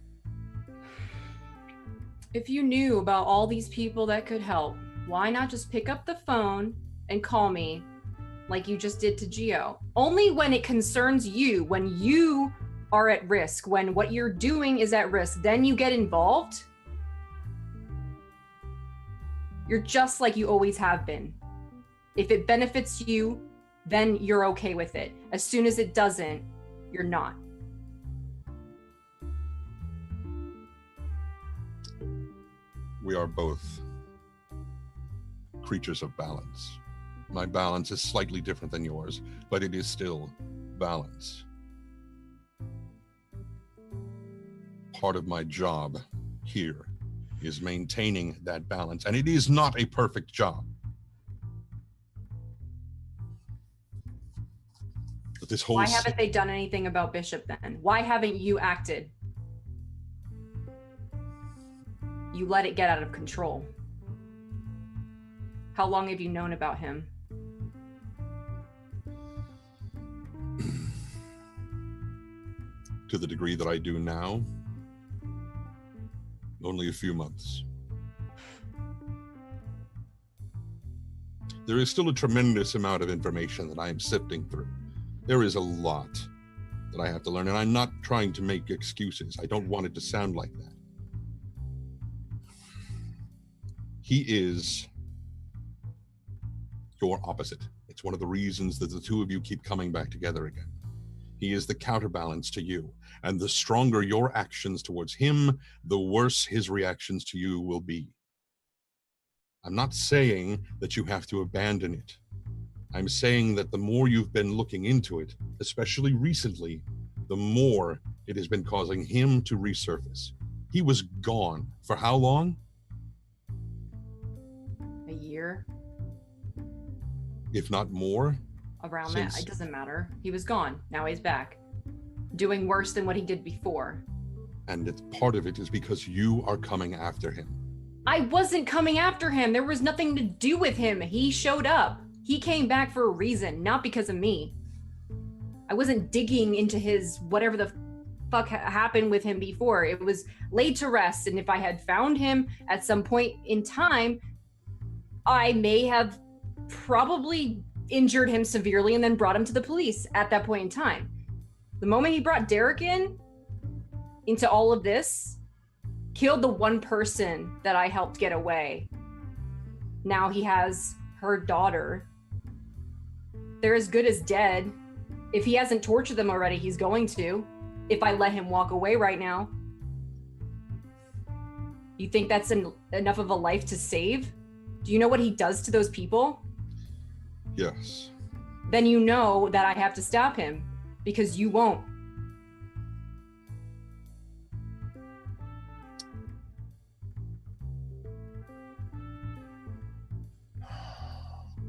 If you knew about all these people that could help, why not just pick up the phone and call me like you just did to Geo? Only when it concerns you, when you are at risk, when what you're doing is at risk, then you get involved. You're just like you always have been. If it benefits you, then you're okay with it. As soon as it doesn't, you're not. We are both creatures of balance. My balance is slightly different than yours, but it is still balance. Part of my job here is maintaining that balance, and it is not a perfect job. But this whole Why haven't they done anything about Bishop then? Why haven't you acted? You let it get out of control. How long have you known about him? To the degree that I do now, only a few months. There is still a tremendous amount of information that I am sifting through. There is a lot that I have to learn, and I'm not trying to make excuses. I don't want it to sound like that. He is your opposite. It's one of the reasons that the two of you keep coming back together again. He is the counterbalance to you, and the stronger your actions towards him, the worse his reactions to you will be. I'm not saying that you have to abandon it. I'm saying that the more you've been looking into it, especially recently, the more it has been causing him to resurface. He was gone for how long? A year? If not more. Around that, it doesn't matter. He was gone. Now he's back. Doing worse than what he did before. And it's part of it is because you are coming after him. I wasn't coming after him. There was nothing to do with him. He showed up. He came back for a reason, not because of me. I wasn't digging into his whatever the fuck happened with him before. It was laid to rest, and if I had found him at some point in time, I may have probably injured him severely and then brought him to the police at that point in time. The moment he brought Derek into all of this, killed the one person that I helped get away. Now he has her daughter. They're as good as dead. If he hasn't tortured them already, he's going to. If I let him walk away right now. You think that's enough of a life to save? Do you know what he does to those people? Yes. Then you know that I have to stop him, because you won't.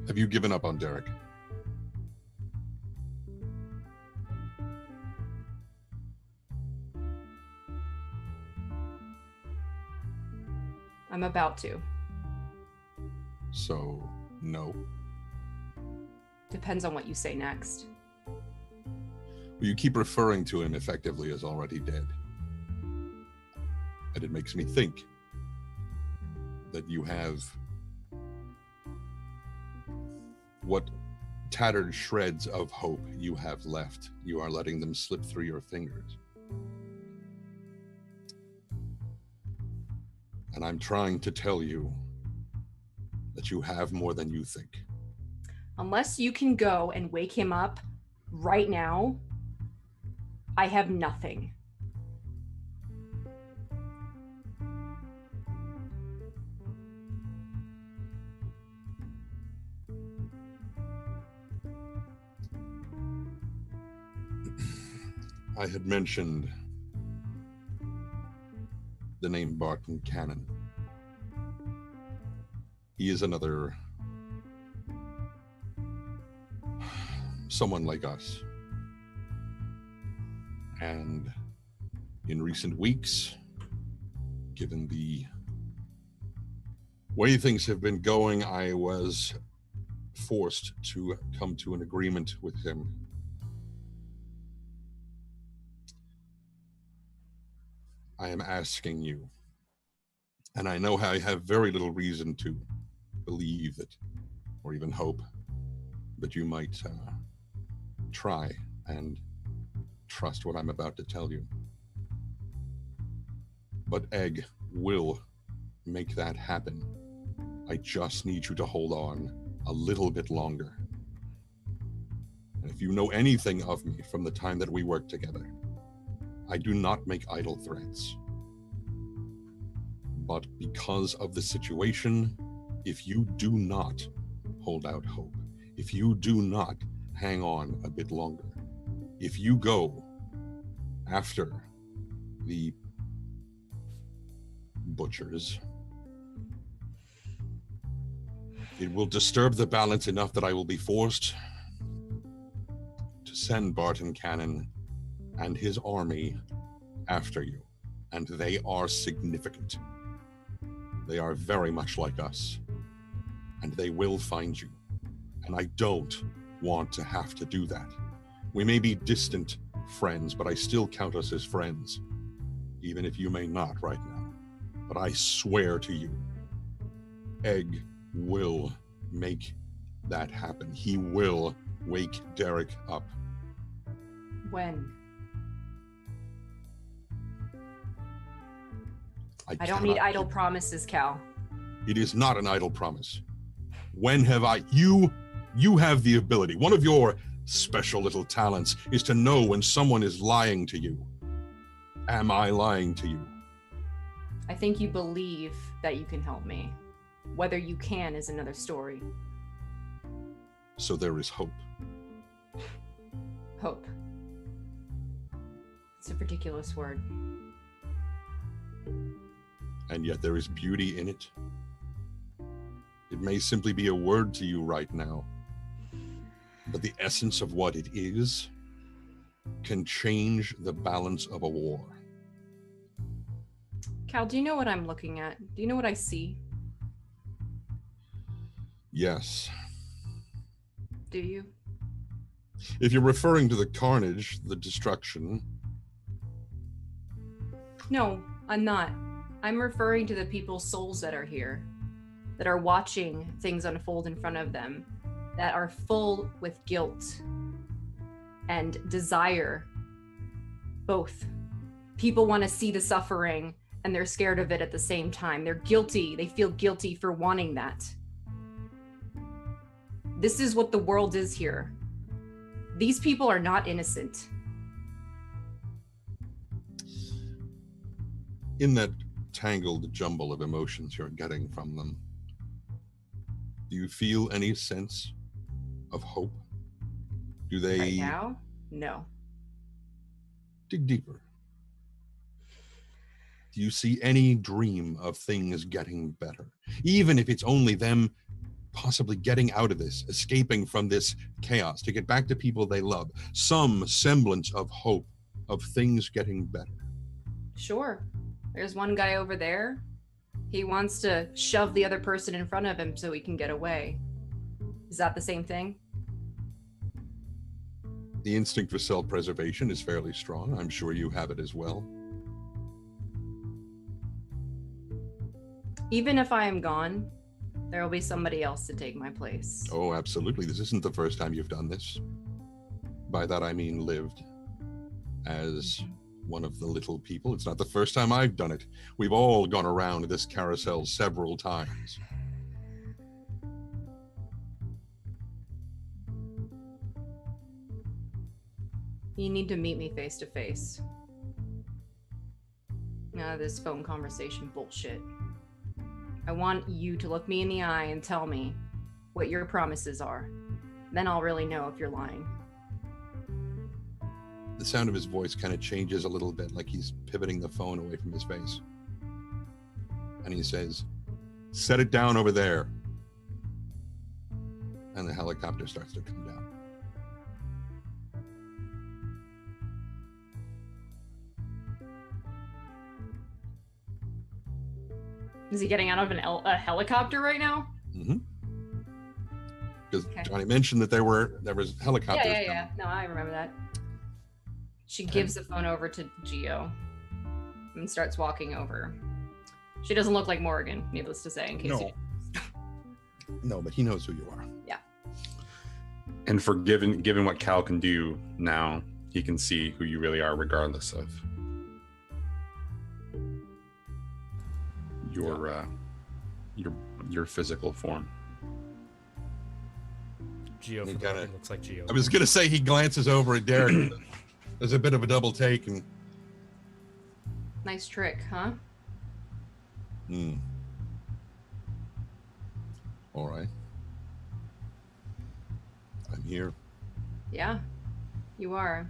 Have you given up on Derek? I'm about to. So, no. Depends on what you say next. Well, you keep referring to him effectively as already dead. And it makes me think that you have what tattered shreds of hope you have left. You are letting them slip through your fingers. And I'm trying to tell you that you have more than you think. Unless you can go and wake him up right now, I have nothing. I had mentioned the name Barton Cannon. He is another someone like us. And in recent weeks, given the way things have been going, I was forced to come to an agreement with him. I am asking you, and I know I have very little reason to believe that, or even hope, that you might try and trust what I'm about to tell you. But Egg will make that happen. I just need you to hold on a little bit longer. And if you know anything of me from the time that we worked together, I do not make idle threats. But because of the situation, if you do not hold out hope, if you do not hang on a bit longer, if you go after the butchers, it will disturb the balance enough that I will be forced to send Barton Cannon and his army after you. And they are significant. They are very much like us. And they will find you. And I don't want to have to do that. We may be distant friends, but I still count us as friends, even if you may not right now. But I swear to you, Egg will make that happen. He will wake Derek up. When? I don't cannot need idle promises, Cal. It is not an idle promise. When have I... You have the ability. One of your special little talents is to know when someone is lying to you. Am I lying to you? I think you believe that you can help me. Whether you can is another story. So there is hope. Hope. It's a ridiculous word. And yet there is beauty in it. It may simply be a word to you right now, but the essence of what it is can change the balance of a war. Cal, do you know what I'm looking at? Do you know what I see? Yes. Do you? If you're referring to the carnage, the destruction... No, I'm not. I'm referring to the people's souls that are here, that are watching things unfold in front of them, that are full with guilt and desire. Both. People want to see the suffering and they're scared of it at the same time. They're guilty. They feel guilty for wanting that. This is what the world is here. These people are not innocent. In that tangled jumble of emotions you're getting from them, do you feel any sense of hope? Do they... Right now? No. Dig deeper. Do you see any dream of things getting better? Even if it's only them possibly getting out of this, escaping from this chaos, to get back to people they love. Some semblance of hope of things getting better. Sure. There's one guy over there. He wants to shove the other person in front of him so he can get away. Is that the same thing? The instinct for self-preservation is fairly strong. I'm sure you have it as well. Even if I am gone, there will be somebody else to take my place. Oh, absolutely. This isn't the first time you've done this. By that I mean lived as one of the little people. It's not the first time I've done it. We've all gone around this carousel several times. You need to meet me face to face. None of this phone conversation bullshit. I want you to look me in the eye and tell me what your promises are. Then I'll really know if you're lying. The sound of his voice kind of changes a little bit, like he's pivoting the phone away from his face. And he says, "Set it down over there." And the helicopter starts to come down. Is he getting out of a helicopter right now? Mm-hmm. Because Okay. Johnny mentioned that there was helicopters. Yeah. No, I remember that. She gives the phone over to Geo and starts walking over. She doesn't look like Morrigan, needless to say, in case you... No, but he knows who you are. Yeah. And for given what Cal can do now, he can see who you really are, regardless of your physical form. Geo He for kinda- looks like Geo. I was gonna say he glances over at Derek. There's a bit of a double take, and Nice trick, huh? All right. I'm here. Yeah, you are.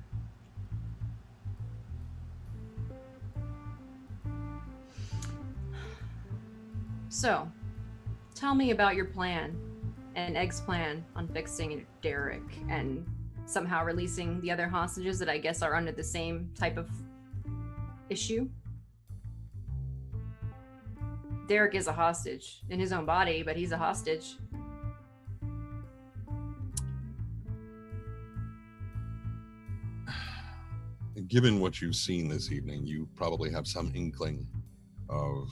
So, tell me about your plan and Egg's plan on fixing Derek and somehow releasing the other hostages that I guess are under the same type of issue. Derek is a hostage in his own body, but he's a hostage. Given what you've seen this evening, you probably have some inkling of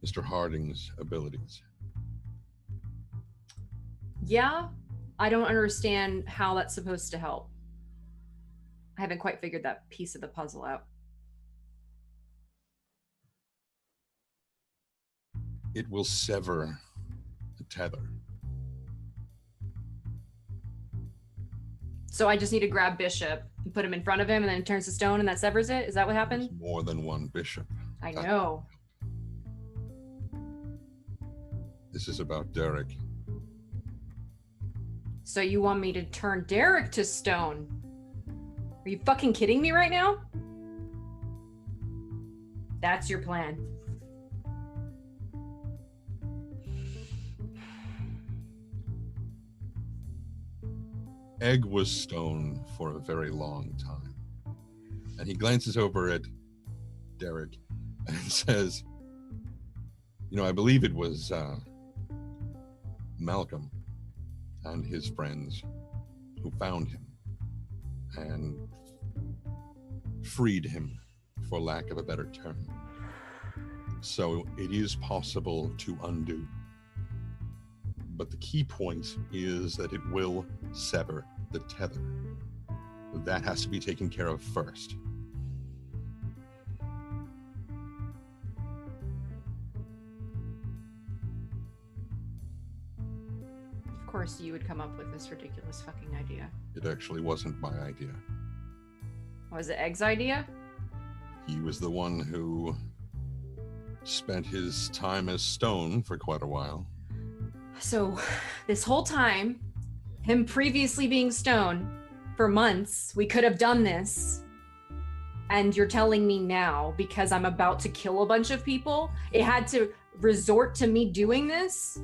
Mr. Harding's abilities. Yeah, I don't understand how that's supposed to help. I haven't quite figured that piece of the puzzle out. It will sever the tether. So I just need to grab Bishop and put him in front of him and then it turns to stone and that severs it? Is that what happened? There's more than one bishop. I know. This is about Derek. So you want me to turn Derek to stone? Are you fucking kidding me right now? That's your plan. Egg was stone for a very long time. And he glances over at Derek and says, you know, I believe it was Malcolm and his friends who found him and freed him, for lack of a better term. So it is possible to undo. But the key point is that it will sever the tether. That has to be taken care of first. Of course you would come up with this ridiculous fucking idea. It actually wasn't my idea. Was it Egg's idea? He was the one who spent his time as stone for quite a while. So this whole time, him previously being stone for months, we could have done this. And you're telling me now, because I'm about to kill a bunch of people, it had to resort to me doing this?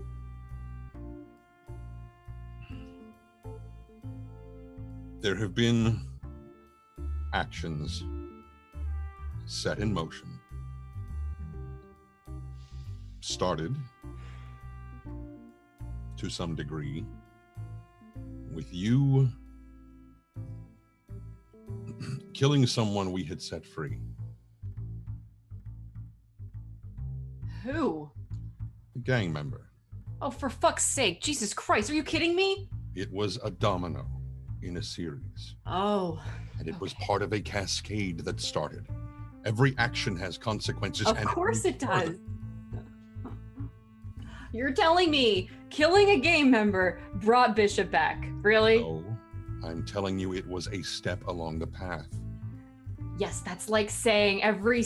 There have been actions set in motion, started to some degree with you killing someone we had set free. Who? A gang member. Oh, for fuck's sake. Jesus Christ, are you kidding me? It was a domino in a series, Oh. and it was part of a cascade that started. Every action has consequences. Of and course it further. does. You're telling me killing a game member brought Bishop back. Really? No, I'm telling you it was a step along the path. Yes, that's like saying every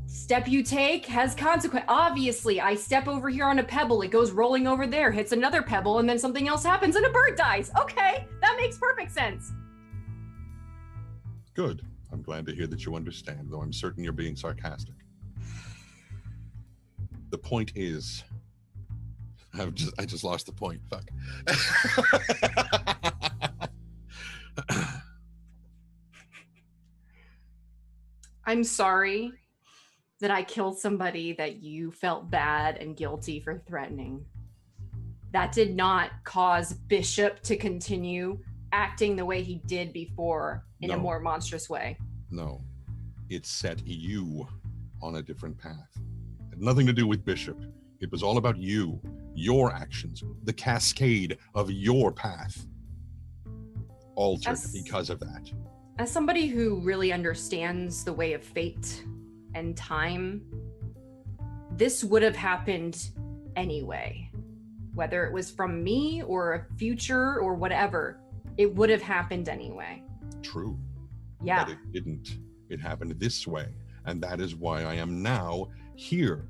step you take has consequence. Obviously, I step over here on a pebble, it goes rolling over there, hits another pebble, and then something else happens and a bird dies. Okay, that makes perfect sense. Good. I'm glad to hear that you understand, though I'm certain you're being sarcastic. The point is, I just lost the point. Fuck. I'm sorry. that I killed somebody that you felt bad and guilty for threatening. That did not cause Bishop to continue acting the way he did before in a No. more monstrous way. No, it set you on a different path. It had nothing to do with Bishop. It was all about you, your actions, the cascade of your path altered As- because of that. As somebody who really understands the way of fate and time, this would have happened anyway. Whether it was from me or a future or whatever, it would have happened anyway. True. Yeah. But it didn't. It happened this way. And that is why I am now here.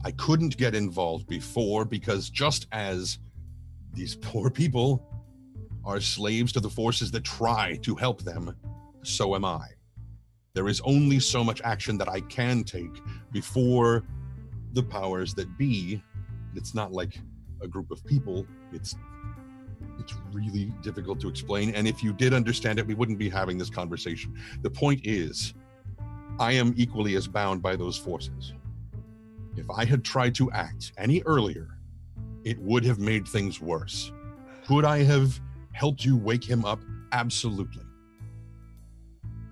I couldn't get involved before because just as these poor people are slaves to the forces that try to help them, so am I. There is only so much action that I can take before the powers that be. It's not like a group of people. It's really difficult to explain. And if you did understand it, we wouldn't be having this conversation. The point is, I am equally as bound by those forces. If I had tried to act any earlier, it would have made things worse. Could I have helped you wake him up? Absolutely.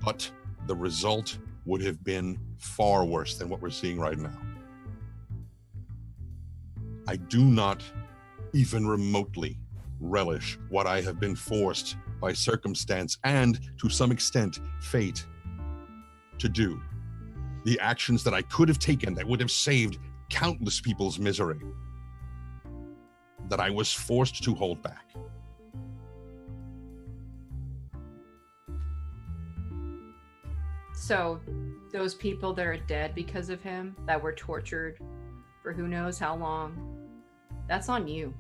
But the result would have been far worse than what we're seeing right now. I do not even remotely relish what I have been forced by circumstance and, to some extent, fate to do. The actions that I could have taken that would have saved countless people's misery, that I was forced to hold back. So, those people that are dead because of him, that were tortured for who knows how long, that's on you.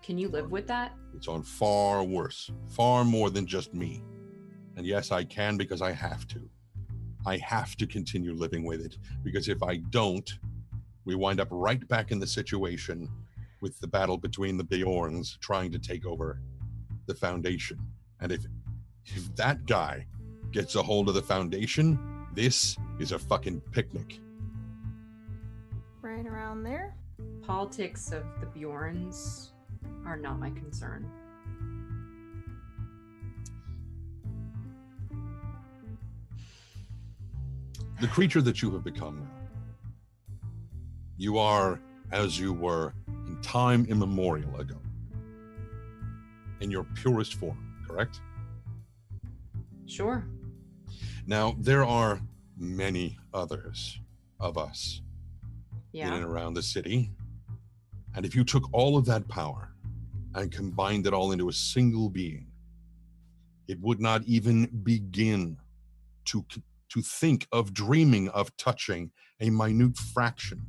Can you live with that? It's on far worse, far more than just me. And yes, I can because I have to. I have to continue living with it because if I don't, we wind up right back in the situation with the battle between the Bjorns trying to take over the Foundation. And if that guy gets a hold of the Foundation, this is a fucking picnic. Right around there. Politics of the Bjorns are not my concern. The creature that you have become now, you are as you were in time immemorial ago, in your purest form, correct? Sure. Now, there are many others of us in and Yeah. around the city, and if you took all of that power and combined it all into a single being, it would not even begin to think of dreaming of touching a minute fraction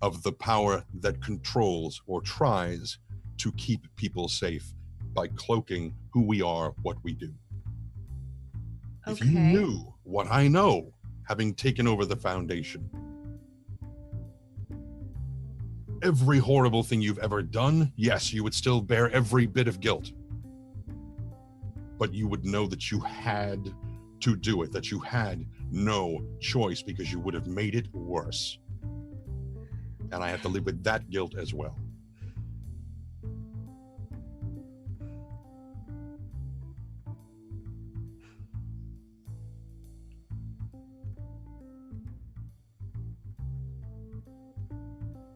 of the power that controls or tries to keep people safe by cloaking who we are, what we do. If you Okay. knew what I know, having taken over the Foundation, every horrible thing you've ever done, yes, you would still bear every bit of guilt. But you would know that you had to do it, that you had no choice because you would have made it worse. And I have to live with that guilt as well.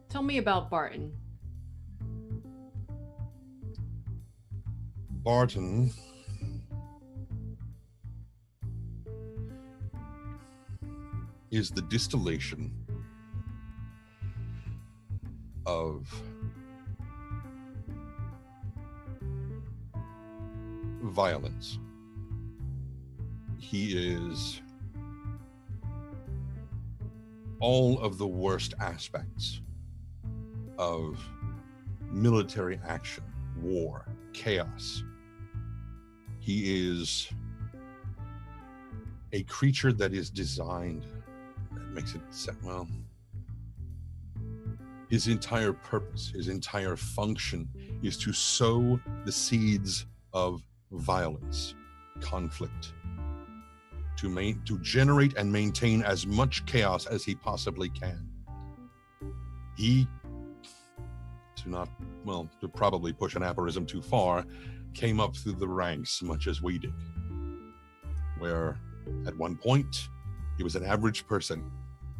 Tell me about Barton. Barton is the distillation of violence. He is all of the worst aspects of military action, war, chaos. He is a creature that is designed, that makes it sound, well, his entire purpose, his entire function is to sow the seeds of violence, conflict, to generate and maintain as much chaos as he possibly can. He, to probably push an aphorism too far, came up through the ranks much as we did, where at one point he was an average person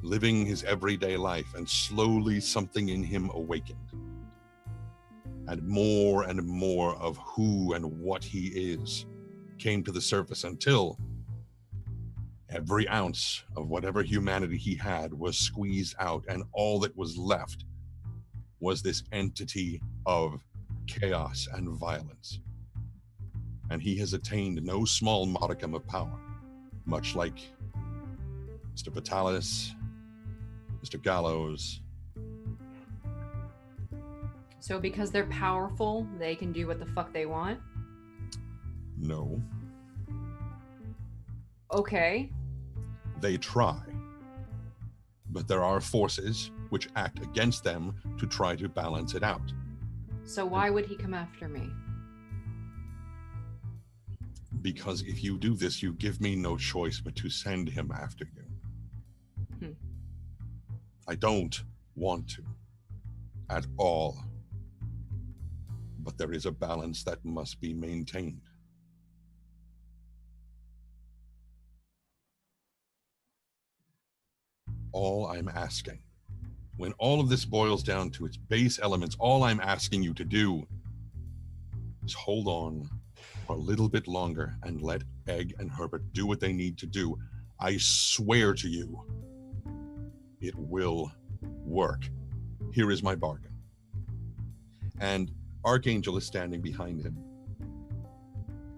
living his everyday life, and slowly something in him awakened, and more of who and what he is came to the surface, until every ounce of whatever humanity he had was squeezed out, and all that was left was this entity of chaos and violence. And he has attained no small modicum of power, much like Mr. Vitalis, Mr. Gallows. So because they're powerful, they can do what the fuck they want? No. Okay. They try. But there are forces which act against them to try to balance it out. So why would he come after me? Because if you do this, you give me no choice but to send him after you. I don't want to at all. But there is a balance that must be maintained. All I'm asking, when all of this boils down to its base elements, all I'm asking you to do is hold on for a little bit longer and let Egg and Herbert do what they need to do. I swear to you, it will work. Here is my bargain. And Archangel is standing behind him.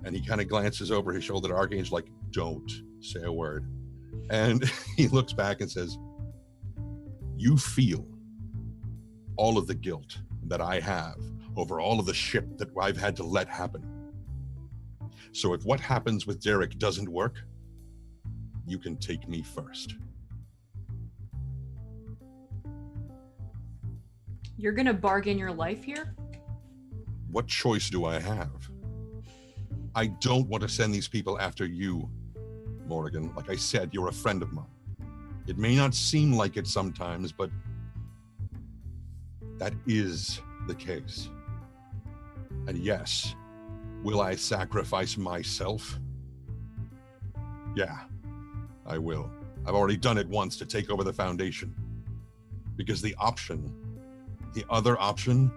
And he kind of glances over his shoulder to Archangel like, don't say a word. And he looks back and says, you feel all of the guilt that I have over all of the shit that I've had to let happen. So if what happens with Derek doesn't work, you can take me first. You're gonna bargain your life here? What choice do I have? I don't want to send these people after you, Morrigan. Like I said, you're a friend of mine. It may not seem like it sometimes, but that is the case. And yes, will I sacrifice myself? Yeah, I will. I've already done it once to take over the Foundation. Because the other option,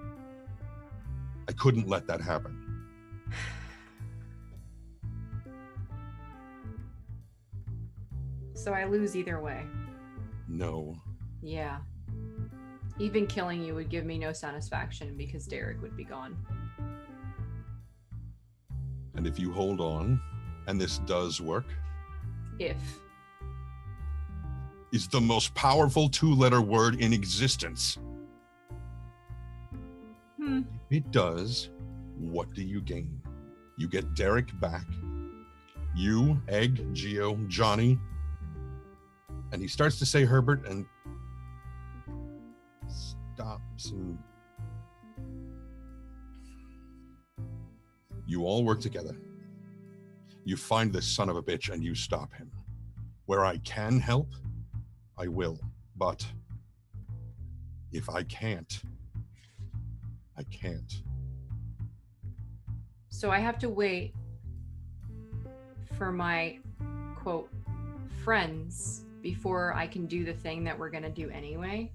I couldn't let that happen. So I lose either way. No. Yeah. Even killing you would give me no satisfaction because Derek would be gone. And if you hold on, and this does work, If. is the most powerful two-letter word in existence. If it does, what do you gain? You get Derek back. You, Egg, Geo, Johnny. And he starts to say Herbert and stops, and you all work together. You find this son of a bitch and you stop him. Where I can help, I will. But if I can't, I can't. So I have to wait for my, quote, friends before I can do the thing that we're gonna do anyway.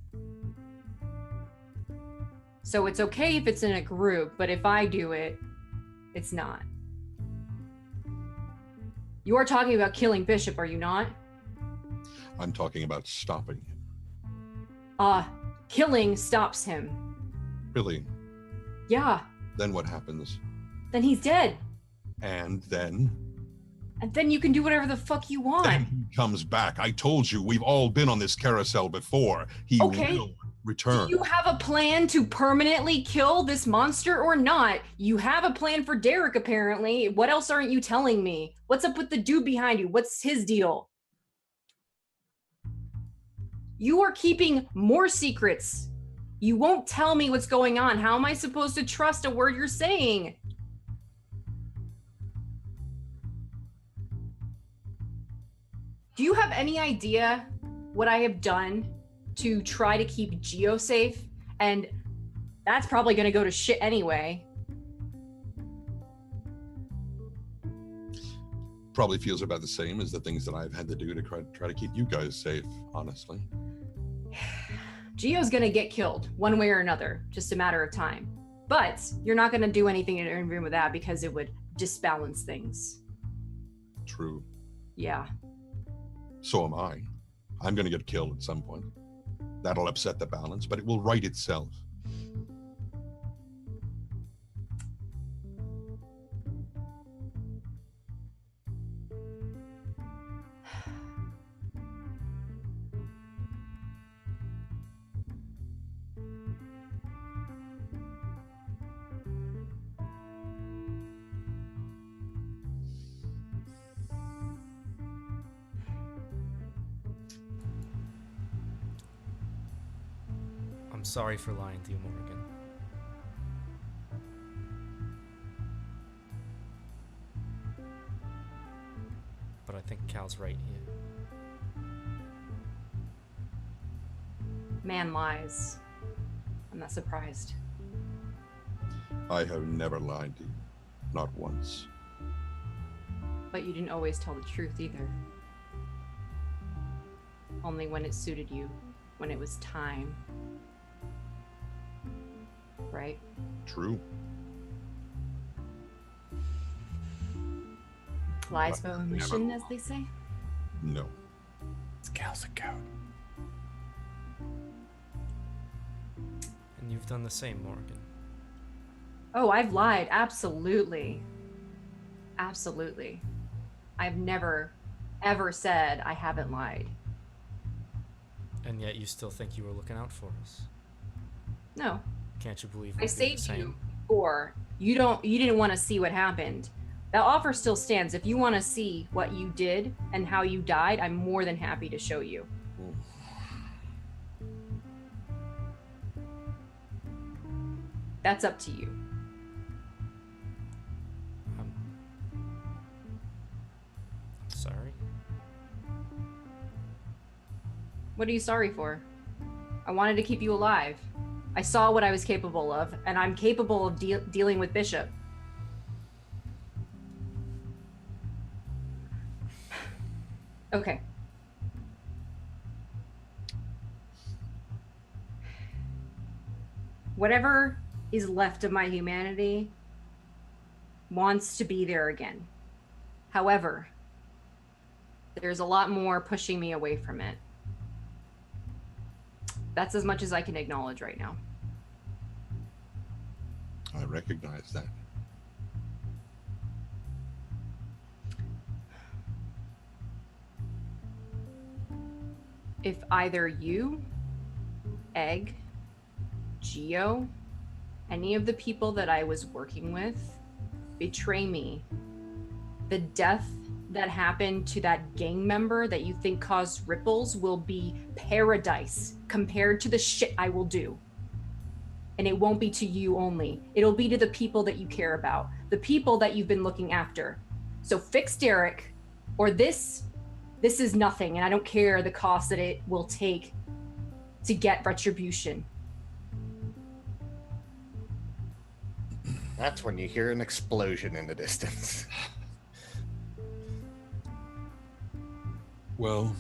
So it's okay if it's in a group, but if I do it, it's not. You are talking about killing Bishop, are you not? I'm talking about stopping him. Killing stops him. Really? Yeah, Then what happens? then he's dead. And then And then you can do whatever the fuck you want. he comes back. I told you, we've all been on this carousel before. He Okay. will return. Do you have a plan to permanently kill this monster or not? You have a plan for Derek, apparently. What else aren't you telling me? What's up with the dude behind you? What's his deal? You are keeping more secrets. You won't tell me what's going on. How am I supposed to trust a word you're saying? Do you have any idea what I have done to try to keep Geo safe? And that's probably going to go to shit anyway. Probably feels about the same as the things that I've had to do to try to keep you guys safe, honestly. Geo's going to get killed one way or another, just a matter of time. But you're not going to do anything to interfere with that because it would disbalance things. True. Yeah. So am I. I'm going to get killed at some point. That'll upset the balance, but it will right itself. I'm sorry for lying to you, Morrigan. But I think Cal's right here. Man lies. I'm not surprised. I have never lied to you. Not once. But you didn't always tell the truth either. Only when it suited you, when it was time. Right? True. Lies by omission, as they say. No. Cal's a coward. And you've done the same, Morrigan. Oh, I've lied. Absolutely. Absolutely. I've never, ever said I haven't lied. And yet you still think you were looking out for us. No. Can't you believe I we'd do the saved same? you before. You didn't want to see what happened. That offer still stands. If you want to see what you did and how you died, I'm more than happy to show you. That's up to you. I'm sorry. What are you sorry for? I wanted to keep you alive. I saw what I was capable of, and I'm capable of dealing with Bishop. Okay. Whatever is left of my humanity wants to be there again. However, there's a lot more pushing me away from it. That's as much as I can acknowledge right now. I recognize that. If either you, Egg, Geo, any of the people that I was working with betray me, the death that happened to that gang member that you think caused ripples will be paradise compared to the shit I will do. And it won't be to you only. It'll be to the people that you care about, the people that you've been looking after. So fix Derek, or this is nothing, and I don't care the cost that it will take to get retribution. That's when you hear an explosion in the distance. Well,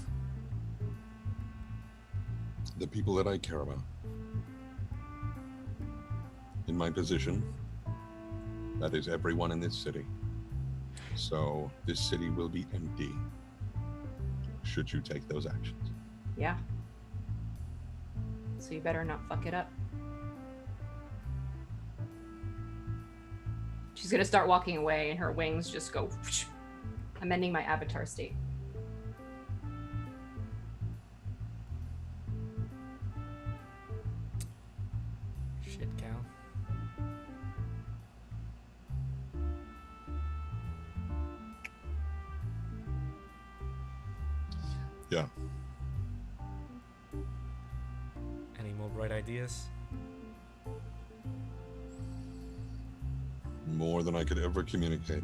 the people that I care about, in my position, that is everyone in this city. So this city will be empty should you take those actions. Yeah. So you better not fuck it up. She's gonna start walking away and her wings just go whoosh. I'm ending my avatar state. Shit, Cal. Yeah. Any more bright ideas? More than I could ever communicate.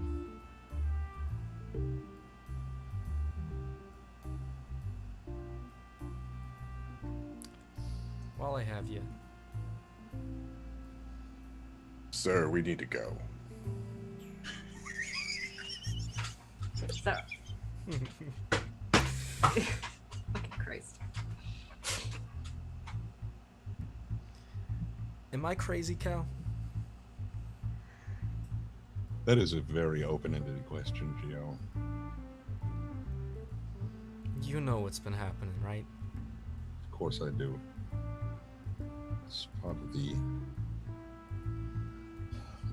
while I have you. Sir, we need to go. So. Fucking Christ. Am I crazy, Cal? That is a very open-ended question, Gio. You know what's been happening, right? Of course I do. It's part of the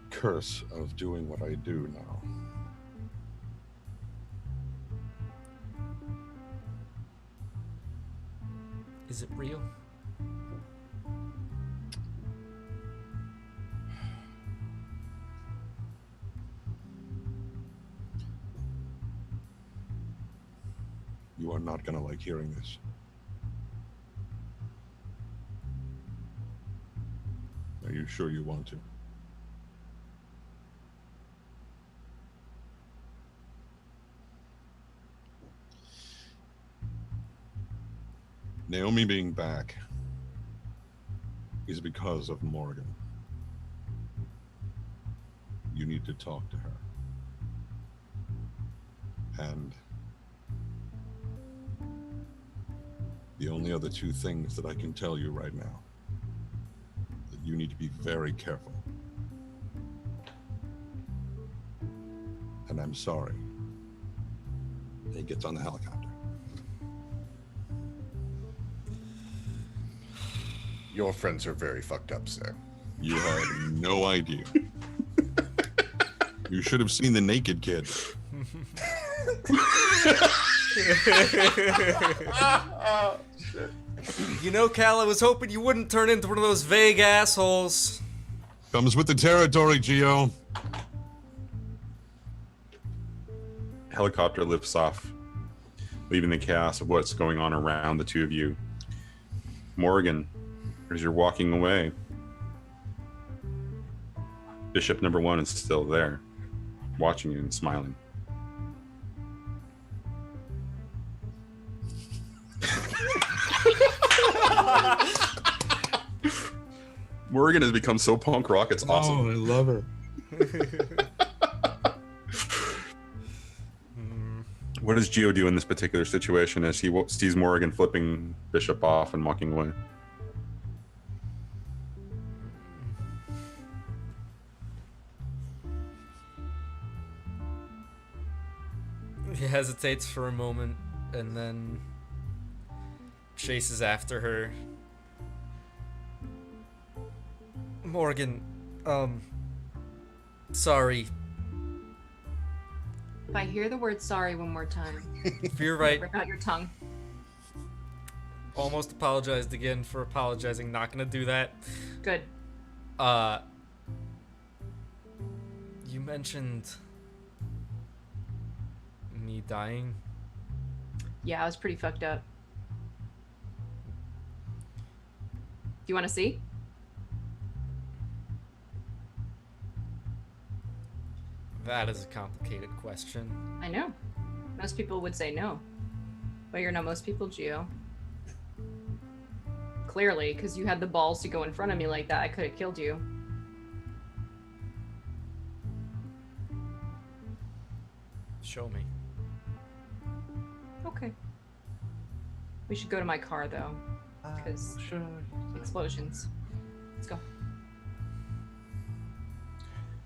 curse of doing what I do now. Is it real? You are not gonna like hearing this. Are you sure you want to? Naomi being back is because of Morrigan. You need to talk to her. And the only other two things that I can tell you right now, that you need to be very careful. And I'm sorry. And he gets on the helicopter. Your friends are very fucked up, sir. You have no idea. You should have seen the naked kid. Oh, shit. You know, Cal, I was hoping you wouldn't turn into one of those vague assholes. Comes with the territory, Gio. Helicopter lifts off, leaving the chaos of what's going on around the two of you. Morrigan, as you're walking away, Bishop number 1 is still there, watching you and smiling. Morrigan has become so punk rock, it's awesome. Oh, I love it. What does Gio do in this particular situation as he sees Morrigan flipping Bishop off and walking away? He hesitates for a moment and then chases after her. Morrigan, sorry. If I hear the word sorry one more time, If you're right, bring out your tongue. almost apologized again for apologizing. Not gonna do that. Good. You mentioned me dying. Yeah, I was pretty fucked up. Do you want to see? That is a complicated question. I know. Most people would say no. But you're not most people, Gio. Clearly, because you had the balls to go in front of me like that, I could have killed you. Show me. Okay. We should go to my car, though. Because explosions. Let's go.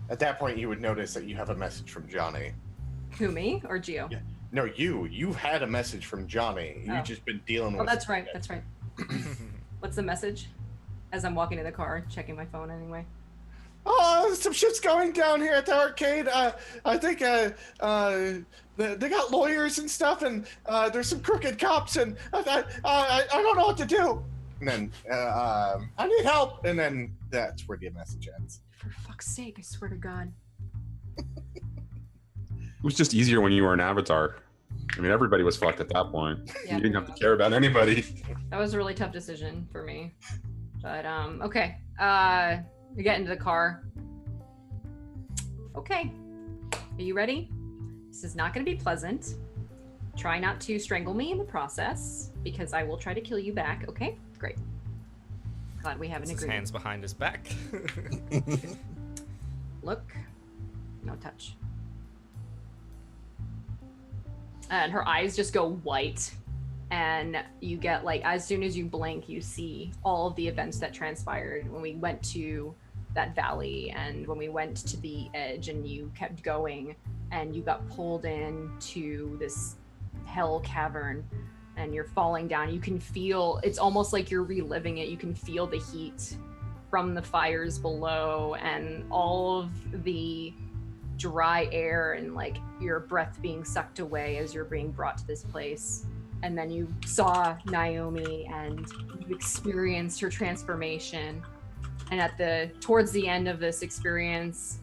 At that point, you would notice that you have a message from Johnny. Who, me or Gio? Yeah. No, you. You had a message from Johnny. Oh. You've just been dealing with. Oh, that's right. That's right. What's the message? As I'm walking to the car, checking my phone anyway. Oh, some shit's going down here at the arcade. I think they got lawyers and stuff, and there's some crooked cops, and I don't know what to do. And then I need help, and then that's where the message ends. For fuck's sake, I swear to God. It was just easier when you were an avatar. I mean, everybody was fucked at that point. Yeah, You didn't have to care about anybody. That was a really tough decision for me. But, okay. We get into the car. Okay. Are you ready? This is not going to be pleasant. Try not to strangle me in the process, because I will try to kill you back. Okay? Great. Glad we have an Puts his agreement. hands behind his back. Look. No touch. And her eyes just go white. And you get, like, as soon as you blink, you see all of the events that transpired when we went to that valley and when we went to the edge and you kept going and you got pulled into this hell cavern and you're falling down. You can feel, it's almost like you're reliving it. You can feel the heat from the fires below and all of the dry air and like your breath being sucked away as you're being brought to this place. And then you saw Naomi and you experienced her transformation. And towards the end of this experience,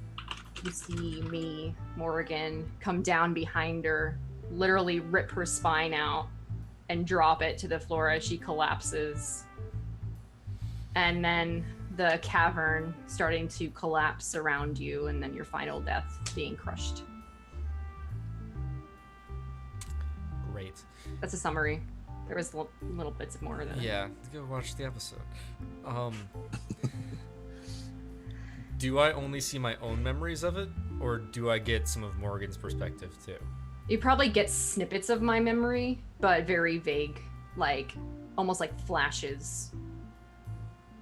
you see me, Morrigan, come down behind her, literally rip her spine out and drop it to the floor as she collapses. And then the cavern starting to collapse around you, and then your final death being crushed. Great. That's a summary. There was little bits of more than Yeah, go watch the episode. Do I only see my own memories of it, or do I get some of Morgan's perspective too? You probably get snippets of my memory, but very vague, like almost like flashes,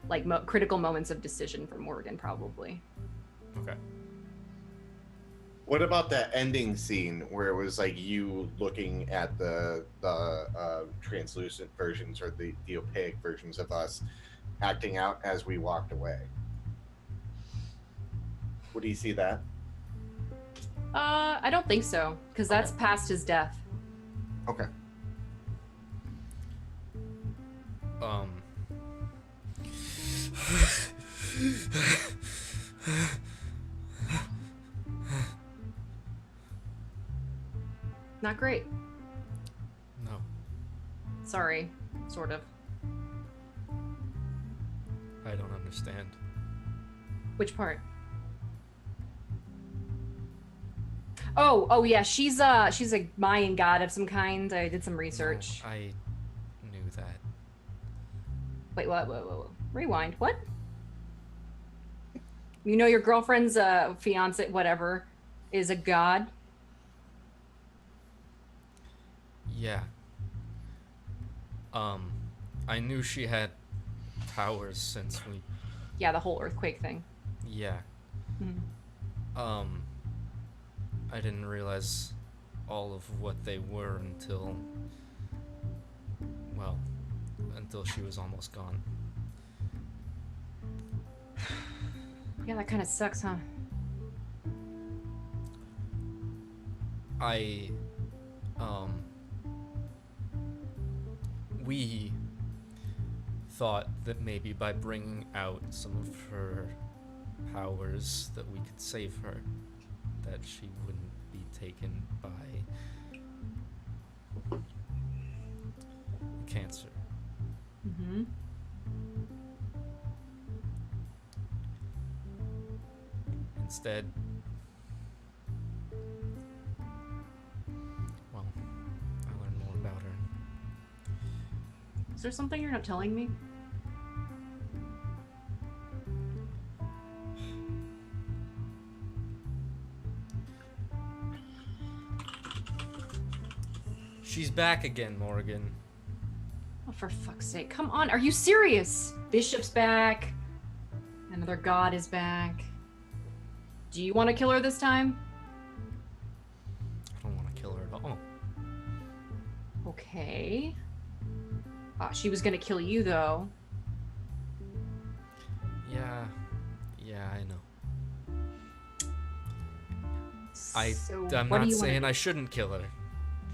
like critical moments of decision for Morgan, probably. Okay. What about that ending scene where it was like you looking at the translucent versions or the opaque versions of us acting out as we walked away? Would you see that? I don't think so, because that's past his death. Okay. Not great. No. Sorry, sort of. I don't understand. Which part? Oh yeah, she's a Mayan god of some kind. I did some research. No, I knew that. Wait, what? Rewind. What? You know your girlfriend's fiance, whatever, is a god? Yeah. I knew she had powers since we... Yeah, the whole earthquake thing. Yeah. Mhm. I didn't realize all of what they were until she was almost gone. Yeah, that kind of sucks, huh? We thought that maybe by bringing out some of her powers that we could save her, that she wouldn't be taken by cancer. Mm-hmm. Instead, well, I learned more about her. Is there something you're not telling me? She's back again, Morrigan. Oh, for fuck's sake. Come on, are you serious? Bishop's back. Another god is back. Do you want to kill her this time? I don't want to kill her at all. Okay. She was gonna kill you, though. Yeah, I know. So I'm what do not you saying wanna... I shouldn't kill her.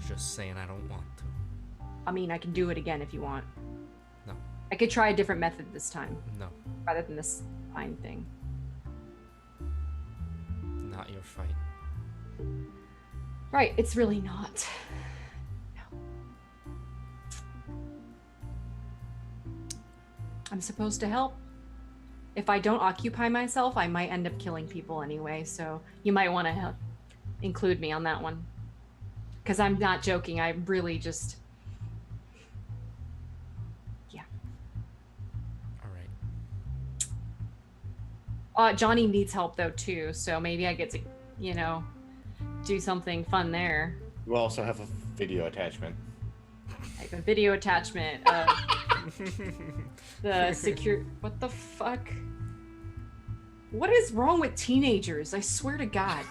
Just saying I don't want to. I mean, I can do it again if you want. No. I could try a different method this time, No, rather than this fine thing. not your fight. Right, it's really not. No. I'm supposed to help. If I don't occupy myself, I might end up killing people anyway, so you might want to include me on that one. Because I'm not joking, I really just... Yeah. All right. Johnny needs help though too, so maybe I get to, you know, do something fun there. You also have a video attachment. Like a video attachment of the secure. What the fuck? What is wrong with teenagers? I swear to God.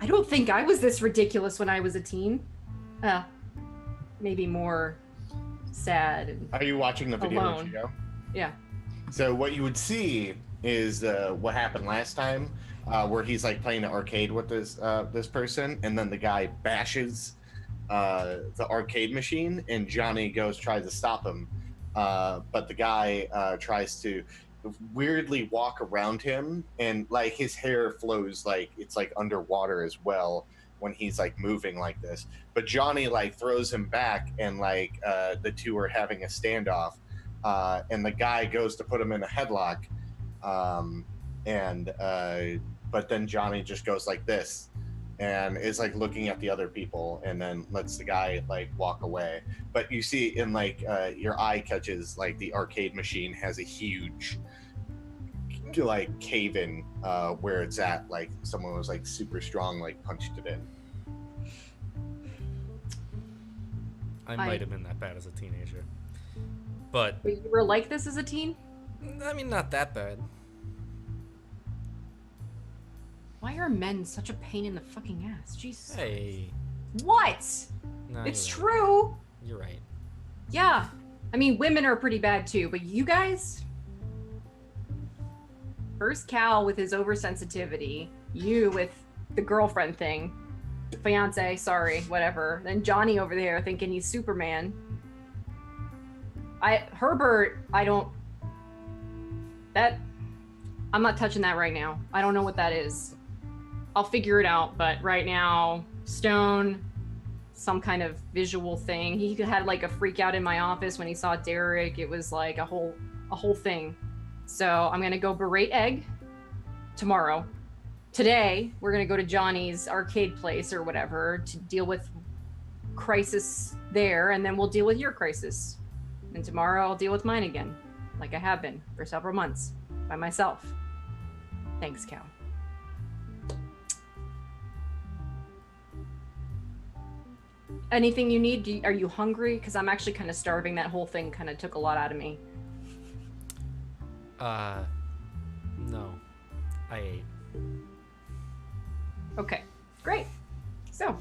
I don't think I was this ridiculous when I was a teen. Maybe more sad and Are you watching the video, alone. Gio? Yeah. So what you would see is what happened last time, where he's like playing the arcade with this person, and then the guy bashes the arcade machine, and Johnny tries to stop him, but the guy tries to weirdly walk around him, and like his hair flows like it's like underwater as well when he's like moving like this. But Johnny like throws him back, and like the two are having a standoff, and the guy goes to put him in a headlock, but then Johnny just goes like this and is like looking at the other people, and then lets the guy like walk away. But you see in like your eye catches like the arcade machine has a huge like cave in where it's at, like someone was like super strong like punched it in. I might have been that bad as a teenager, but Wait, you were like this as a teen? I mean, not that bad. Why are men such a pain in the fucking ass? Jesus. Hey, What? no, It's you're right. true. You're right. Yeah. I mean, women are pretty bad too, but you guys? First Cal with his oversensitivity, you with the girlfriend thing, fiance, sorry, whatever. Then Johnny over there thinking he's Superman. Herbert, I'm not touching that right now. I don't know what that is. I'll figure it out, but right now, Stone, some kind of visual thing. He had like a freak out in my office when he saw Derek. It was like a whole thing. So I'm gonna go berate Egg tomorrow. Today, we're gonna go to Johnny's arcade place or whatever to deal with crisis there, and then we'll deal with your crisis. And tomorrow I'll deal with mine again, like I have been for several months by myself. Thanks, Cal. Anything you need? Are you hungry? Because I'm actually kind of starving. That whole thing kind of took a lot out of me. No. I ate. Okay, great. So,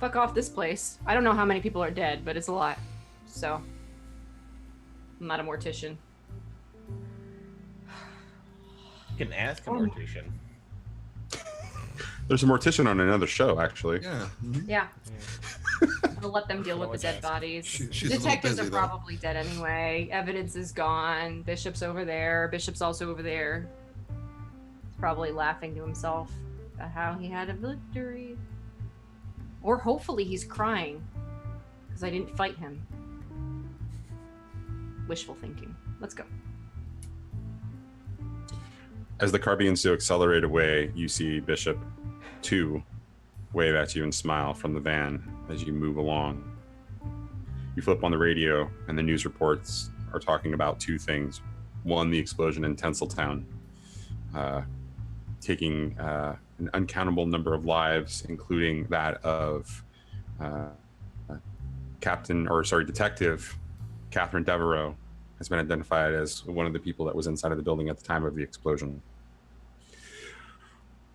fuck off this place. I don't know how many people are dead, but it's a lot. So, I'm not a mortician. You can ask a mortician. There's a mortician on another show, actually. Yeah. Yeah. I'll let them deal with the dead bodies. She's a little Detectives busy, are though. probably dead anyway. Evidence is gone. Bishop's over there. Bishop's also over there. He's probably laughing to himself at how he had a victory. Or hopefully he's crying because I didn't fight him. Wishful thinking. Let's go. As the car begins to accelerate away, you see Bishop 2 wave at you and smile from the van as you move along. You flip on the radio, and the news reports are talking about two things. One, the explosion in Tinseltown, taking an uncountable number of lives, including that of Detective Catherine Devereaux has been identified as one of the people that was inside of the building at the time of the explosion.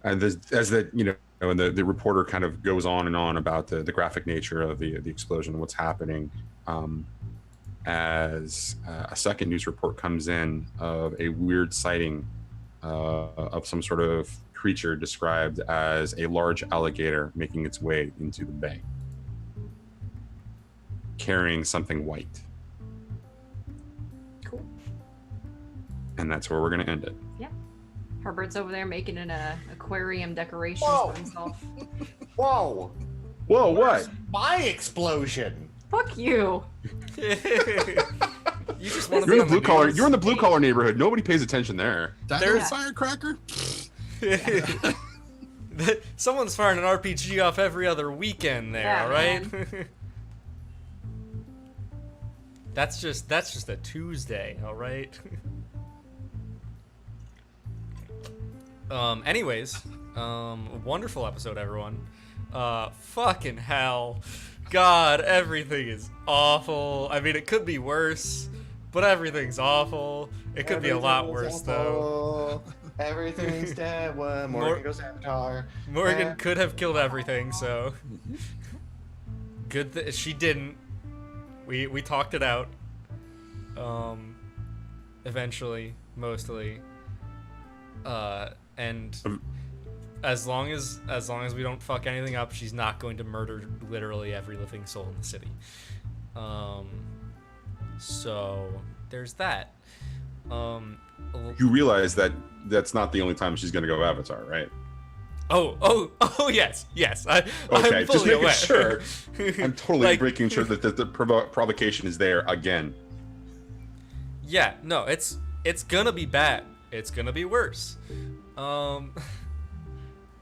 And the reporter kind of goes on and on about the graphic nature of the explosion and what's happening, as a second news report comes in of a weird sighting of some sort of creature described as a large alligator making its way into the bay, carrying something white. Cool. And that's where we're going to end it. Yeah. Herbert's over there making an aquarium decoration Whoa. for himself. Whoa! Whoa, Where's my explosion? Fuck you. You just want to You're be in on the blue collar. news? You're in the blue collar neighborhood. Nobody pays attention there. Dino Yeah. firecracker? Someone's firing an RPG off every other weekend there, Yeah, all right? That's just a Tuesday, all right? Anyways, wonderful episode, everyone. Fucking hell. God, everything is awful. I mean, it could be worse, but everything's awful. It could be a lot worse, though. Everything's dead when Morrigan goes Avatar. Morrigan could have killed everything, so good that she didn't. We talked it out. Eventually, mostly. And as long as we don't fuck anything up, she's not going to murder literally every living soul in the city. So there's that. You realize that that's not the only time she's going to go Avatar, right? Oh, yes. I'm Okay, just fully making aware. sure. I'm totally Like- making sure that the provocation is there again. Yeah, no, it's gonna be bad. It's gonna be worse. And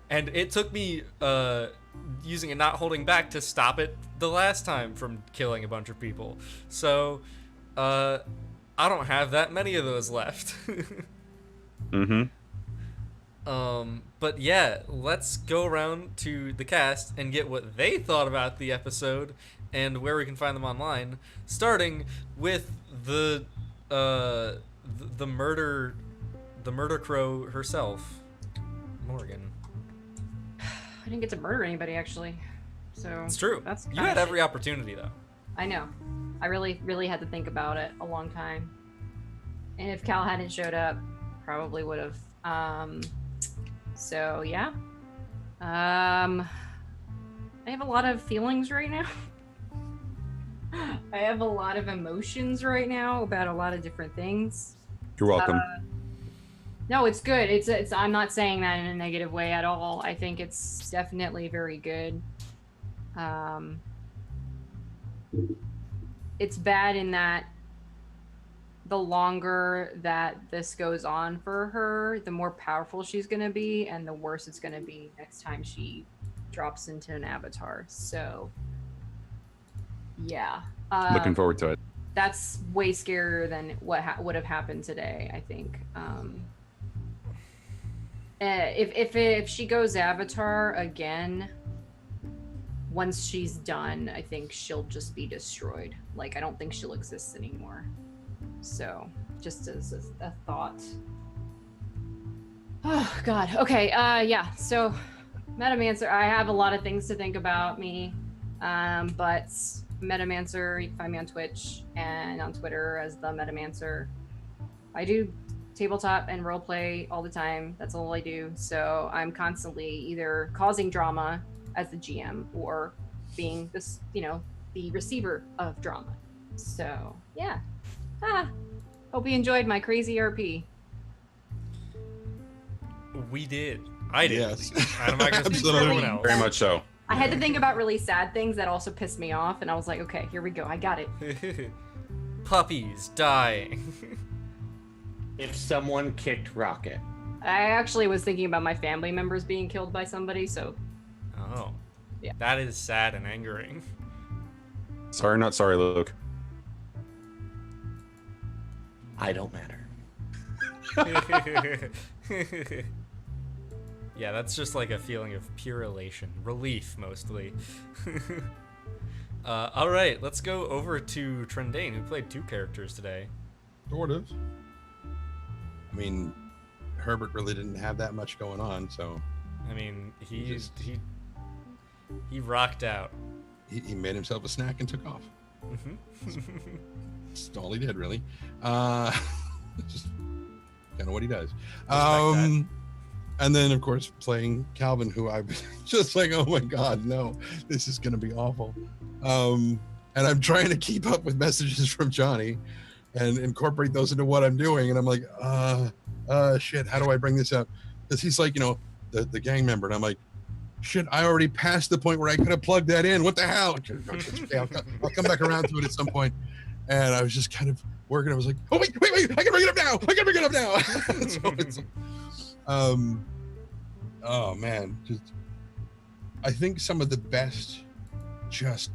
it took me using a not holding back to stop it the last time from killing a bunch of people. So I don't have that many of those left. But yeah, let's go around to the cast and get what they thought about the episode and where we can find them online, starting with the murder crow herself, Morrigan. I didn't get to murder anybody actually, so It's true. That's You had every opportunity though. I know. I really had to think about it a long time. And if Cal hadn't showed up, probably would have. So yeah. I have a lot of feelings right now. I have a lot of emotions right now about a lot of different things. You're welcome. No, it's good. It's I'm not saying that in a negative way at all. I think it's definitely very good. It's bad in that the longer that this goes on for her, the more powerful she's going to be and the worse it's going to be next time she drops into an avatar. So yeah. Looking forward to it. That's way scarier than what would have happened today, I think. If she goes Avatar again, once she's done, I think she'll just be destroyed. Like, I don't think she'll exist anymore. So, just as a thought. Oh, God. Okay, yeah. So, Metamancer, I have a lot of things to think about me. But Metamancer, you can find me on Twitch and on Twitter as the Metamancer. I do tabletop and roleplay all the time. That's all I do. So I'm constantly either causing drama as the GM or being this, the receiver of drama. So yeah. Hope you enjoyed my crazy RP. We did. I did. Yes. I'm not gonna speak for Absolutely. everyone else. Very much so. I had to think about really sad things that also pissed me off, and I was like, okay, here we go. I got it. Puppies dying. If someone kicked Rocket. I actually was thinking about my family members being killed by somebody, so Oh. Yeah. That is sad and angering. Sorry, not sorry, Luke. I don't matter. Yeah, that's just like a feeling of pure elation. Relief, mostly. All right, let's go over to Trendane, who played 2 characters today. Sort of. I mean, Herbert really didn't have that much going on, so I mean, he rocked out. he made himself a snack and took off. That's all he did, really. Just kind of what he does. that. And then, of course, playing Calvin, who I was just like, oh my God, no, this is going to be awful. And I'm trying to keep up with messages from Johnny and incorporate those into what I'm doing. And I'm like, shit, how do I bring this up? Because he's like, the gang member. And I'm like, shit, I already passed the point where I could have plugged that in. What the hell? Okay, I'll come back around to it at some point. And I was just kind of working. I was like, oh, wait, I can bring it up now. So it's, oh man, just, I think some of the best, just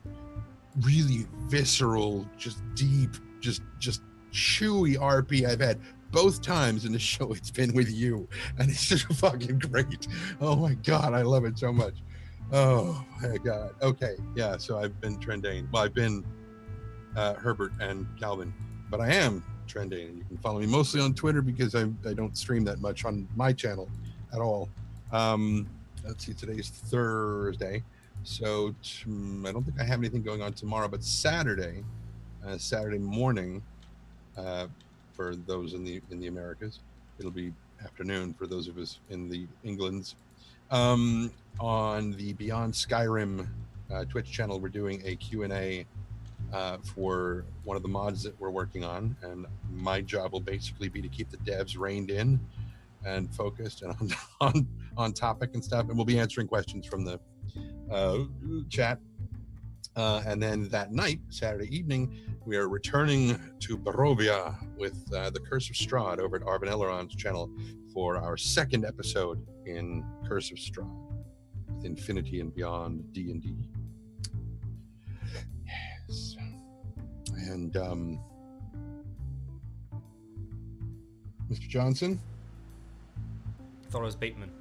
really visceral, just deep, just chewy RP I've had. both times in the show it's been with you, and it's just fucking great. Oh my god, I love it so much. Oh my god. Okay, yeah. So I've been Trendane. Well, I've been Herbert and Calvin, but I am Trendane, and you can follow me mostly on Twitter because I don't stream that much on my channel at all. Let's see, today's Thursday, so I don't think I have anything going on tomorrow, but Saturday morning, for those in the Americas, it'll be afternoon for those of us in the Englands. On the Beyond Skyrim Twitch channel, we're doing a Q&A for one of the mods that we're working on, and my job will basically be to keep the devs reined in and focused and on topic and stuff, and we'll be answering questions from the chat. And then that night, Saturday evening, we are returning to Barovia with the Curse of Strahd over at Arvin Elrond's channel for our second episode in Curse of Strahd with Infinity and Beyond D&D. Yes. And Mr. Johnson? I thought it was Bateman.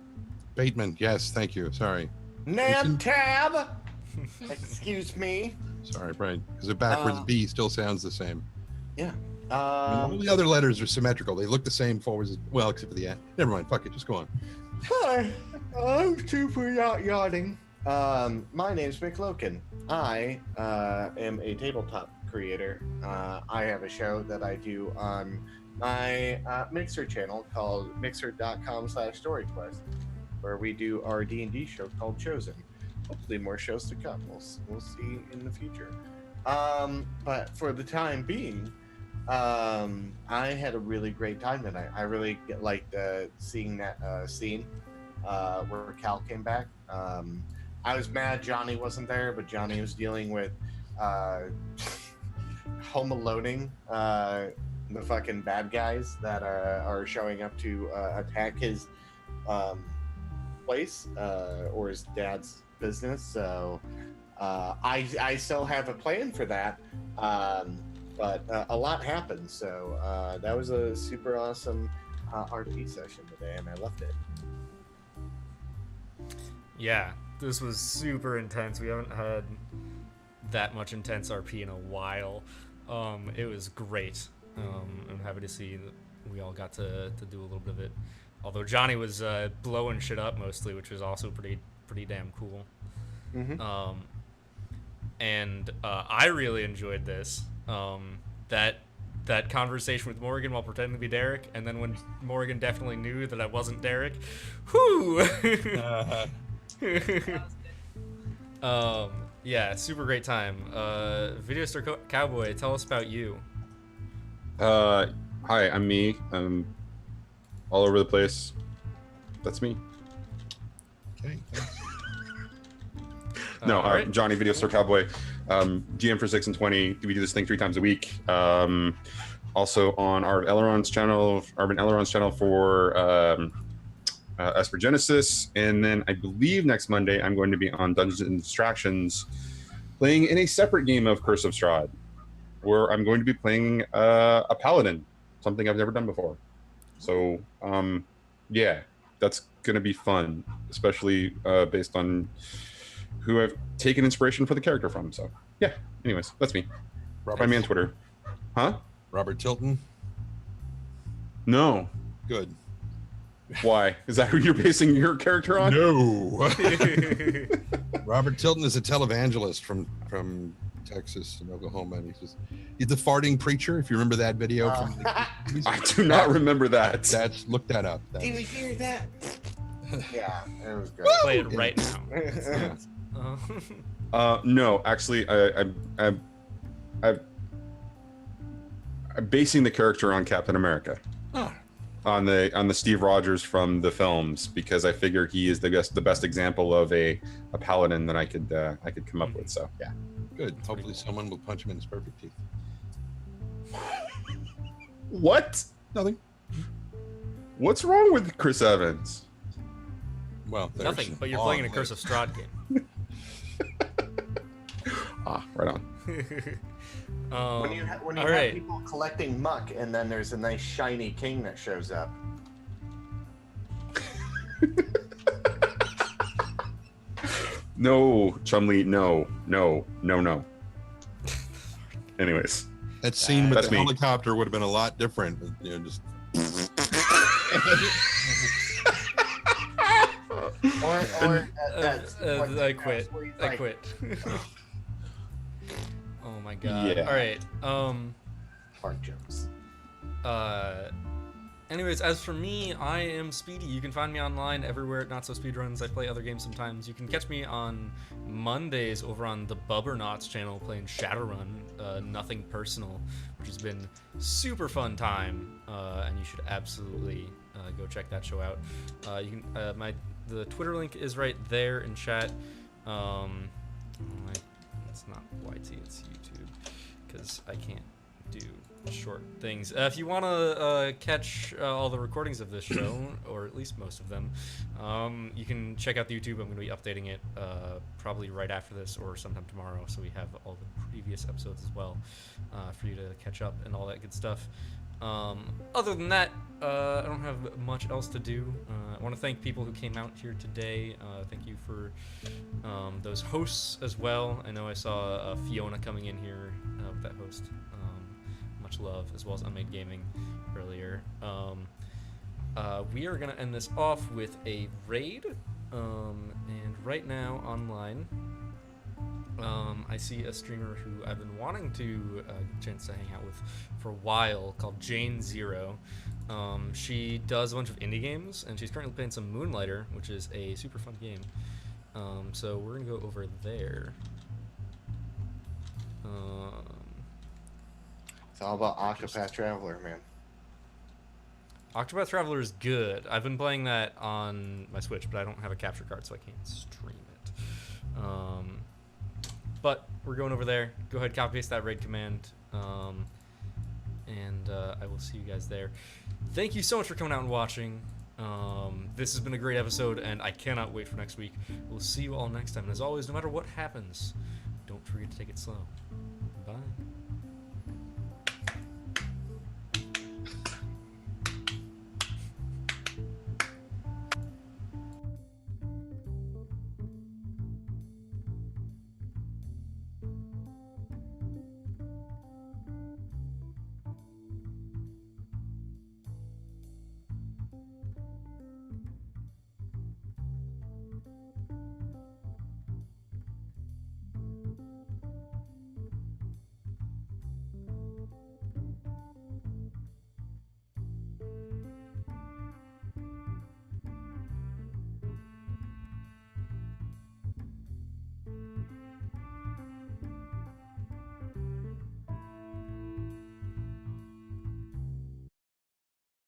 Bateman, yes, thank you. Sorry. Nab tab. Excuse me. Sorry, right. Because the backwards B still sounds the same. Yeah. All the other letters are symmetrical. They look the same forwards, well, except for the end. Never mind. Fuck it. Just go on. Hi. I'm super yachting. My name's McLoken. I am a tabletop creator. I have a show that I do on my Mixer channel called mixer.com/storyquest, where we do our D&D show called Chosen. Hopefully more shows to come. We'll see in the future. But for the time being, I had a really great time tonight. I really liked seeing that scene where Cal came back. I was mad Johnny wasn't there, but Johnny was dealing with home aloning the fucking bad guys that are showing up to attack his place or his dad's business. So I still have a plan for that, but a lot happened. So that was a super awesome RP session today, and I loved it. Yeah, this was super intense. We haven't had that much intense RP in a while. It was great. I'm happy to see that we all got to do a little bit of it. Although Johnny was blowing shit up mostly, which was also pretty damn cool. Mm-hmm. And I really enjoyed this. That conversation with Morrigan while pretending to be Derek, and then when Morrigan definitely knew that I wasn't Derek. Whoo! Yeah, super great time. VideoStoreCowboy, tell us about you. Hi, I'm me. I'm all over the place. That's me. Okay. No, all right. Johnny, Video Store Cowboy, GM for 6 and 20. We do this thing 3 times a week. Also on Arvin Elrond's channel for Esper Genesis, and then I believe next Monday I'm going to be on Dungeons and Distractions, playing in a separate game of Curse of Strahd, where I'm going to be playing a paladin, something I've never done before. So yeah, that's going to be fun, especially based on who I've taken inspiration for the character from. So yeah, anyways, that's me. Find me on Twitter. Huh? Robert Tilton. No. Good. Why? Is that who you're basing your character on? No. Robert Tilton is a televangelist from Texas and Oklahoma, and he's the farting preacher. If you remember that video, I do not remember that. Look that up. Did you hear that? Yeah, it was good. Play it right now. No, actually, I'm basing the character on Captain America. Oh. On the Steve Rogers from the films, because I figure he is the best example of a paladin that I could come up with. So yeah, Good. Hopefully someone will punch him in his perfect teeth. What? Nothing. What's wrong with Chris Evans? Well, Nothing, but you're playing a Curse of Strahd game. Ah, right on. when you all have right. people collecting muck, and then there's a nice shiny king that shows up. No, Chumley, no. Anyways, That scene with That's the me. helicopter would have been a lot different. Just Or that's what I quit. where he's I like, quit. Oh my god. Yeah. All right. Fart jokes. Anyways, as for me, I am Speedy. You can find me online everywhere at NotSoSpeedRuns. I play other games sometimes. You can catch me on Mondays over on the Bubbernauts channel playing Shadowrun, Nothing Personal, which has been super fun time, and you should absolutely go check that show out. You can the Twitter link is right there in chat. It's not YT, it's YouTube, because I can't do short things. If you want to catch all the recordings of this show, or at least most of them, you can check out the YouTube. I'm going to be updating it probably right after this or sometime tomorrow, so we have all the previous episodes as well for you to catch up and all that good stuff. Other than that, I don't have much else to do. I want to thank people who came out here today. Thank you for those hosts as well. I know I saw Fiona coming in here with that host. Much love, as well as Unmade Gaming earlier. We are going to end this off with a raid. And right now online, I see a streamer who I've been wanting to get a chance to hang out with for a while, called Jane Zero. She does a bunch of indie games, and she's currently playing some Moonlighter, which is a super fun game. So we're gonna go over there. It's all about Octopath Traveler, man. Octopath Traveler is good. I've been playing that on my Switch, but I don't have a capture card, so I can't stream it. But we're going over there. Go ahead, copy paste that raid command, and I will see you guys there. Thank you so much for coming out and watching. This has been a great episode, and I cannot wait for next week. We'll see you all next time. And as always, no matter what happens, don't forget to take it slow. Bye.